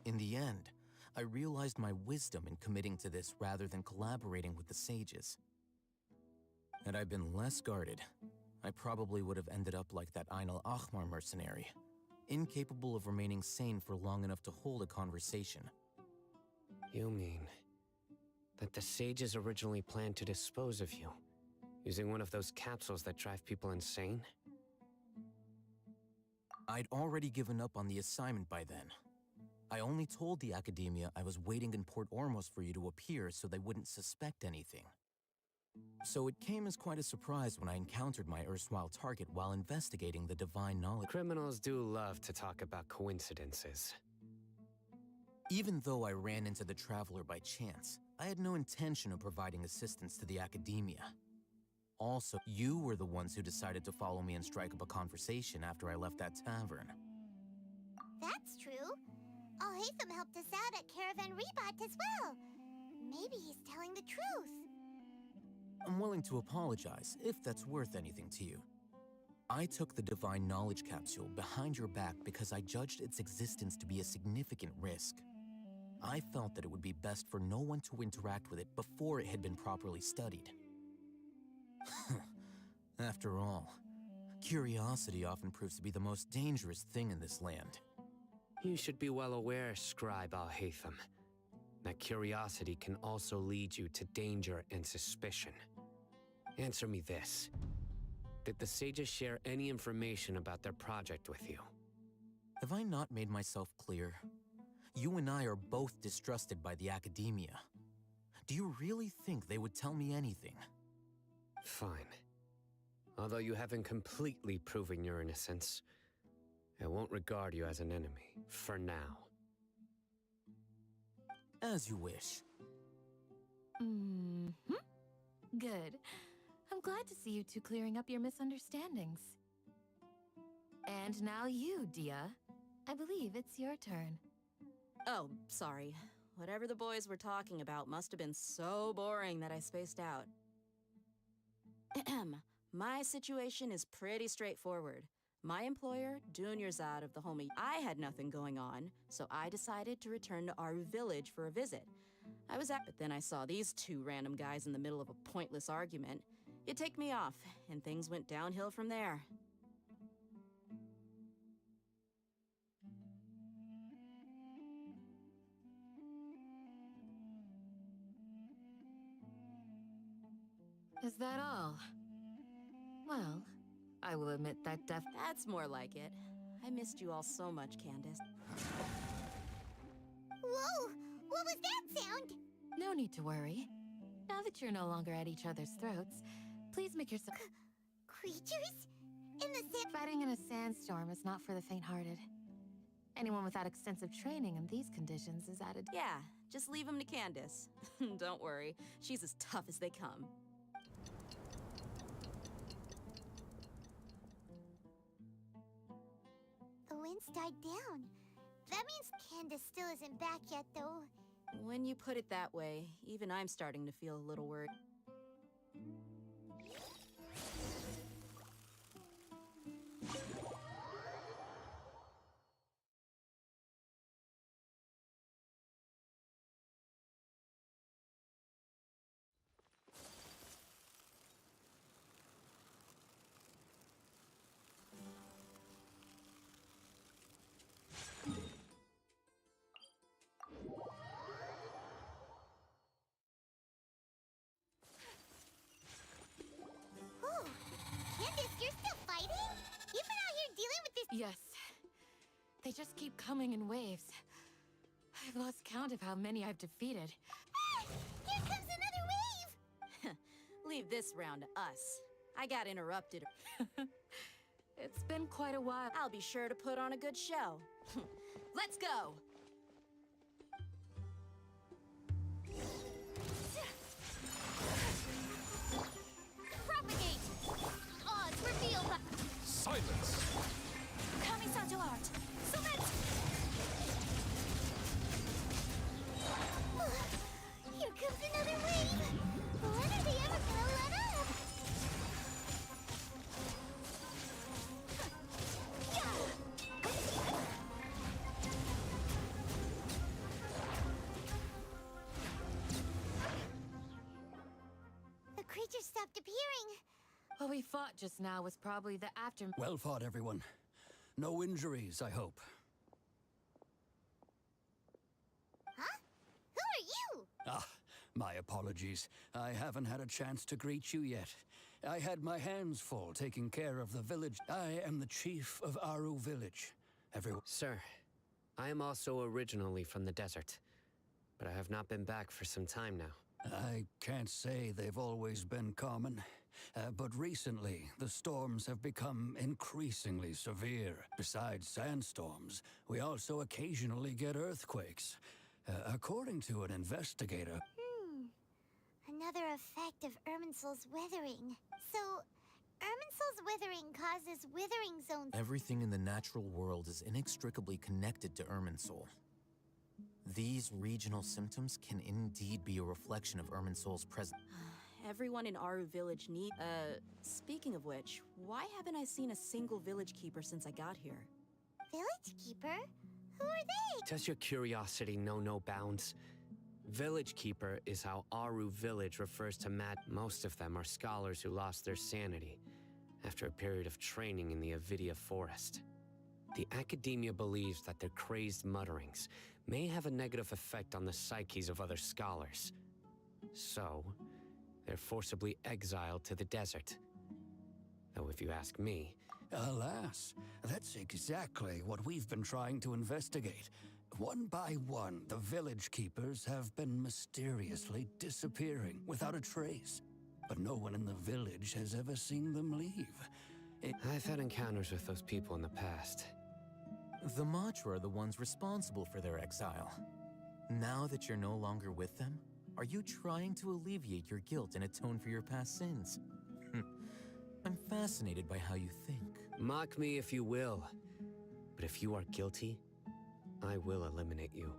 In the end, I realized my wisdom in committing to this rather than collaborating with the sages. Had I been less guarded, I probably would have ended up like that Ain al-Ahmar mercenary, incapable of remaining sane for long enough to hold a conversation. You mean that the sages originally planned to dispose of you, using one of those capsules that drive people insane? I'd already given up on the assignment by then. I only told the academia I was waiting in Port Ormos for you to appear so they wouldn't suspect anything. So it came as quite a surprise when I encountered my erstwhile target while investigating the divine knowledge. Criminals do love to talk about coincidences. Even though I ran into the Traveler by chance, I had no intention of providing assistance to the academia. Also, you were the ones who decided to follow me and strike up a conversation after I left that tavern. That's true. Alhaitham helped us out at Caravan Rebat as well. Maybe he's telling the truth. I'm willing to apologize, if that's worth anything to you. I took the Divine Knowledge Capsule behind your back because I judged its existence to be a significant risk. I felt that it would be best for no one to interact with it before it had been properly studied. After all, curiosity often proves to be the most dangerous thing in this land. You should be well aware, Scribe Alhaitham, that curiosity can also lead you to danger and suspicion. Answer me this. Did the sages share any information about their project with you? Have I not made myself clear? You and I are both distrusted by the academia. Do you really think they would tell me anything? Fine. Although you haven't completely proven your innocence, I won't regard you as an enemy, for now. As you wish. Good. I'm glad to see you two clearing up your misunderstandings. And now you, Dia. I believe it's your turn. Oh, sorry. Whatever the boys were talking about must have been so boring that I spaced out. My situation is pretty straightforward. My employer, Dunyarzad of the Homi, I had nothing going on, so I decided to return to our village for a visit. I was but then I saw these two random guys in the middle of a pointless argument. You ticked me off, and things went downhill from there. Is that all? Well, I will admit that That's more like it. I missed you all so much, Candace. Whoa! What was that sound? No need to worry. Now that you're no longer at each other's throats, please make yourself... Creatures? In the sand... Fighting in a sandstorm is not for the faint-hearted. Anyone without extensive training in these conditions is added... Yeah, just leave him to Candace. Don't worry, she's as tough as they come. The winds died down. That means Candace still isn't back yet, though. When you put it that way, even I'm starting to feel a little worried. Oh, Candace, you're still fighting? You've been out here dealing with this... Yes. They just keep coming in waves. I've lost count of how many I've defeated. Ah! Here comes another wave! Leave this round to us. I got interrupted. It's been quite a while. I'll be sure to put on a good show. Let's go! Propagate! Odds revealed by... Silence! Kami-san to art! Sumeru! Here comes another wave! When are they ever gonna let up? The creature stopped appearing. What we fought just now was probably the after... Well fought, everyone. No injuries, I hope. Huh? Who are you? Ah, my apologies. I haven't had a chance to greet you yet. I had my hands full taking care of the village. I am the chief of Aru village. Everyone... Sir, I am also originally from the desert, but I have not been back for some time now. I can't say they've always been common, but recently the storms have become increasingly severe. Besides sandstorms, we also occasionally get earthquakes. According to an investigator... Another effect of Irminsul's withering. So, Irminsul's withering causes withering zones. Everything in the natural world is inextricably connected to Irminsul. These regional symptoms can indeed be a reflection of Irminsul's presence. Everyone in Aru village need... speaking of which, why haven't I seen a single village keeper since I got here? Village keeper? Who are they? Does your curiosity know no bounds? Village Keeper is how Aru village refers to most of them are scholars who lost their sanity after a period of training in the Avidia forest. The academia believes that their crazed mutterings may have a negative effect on the psyches of other scholars. So, they're forcibly exiled to the desert. Though if you ask me... Alas, that's exactly what we've been trying to investigate. One by one, the village keepers have been mysteriously disappearing without a trace. But no one in the village has ever seen them leave. I've had encounters with those people in the past. The Matra are the ones responsible for their exile. Now that you're no longer with them, are you trying to alleviate your guilt and atone for your past sins? I'm fascinated by how you think. Mock me if you will, but if you are guilty, I will eliminate you,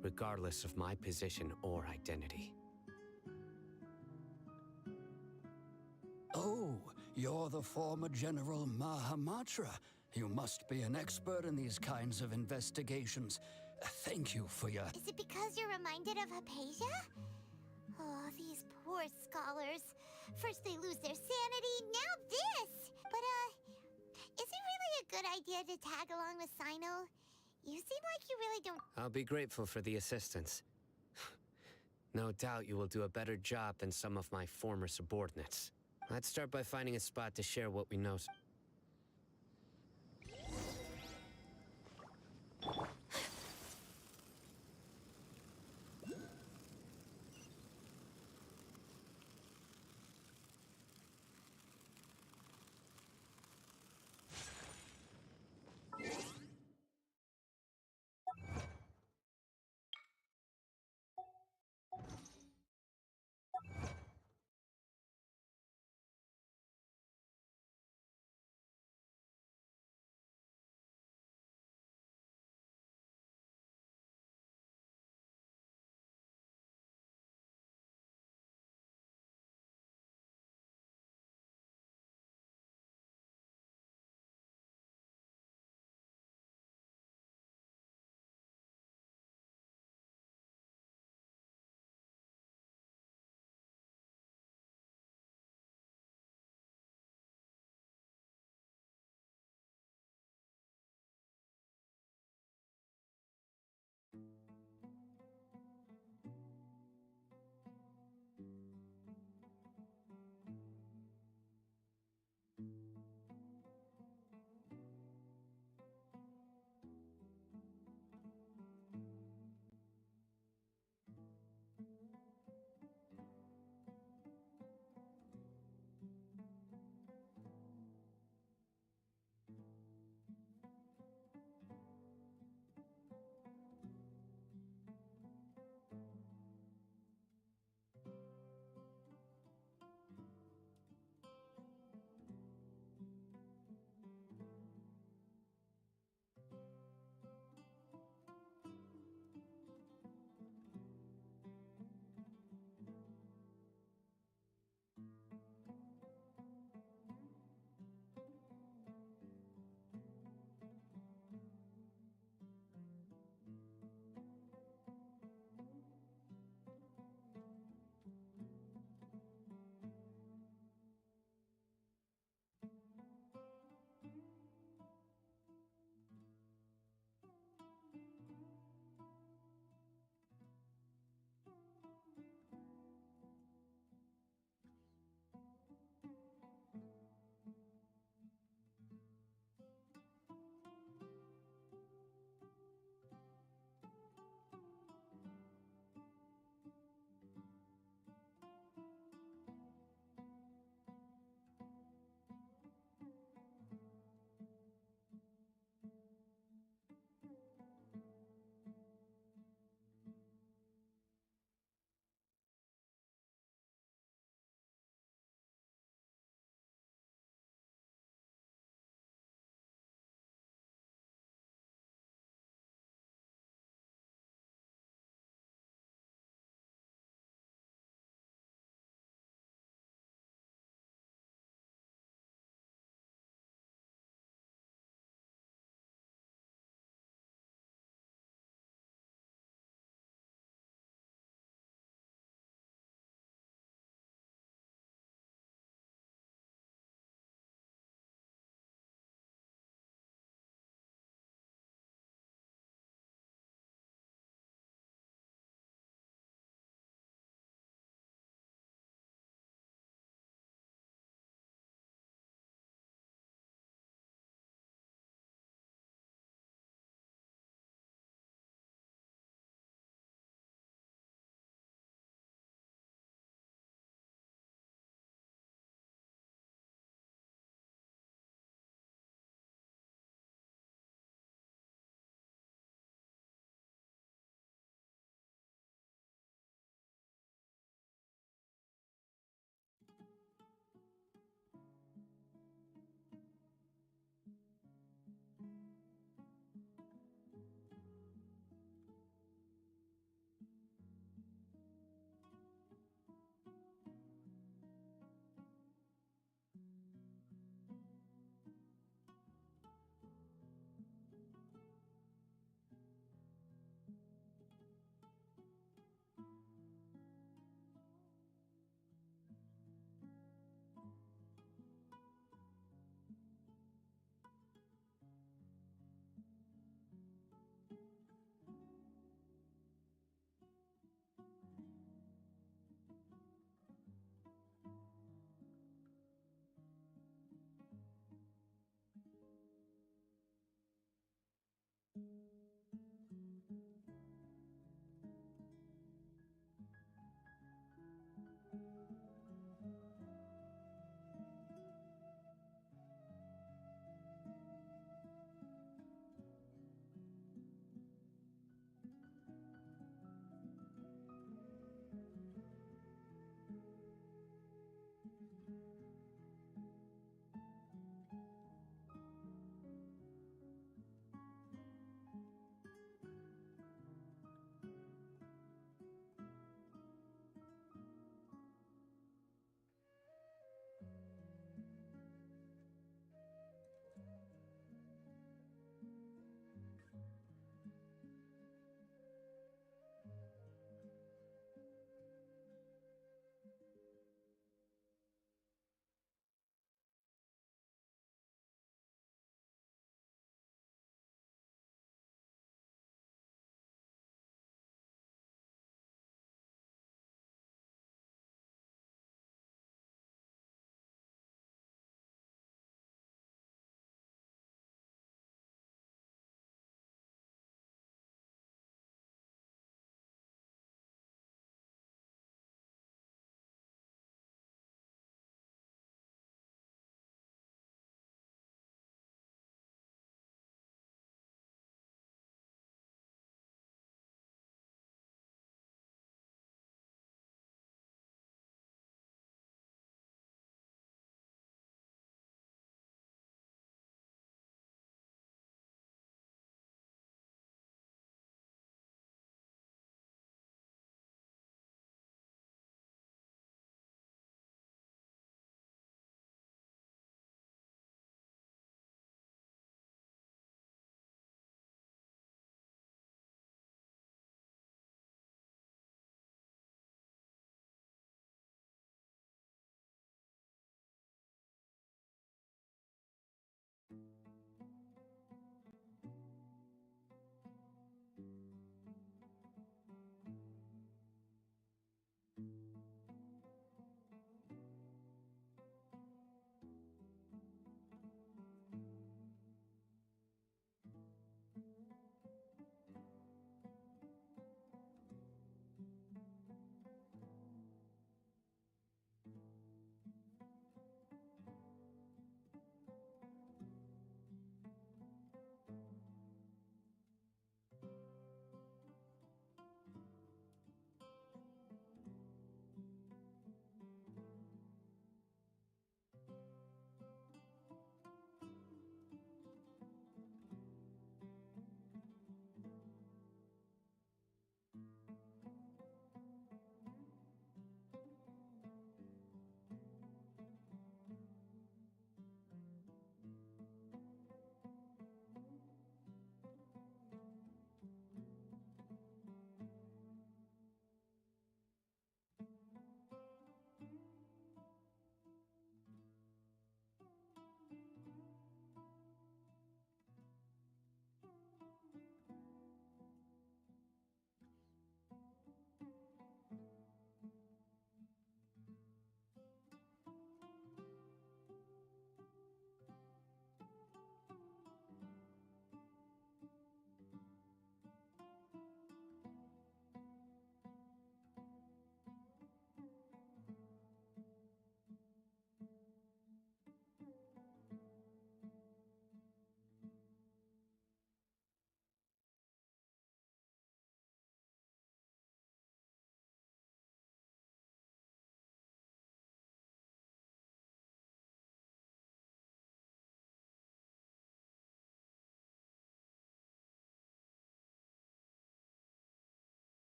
regardless of my position or identity. Oh, you're the former General Mahamatra. You must be an expert in these kinds of investigations. Thank you for your... Is it because you're reminded of Hypatia? Oh, these poor scholars. First they lose their sanity, now this! But, is it really a good idea to tag along with Sino? You seem like you really don't... I'll be grateful for the assistance. No doubt you will do a better job than some of my former subordinates. Let's start by finding a spot to share what we know.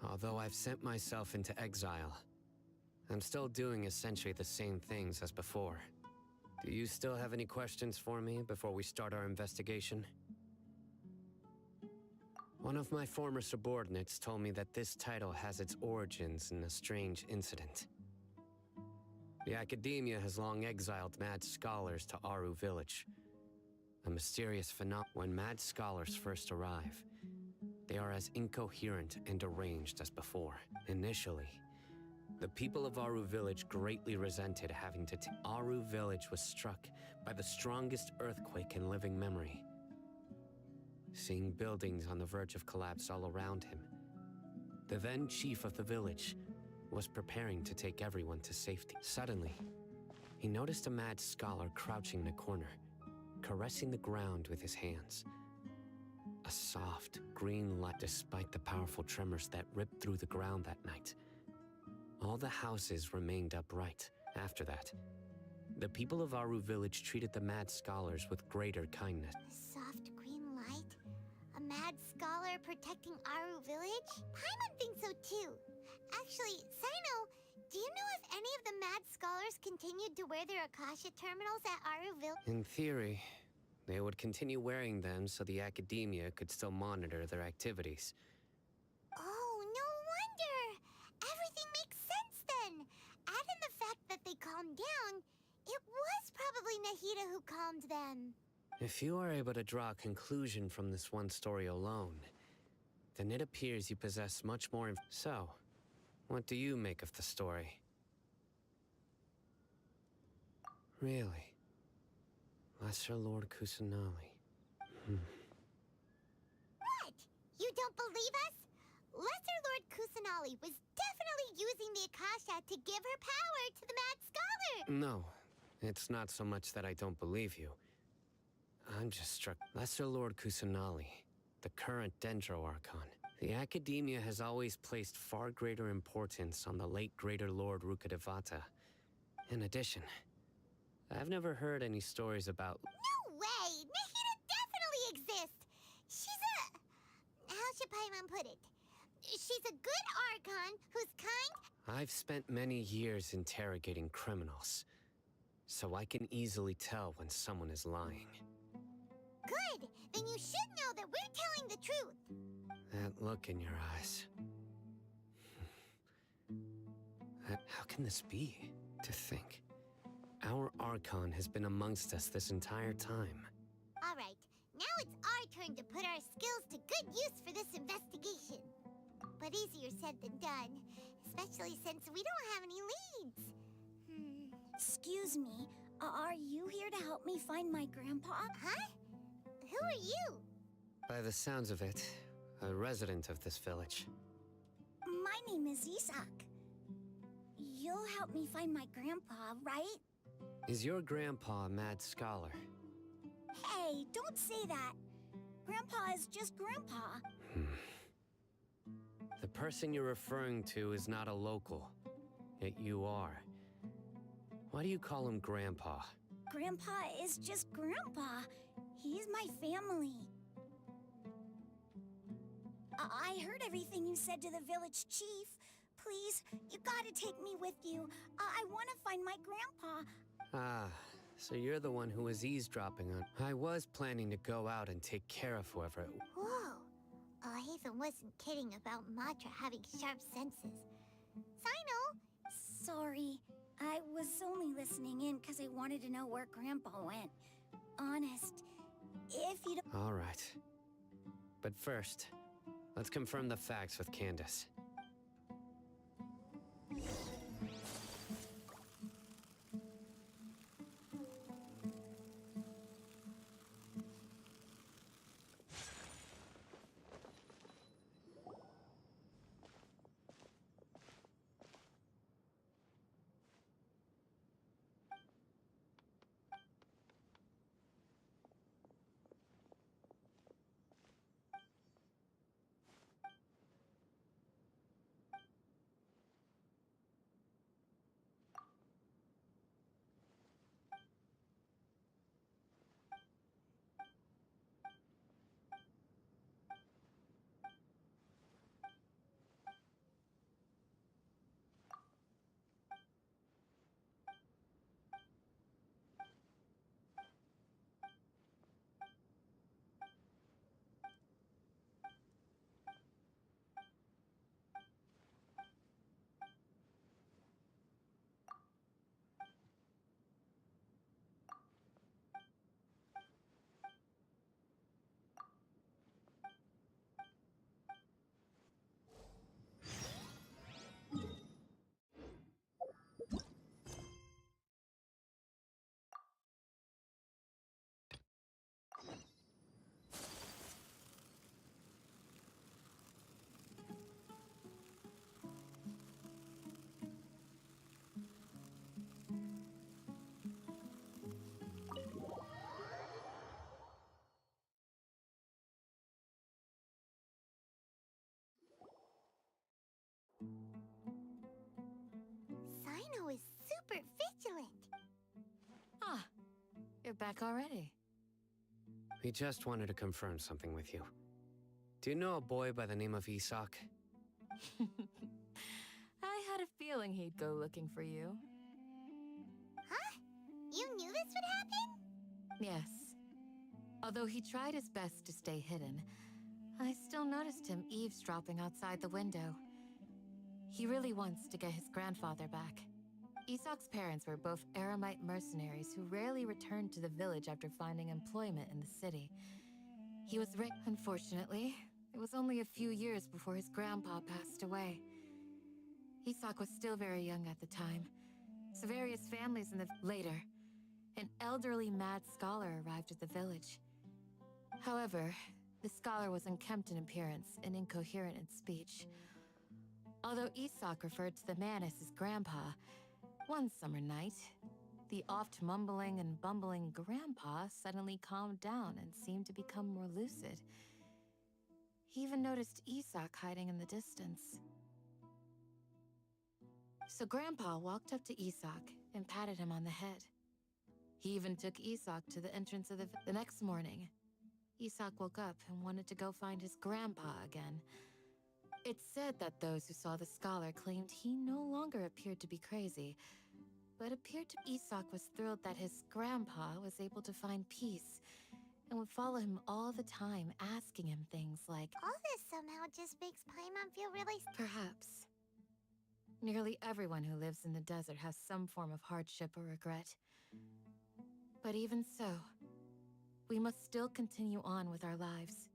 Although I've sent myself into exile, I'm still doing essentially the same things as before. Do you still have any questions for me before we start our investigation? One of my former subordinates told me that this title has its origins in a strange incident. The Academia has long exiled mad scholars to Aru Village. A mysterious phenomenon. When mad scholars first arrive, they are as incoherent and deranged as before. Initially, the people of Aru Village greatly resented having to Aru Village was struck by the strongest earthquake in living memory. Seeing buildings on the verge of collapse all around him, the then chief of the village was preparing to take everyone to safety. Suddenly, he noticed a mad scholar crouching in a corner, caressing the ground with his hands. A soft, green light, despite the powerful tremors that ripped through the ground that night. All the houses remained upright. After that, the people of Aru Village treated the mad scholars with greater kindness. A soft green light? A mad scholar protecting Aru Village? Paimon thinks so too. Actually, Sino, do you know if any of the mad scholars continued to wear their Akasha terminals at Aru Village? In theory, they would continue wearing them so the Academia could still monitor their activities. Oh, no wonder! Everything makes sense then! Add in the fact that they calmed down, it was probably Nahida who calmed them. If you are able to draw a conclusion from this one story alone, then it appears you possess much more So, what do you make of the story? Really? Lesser Lord Kusanali. What? You don't believe us? Lesser Lord Kusanali was definitely using the Akasha to give her power to the mad scholar! No, it's not so much that I don't believe you. I'm just struck. Lesser Lord Kusanali, the current Dendro Archon. The Academia has always placed far greater importance on the late Greater Lord Rukkhadevata. In addition, I've never heard any stories about... No way! Nahida definitely exists! She's a... How should Paimon put it? She's a good Archon who's kind... I've spent many years interrogating criminals, so I can easily tell when someone is lying. Good! Then you should know that we're telling the truth! That look in your eyes... How can this be? To think, our Archon has been amongst us this entire time. Alright, now it's our turn to put our skills to good use for this investigation. But easier said than done, especially since we don't have any leads. Excuse me, are you here to help me find my grandpa? Huh? Who are you? By the sounds of it, a resident of this village. My name is Isak. You'll help me find my grandpa, right? Is your grandpa a mad scholar? Hey, don't say that. Grandpa is just Grandpa. The person you're referring to is not a local, yet you are. Why do you call him Grandpa? Grandpa is just Grandpa. He's my family. I heard everything you said to the village chief. Please, you gotta take me with you. I want to find my grandpa. Ah, so you're the one who was eavesdropping on... I was planning to go out and take care of whoever it... Whoa! Hatham wasn't kidding about Matra having sharp senses. Sino! Sorry, I was only listening in because I wanted to know where Grandpa went. Honest, if you don't... All right. But first, let's confirm the facts with Candace. super vigilant. Ah, you're back already. We just wanted to confirm something with you. Do you know a boy by the name of Isak? I had a feeling he'd go looking for you. Huh? You knew this would happen? Yes. Although he tried his best to stay hidden, I still noticed him eavesdropping outside the window. He really wants to get his grandfather back. Isak's parents were both Aramite mercenaries who rarely returned to the village after finding employment in the city. He was unfortunately, it was only a few years before his grandpa passed away. Isak was still very young at the time, so various families in the... Later, an elderly mad scholar arrived at the village. However, the scholar was unkempt in appearance and incoherent in speech. Although Isak referred to the man as his grandpa, one summer night, the oft mumbling and bumbling grandpa suddenly calmed down and seemed to become more lucid. He even noticed Isak hiding in the distance. So Grandpa walked up to Isak and patted him on the head. He even took Isak to the entrance of the next morning. Isak woke up and wanted to go find his grandpa again. It's said that those who saw the scholar claimed he no longer appeared to be crazy, but appeared to... Isak was thrilled that his grandpa was able to find peace and would follow him all the time, asking him things like... All this somehow just makes Paimon feel really... Perhaps. Nearly everyone who lives in the desert has some form of hardship or regret. But even so, we must still continue on with our lives.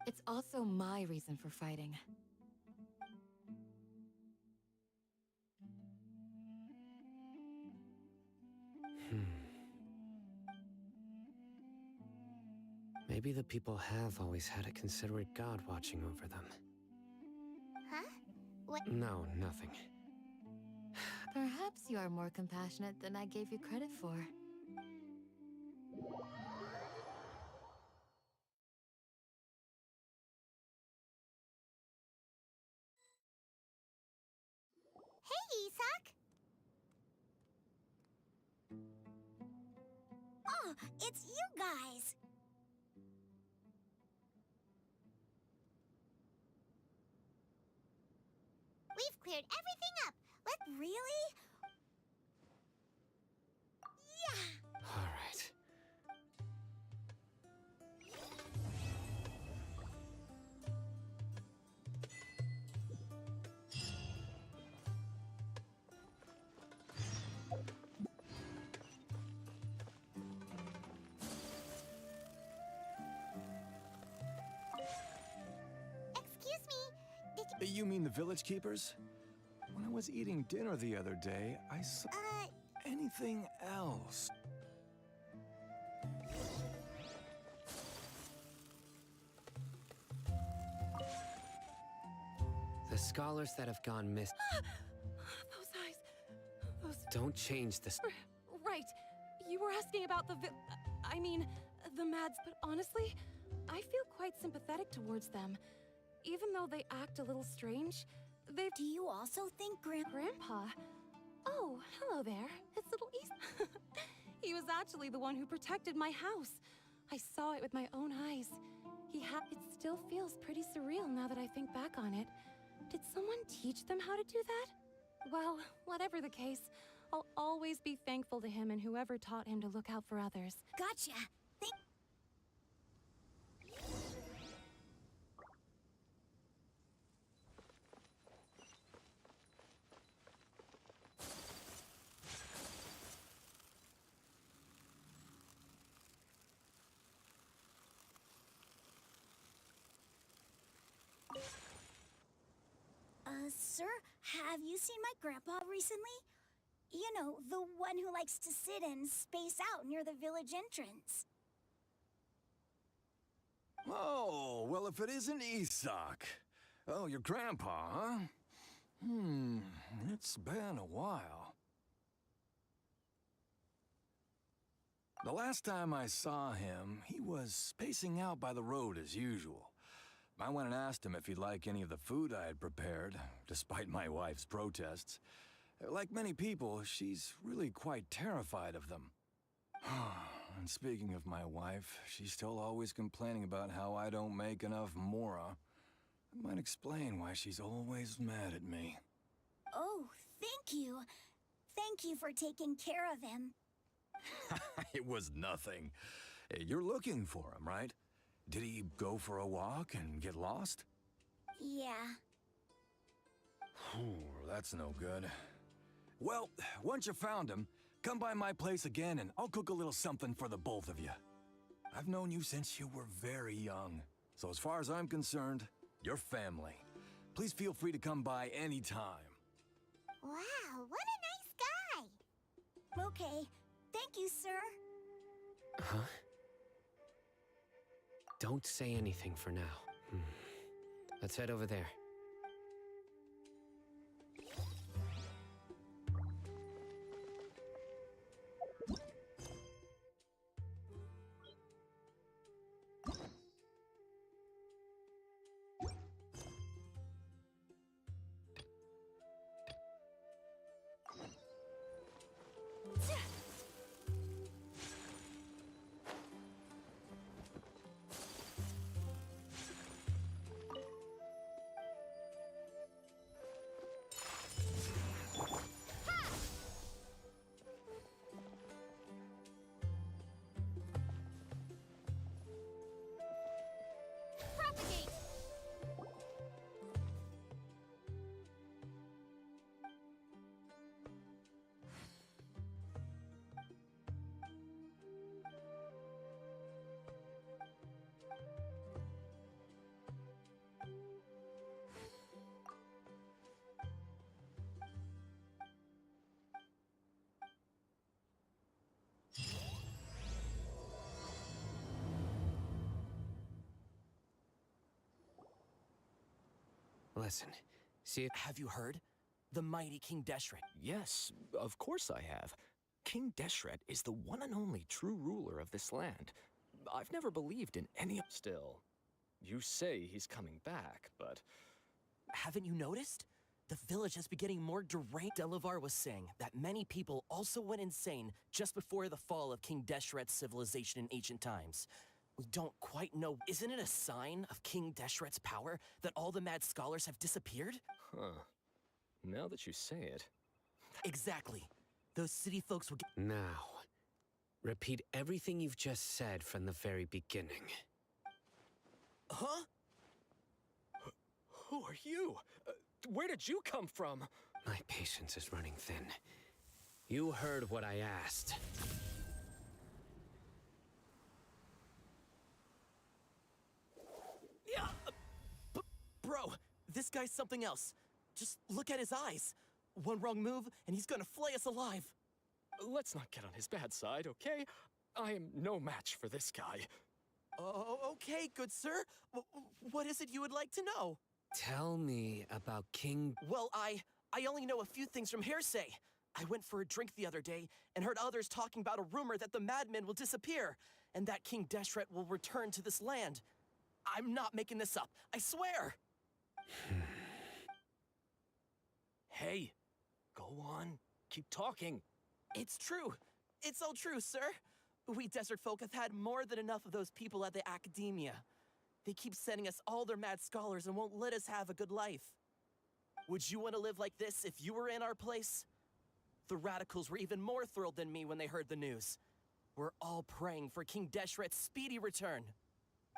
It's also my reason for fighting. Maybe the people have always had a considerate god watching over them. Huh? What? No, nothing. Perhaps you are more compassionate than I gave you credit for. Hey, Isak! Oh, it's you guys! We've cleared everything up. Let's... Really? All right. Excuse me, did You mean the village keepers? When I was eating dinner the other day, I saw... anything else? The scholars that have gone missing. Those eyes. Those... Don't change this. Right. You were asking about the I mean, the Mads, but honestly, I feel quite sympathetic towards them. Even though they act a little strange, they've... Do you also think Grandpa? Oh, hello there. It's little East. He was actually the one who protected my house. I saw it with my own eyes. It still feels pretty surreal now that I think back on it. Did someone teach them how to do that? Well, whatever the case, I'll always be thankful to him and whoever taught him to look out for others. Gotcha. Sir, have you seen my grandpa recently? You know, the one who likes to sit and space out near the village entrance. Oh, well, if it isn't Isak. Oh, your grandpa, huh? It's been a while. The last time I saw him, he was spacing out by the road as usual. I went and asked him if he'd like any of the food I had prepared, despite my wife's protests. Like many people, she's really quite terrified of them. And speaking of my wife, she's still always complaining about how I don't make enough mora. That might explain why she's always mad at me. Oh, thank you. Thank you for taking care of him. It was nothing. You're looking for him, right? Did he go for a walk and get lost? Yeah. That's no good. Well, once you found him, come by my place again and I'll cook a little something for the both of you. I've known you since you were very young, so as far as I'm concerned, you're family. Please feel free to come by anytime. Wow, what a nice guy! Okay. Thank you, sir. Huh? Don't say anything for now. Let's head over there. Propagate! Listen, see it. Have you heard? The mighty King Deshret. Yes, of course I have. King Deshret is the one and only true ruler of this land. I've never believed in any... Still, you say he's coming back, but... Haven't you noticed? The village has been getting more deranged. Delavar was saying that many people also went insane just before the fall of King Deshret's civilization in ancient times. We don't quite know. Isn't it a sign of King Deshret's power that all the mad scholars have disappeared? Huh. Now that you say it... Exactly. Those city folks will get... Now, repeat everything you've just said from the very beginning. Huh? Who are you? Where did you come from? My patience is running thin. You heard what I asked. Yeah, bro, this guy's something else. Just look at his eyes. One wrong move, and he's gonna flay us alive. Let's not get on his bad side, okay? I am no match for this guy. Oh, okay, good sir. What is it you would like to know? Tell me about King... Well, I only know a few things from hearsay. I went for a drink the other day and heard others talking about a rumor that the madmen will disappear and that King Deshret will return to this land. I'm not making this up, I swear! Hey, go on. Keep talking. It's true. It's all true, sir. We desert folk have had more than enough of those people at the academia. They keep sending us all their mad scholars and won't let us have a good life. Would you want to live like this if you were in our place? The radicals were even more thrilled than me when they heard the news. We're all praying for King Deshret's speedy return.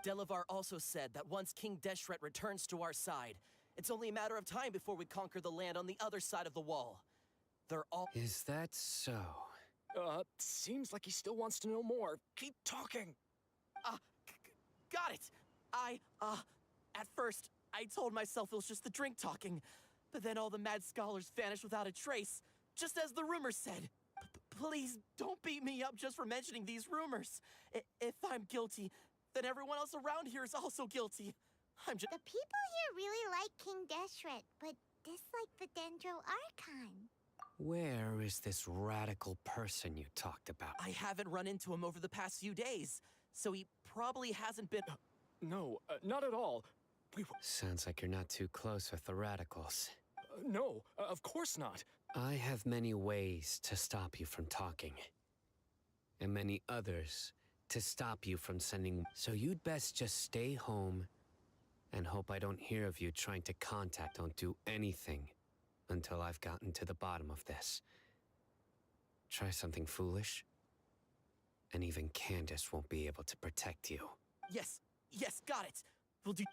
Delavar also said that once King Deshret returns to our side, it's only a matter of time before we conquer the land on the other side of the wall. They're all— Is that so? Seems like he still wants to know more. Keep talking. Got it. At first, I told myself it was just the drink talking, but then all the mad scholars vanished without a trace, just as the rumors said. Please don't beat me up just for mentioning these rumors. If I'm guilty, then everyone else around here is also guilty. I'm just— The people here really like King Deshret, but dislike the Dendro Archon. Where is this radical person you talked about? I haven't run into him over the past few days, so he probably hasn't been— No, not at all. Sounds like you're not too close with the radicals. No, of course not. I have many ways to stop you from talking. And many others to stop you from sending. So you'd best just stay home and hope I don't hear of you trying to contact. Don't do anything until I've gotten to the bottom of this. Try something foolish, and even Candace won't be able to protect you. Yes, got it. We'll do.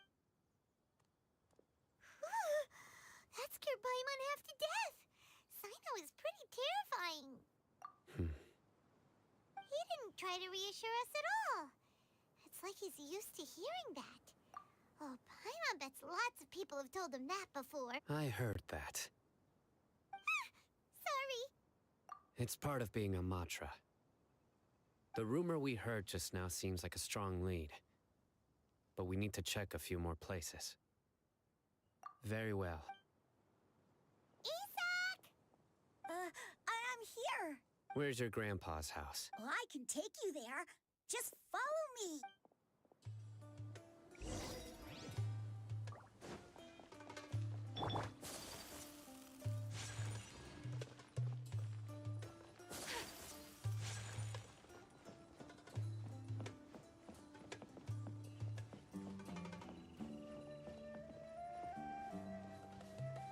That scared Paimon half to death. Sino is pretty terrifying. He didn't try to reassure us at all. It's like he's used to hearing that. Oh, Paimon bets lots of people have told him that before. I heard that. Sorry. It's part of being a Matra. The rumor we heard just now seems like a strong lead. But we need to check a few more places. Very well. I'm here. Where's your grandpa's house? Well, I can take you there. Just follow me.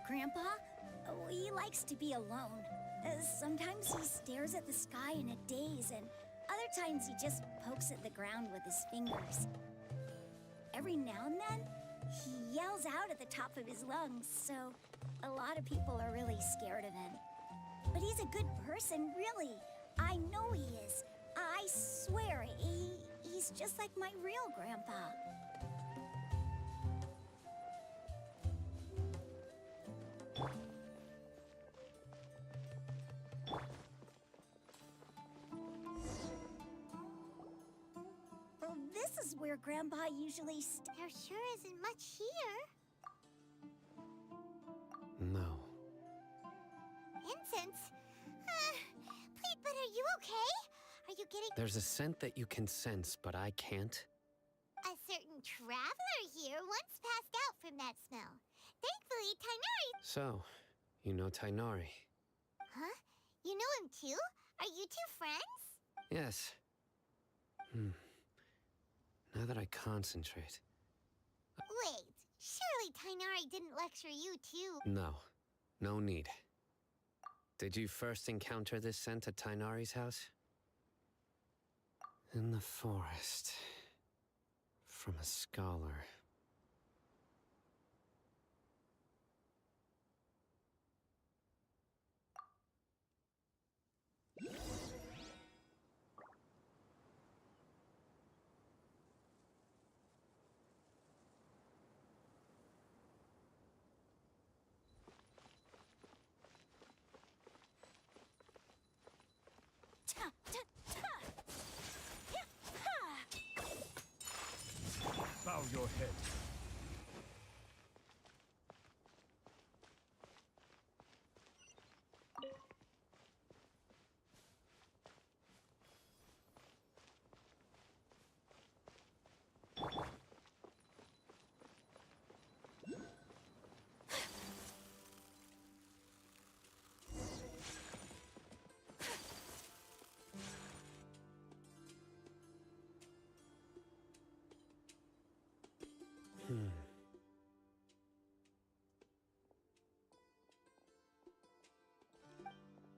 Grandpa, he likes to be alone. Sometimes he stares at the sky in a daze, and other times he just pokes at the ground with his fingers. Every now and then, he yells out at the top of his lungs, so a lot of people are really scared of him. But he's a good person, really. I know he is. I swear, he's just like my real grandpa. This is where Grandpa usually There sure isn't much here. No. Incense? Please, but are you okay? Are you getting... There's a scent that you can sense, but I can't. A certain traveler here once passed out from that smell. Thankfully, Tighnari... So, you know Tighnari? Huh? You know him too? Are you two friends? Yes. Now that I concentrate... Wait, surely Tighnari didn't lecture you too? No. No need. Did you first encounter this scent at Tighnari's house? In the forest. From a scholar. Bow your head.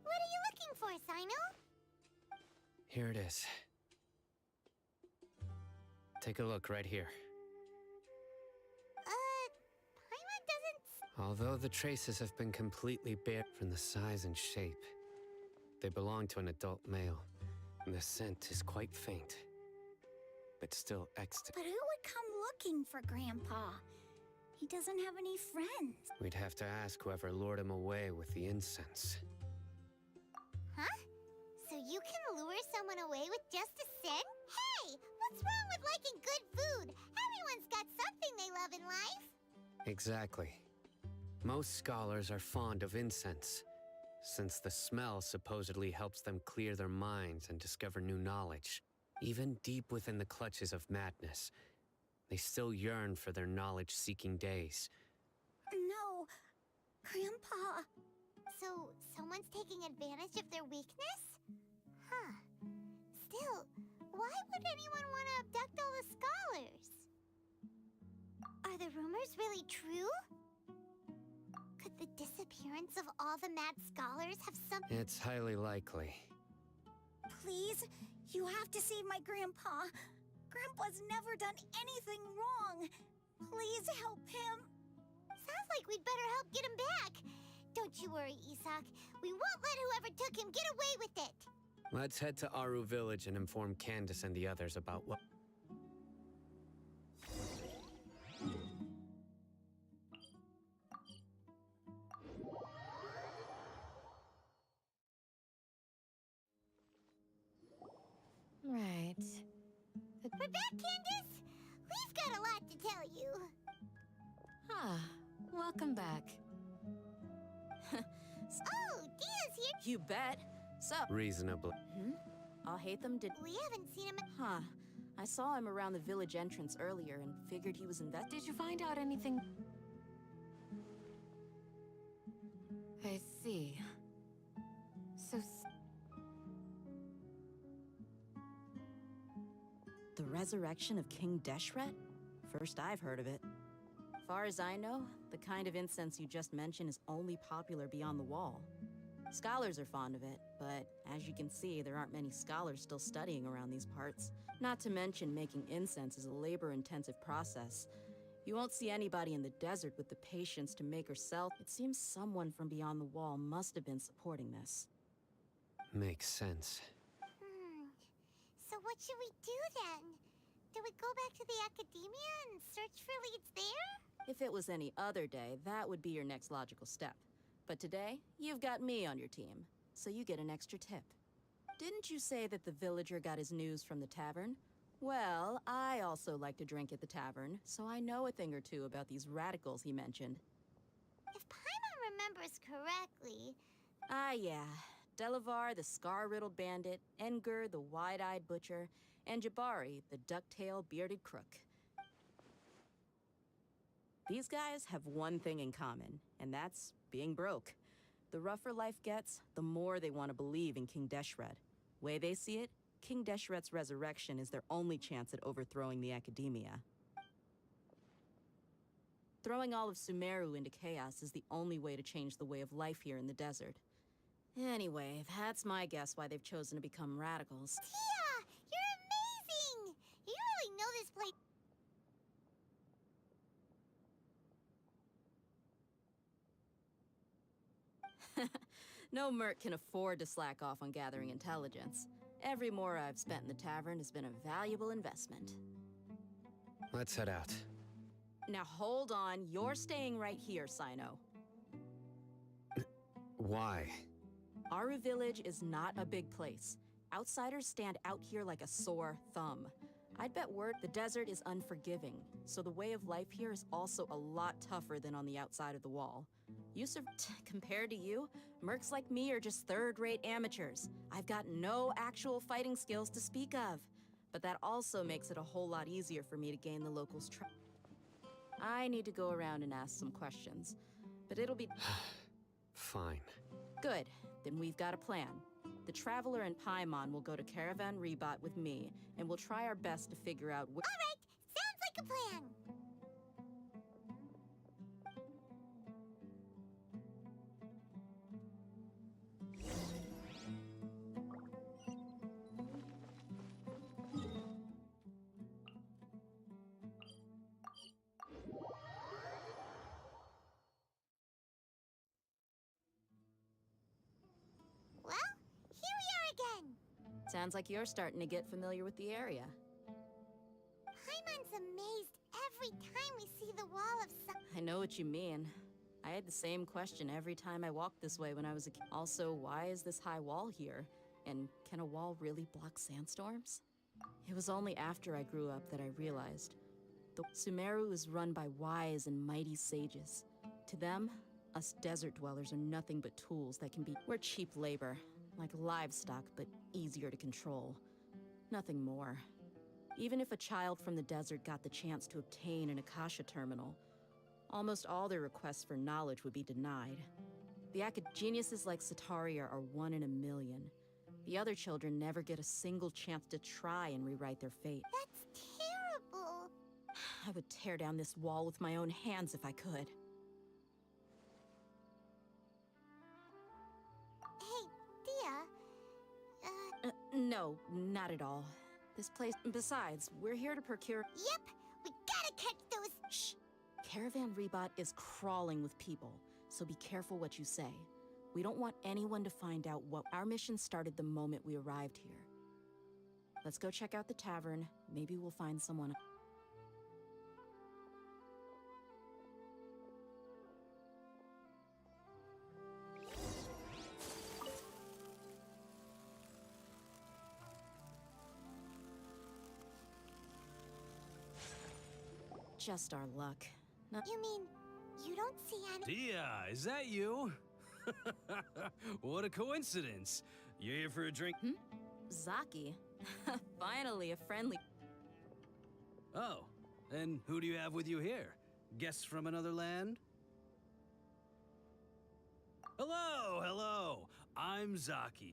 What are you looking for, Sino? Here it is. Take a look right here. Paimon doesn't... Although the traces have been completely bare from the size and shape, they belong to an adult male, and the scent is quite faint, but still extant. But who would come looking for Grandpa? He doesn't have any friends. We'd have to ask whoever lured him away with the incense. Huh? So you can lure someone away with just a scent? Hey, what's wrong with liking good food? Everyone's got something they love in life. Exactly. Most scholars are fond of incense, since the smell supposedly helps them clear their minds and discover new knowledge. Even deep within the clutches of madness, They still yearn for their knowledge-seeking days. No, Grandpa. So, someone's taking advantage of their weakness? Huh. Still, why would anyone want to abduct all the scholars? Are the rumors really true? Could the disappearance of all the mad scholars have something? It's highly likely. Please, you have to save my grandpa. Grandpa's never done anything wrong. Please help him. Sounds like we'd better help get him back. Don't you worry, Isak. We won't let whoever took him get away with it. Let's head to Aru Village and inform Candace and the others about what... Right. We're back, Candace. We've got a lot to tell you. Ah, welcome back. Oh, Dia's here. You bet. Sup? Reasonably. Alhaitham did... We haven't seen him... Huh. I saw him around the village entrance earlier and figured he was Did you find out anything? I see. So... The resurrection of King Deshret? First I've heard of it. Far as I know, the kind of incense you just mentioned is only popular beyond the wall. Scholars are fond of it, but as you can see, there aren't many scholars still studying around these parts. Not to mention making incense is a labor-intensive process. You won't see anybody in the desert with the patience to make or sell. It seems someone from beyond the wall must have been supporting this. Makes sense. So what should we do then? Do we go back to the academia and search for leads there? If it was any other day, that would be your next logical step. But today, you've got me on your team, so you get an extra tip. Didn't you say that the villager got his news from the tavern? Well, I also like to drink at the tavern, so I know a thing or two about these radicals he mentioned. If Paimon remembers correctly... Ah, yeah. Delavar, the scar-riddled bandit, Engur, the wide-eyed butcher, and Jabari, the duck-tailed bearded crook. These guys have one thing in common, and that's being broke. The rougher life gets, the more they want to believe in King Deshret. Way they see it, King Deshret's resurrection is their only chance at overthrowing the academia. Throwing all of Sumeru into chaos is the only way to change the way of life here in the desert. Anyway, that's my guess why they've chosen to become radicals. Tia! You're amazing! You really know this place... No merc can afford to slack off on gathering intelligence. Every more I've spent in the tavern has been a valuable investment. Let's head out. Now hold on, you're staying right here, Sino. Why? Aru Village is not a big place. Outsiders stand out here like a sore thumb. I'd bet the desert is unforgiving, so the way of life here is also a lot tougher than on the outside of the wall. Compared to you, mercs like me are just third-rate amateurs. I've got no actual fighting skills to speak of. But that also makes it a whole lot easier for me to gain the locals' trust. I need to go around and ask some questions, but it'll be... Fine. Good. Then we've got a plan. The Traveler and Paimon will go to Caravan Rebot with me, and we'll try our best to figure out All right! Sounds like a plan! Sounds like you're starting to get familiar with the area. Paimon's amazed every time we see the wall of sun. I know what you mean. I had the same question every time I walked this way when I was a kid. Also, why is this high wall here? And can a wall really block sandstorms? It was only after I grew up that I realized. The Sumeru is run by wise and mighty sages. To them, us desert dwellers are nothing but tools that can be... We're cheap labor. Like livestock, but easier to control. Nothing more. Even if a child from the desert got the chance to obtain an Akasha terminal, almost all their requests for knowledge would be denied. Geniuses like Sataria are 1 in a million. The other children never get a single chance to try and rewrite their fate. That's terrible. I would tear down this wall with my own hands if I could. Hey, Dia. No, not at all. This place... Besides, we're here to procure... Yep, we gotta catch those... Shh! Caravan Rebot is crawling with people, so be careful what you say. We don't want anyone to find out what... Our mission started the moment we arrived here. Let's go check out the tavern. Maybe we'll find someone... Just our luck. You mean, you don't see any... Dia, is that you? What a coincidence. You here for a drink? Zaki? Finally, a friendly... Oh, and who do you have with you here? Guests from another land? Hello, hello. I'm Zaki.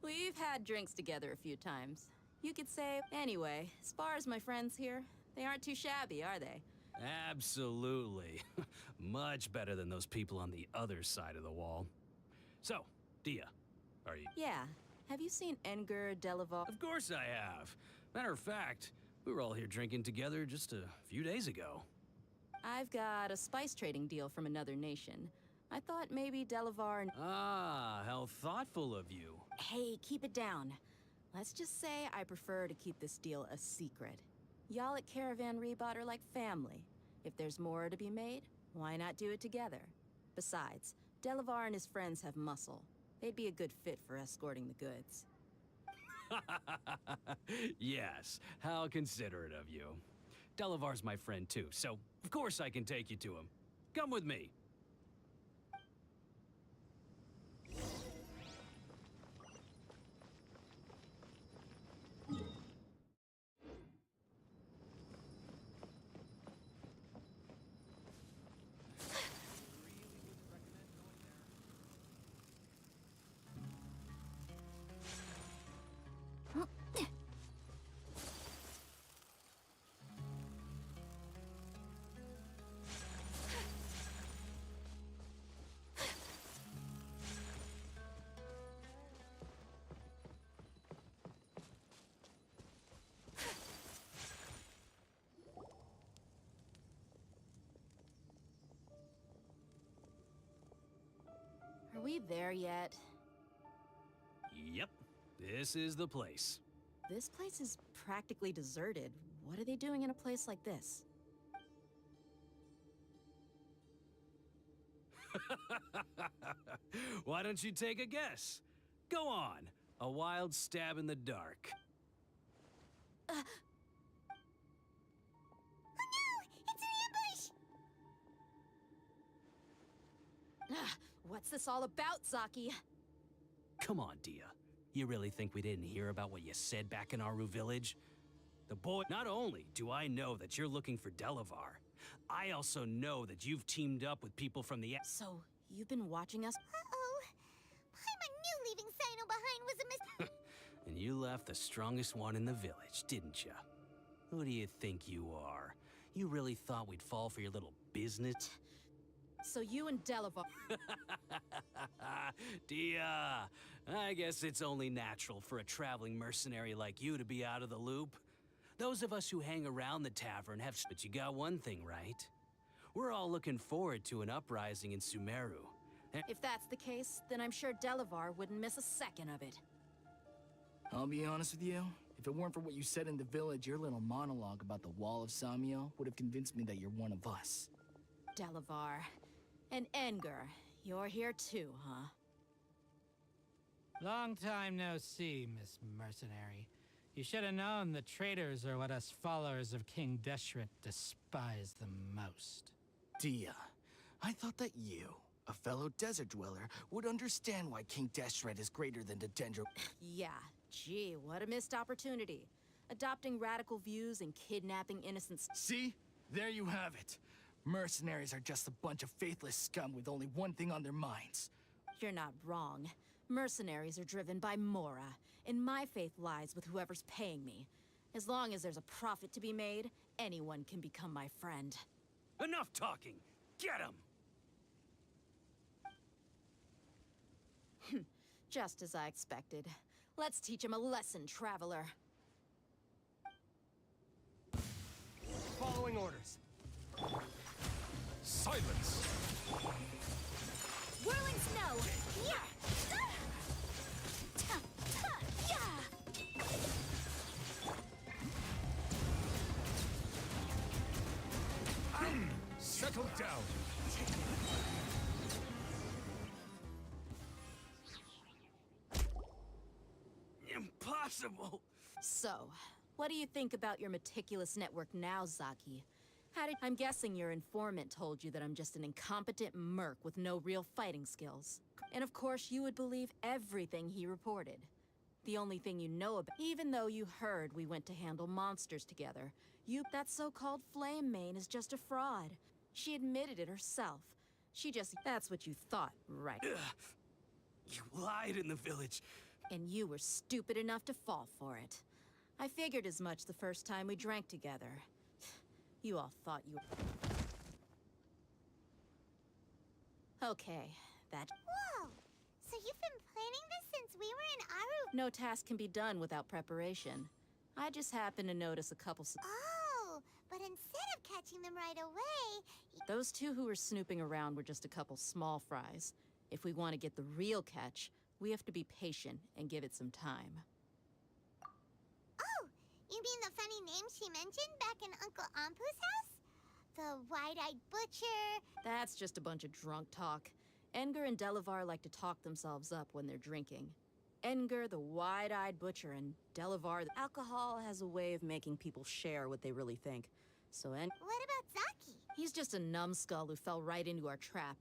We've had drinks together a few times. You could say... Anyway, as far as my friends here, they aren't too shabby, are they? Absolutely. Much better than those people on the other side of the wall. So, Dia, are you... Yeah. Have you seen Enger Delavar? Of course I have. Matter of fact, we were all here drinking together just a few days ago. I've got a spice trading deal from another nation. I thought maybe Delavar and... Ah, how thoughtful of you. Hey, keep it down. Let's just say I prefer to keep this deal a secret. Y'all at Caravan Rebot are like family. If there's more to be made, why not do it together? Besides, Delavar and his friends have muscle. They'd be a good fit for escorting the goods. Yes, how considerate of you. Delavar's my friend too, so of course I can take you to him. Come with me. Are we there yet? Yep, this is the place. This place is practically deserted. What are they doing in a place like this? Why don't you take a guess? Go on, a wild stab in the dark. Oh no! It's an ambush! What's this all about, Zaki? Come on, Dia. You really think we didn't hear about what you said back in Aru village? The boy... Not only do I know that you're looking for Delavar, I also know that you've teamed up with people from the... So, you've been watching us? Uh-oh. Paimon knew leaving Sino behind was a mistake. And you left the strongest one in the village, didn't you? Who do you think you are? You really thought we'd fall for your little business? So you and Delavar... Dia, I guess it's only natural for a traveling mercenary like you to be out of the loop. Those of us who hang around the tavern have... But you got one thing right. We're all looking forward to an uprising in Sumeru. If that's the case, then I'm sure Delavar wouldn't miss a second of it. I'll be honest with you. If it weren't for what you said in the village, your little monologue about the Wall of Samiel would have convinced me that you're one of us. Delavar. And Enger. You're here too, huh? Long time no see, Miss Mercenary. You should have known the traitors are what us followers of King Deshret despise the most. Dia, I thought that you, a fellow desert dweller, would understand why King Deshret is greater than the Dendro... Yeah, gee, what a missed opportunity. Adopting radical views and kidnapping innocent... See? There you have it. Mercenaries are just a bunch of faithless scum with only one thing on their minds. You're not wrong. Mercenaries are driven by Mora, and my faith lies with whoever's paying me. As long as there's a profit to be made, anyone can become my friend. Enough talking! Get him! Just as I expected. Let's teach him a lesson, traveler. Following orders. Silence! Whirling snow! Yeah! Settle down! Impossible! So, what do you think about your meticulous network now, Zaki? I'm guessing your informant told you that I'm just an incompetent merc with no real fighting skills. And of course, you would believe everything he reported. The only thing you know about, even though you heard we went to handle monsters together, that so-called Flame Mane is just a fraud. She admitted it herself. That's what you thought, right? You lied in the village. And you were stupid enough to fall for it. I figured as much the first time we drank together. You all thought you... Okay, Whoa! So you've been planning this since we were in Aru... No task can be done without preparation. I just happened to notice a couple... Oh, but instead of catching them right away... Those two who were snooping around were just a couple small fries. If we want to get the real catch, we have to be patient and give it some time. Oh, you mean the funny name she mentioned back in Uncle Ampu's house? The wide-eyed butcher... That's just a bunch of drunk talk. Edgar and Delavar like to talk themselves up when they're drinking. Edgar, the wide-eyed butcher, and Delavar, the alcohol has a way of making people share what they really think. So What about Zaki? He's just a numbskull who fell right into our trap.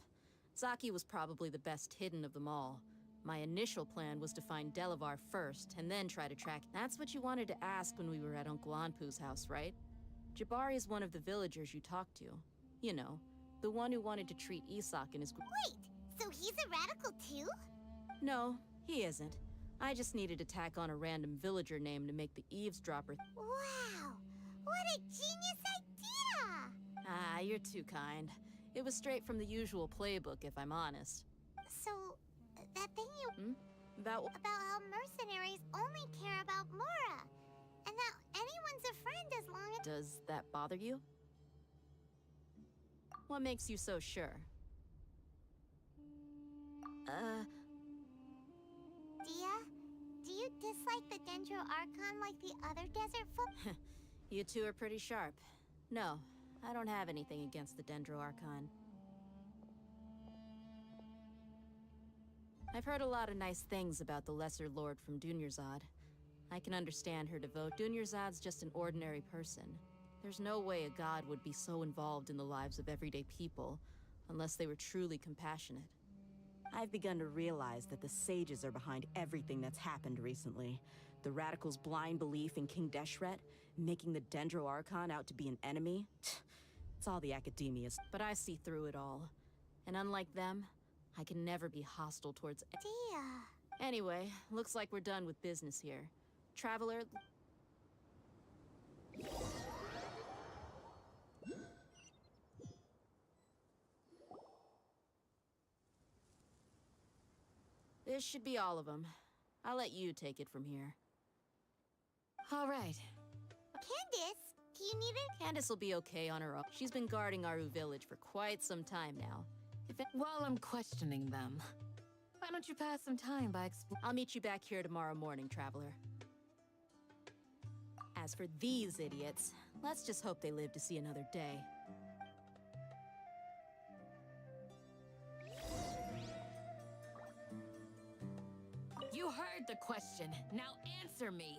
Zaki was probably the best hidden of them all. My initial plan was to find Delavar first, and then try to track... That's what you wanted to ask when we were at Uncle Anpu's house, right? Jabari is one of the villagers you talked to. You know, the one who wanted to treat Isak and his... Wait, so he's a radical too? No, he isn't. I just needed to tack on a random villager name to make the eavesdropper... Wow! What a genius idea! Ah, you're too kind. It was straight from the usual playbook, if I'm honest. So, that thing you... About how mercenaries only care about Mora. And that anyone's a friend as long as... Does that bother you? What makes you so sure? Dia, do you dislike the Dendro Archon like the other desert folk? You two are pretty sharp. No, I don't have anything against the Dendro Archon. I've heard a lot of nice things about the Lesser Lord from Dunyarzad. I can understand her devotion. Dunyarzad's just an ordinary person. There's no way a god would be so involved in the lives of everyday people, unless they were truly compassionate. I've begun to realize that the sages are behind everything that's happened recently. The radicals' blind belief in King Deshret, making the Dendro Archon out to be an enemy. It's all the academia's. But I see through it all. And unlike them, I can never be hostile towards... Dia... Anyway, looks like we're done with business here. Traveler... This should be all of them. I'll let you take it from here. All right. Candace, do you need it? Candace will be okay on her own. She's been guarding Aru village for quite some time now. While I'm questioning them, why don't you pass some time by I'll meet you back here tomorrow morning, traveler. As for these idiots, let's just hope they live to see another day. You heard the question. Now answer me.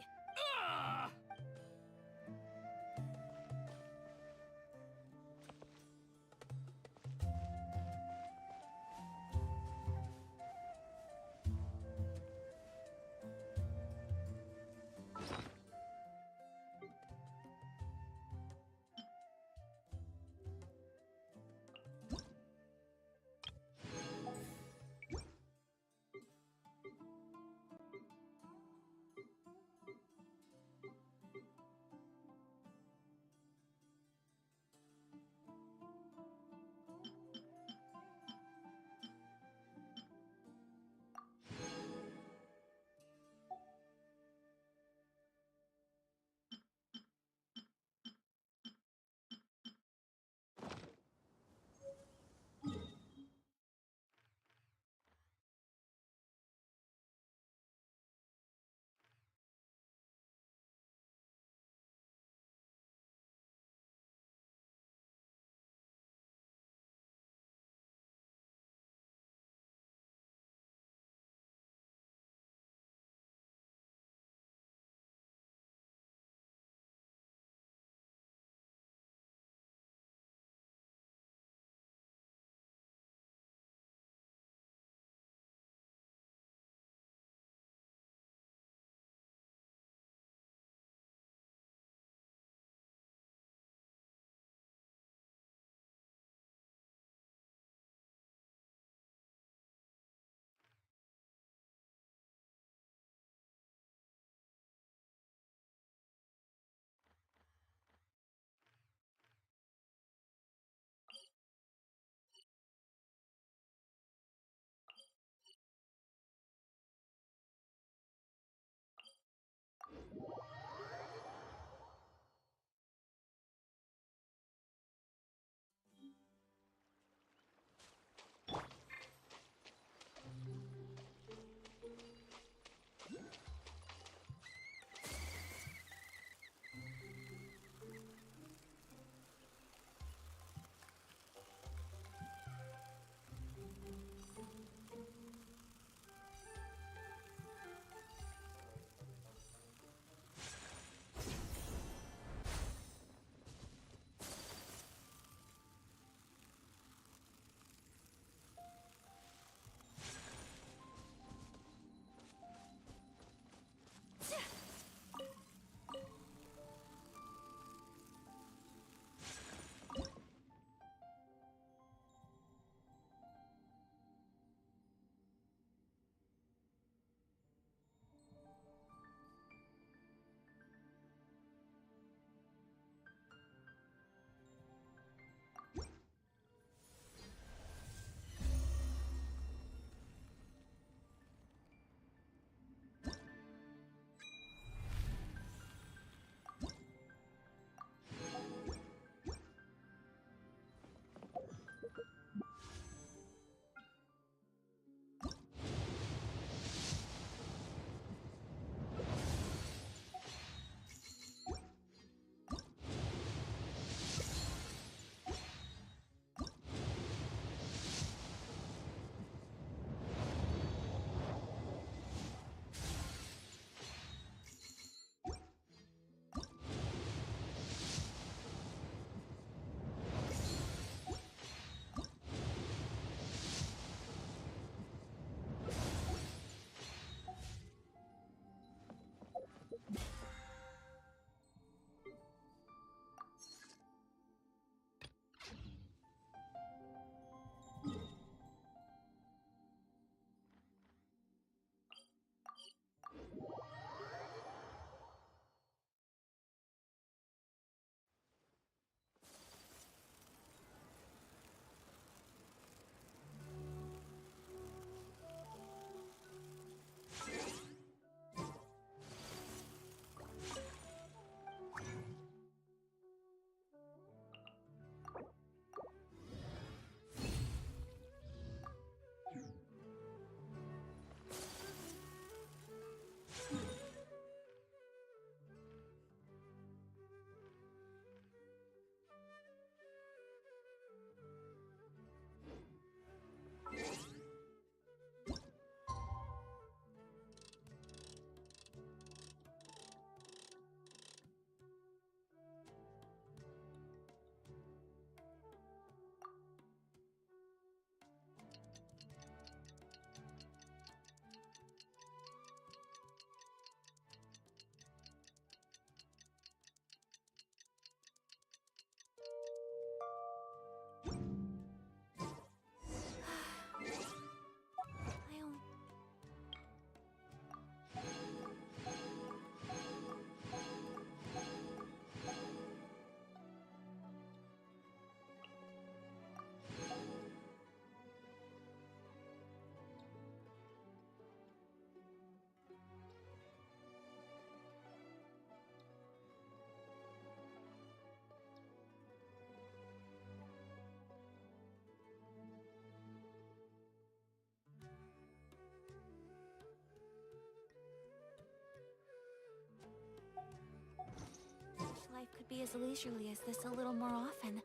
be as leisurely as this a little more often.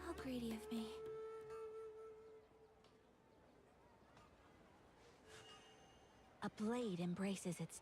How greedy of me. A blade embraces its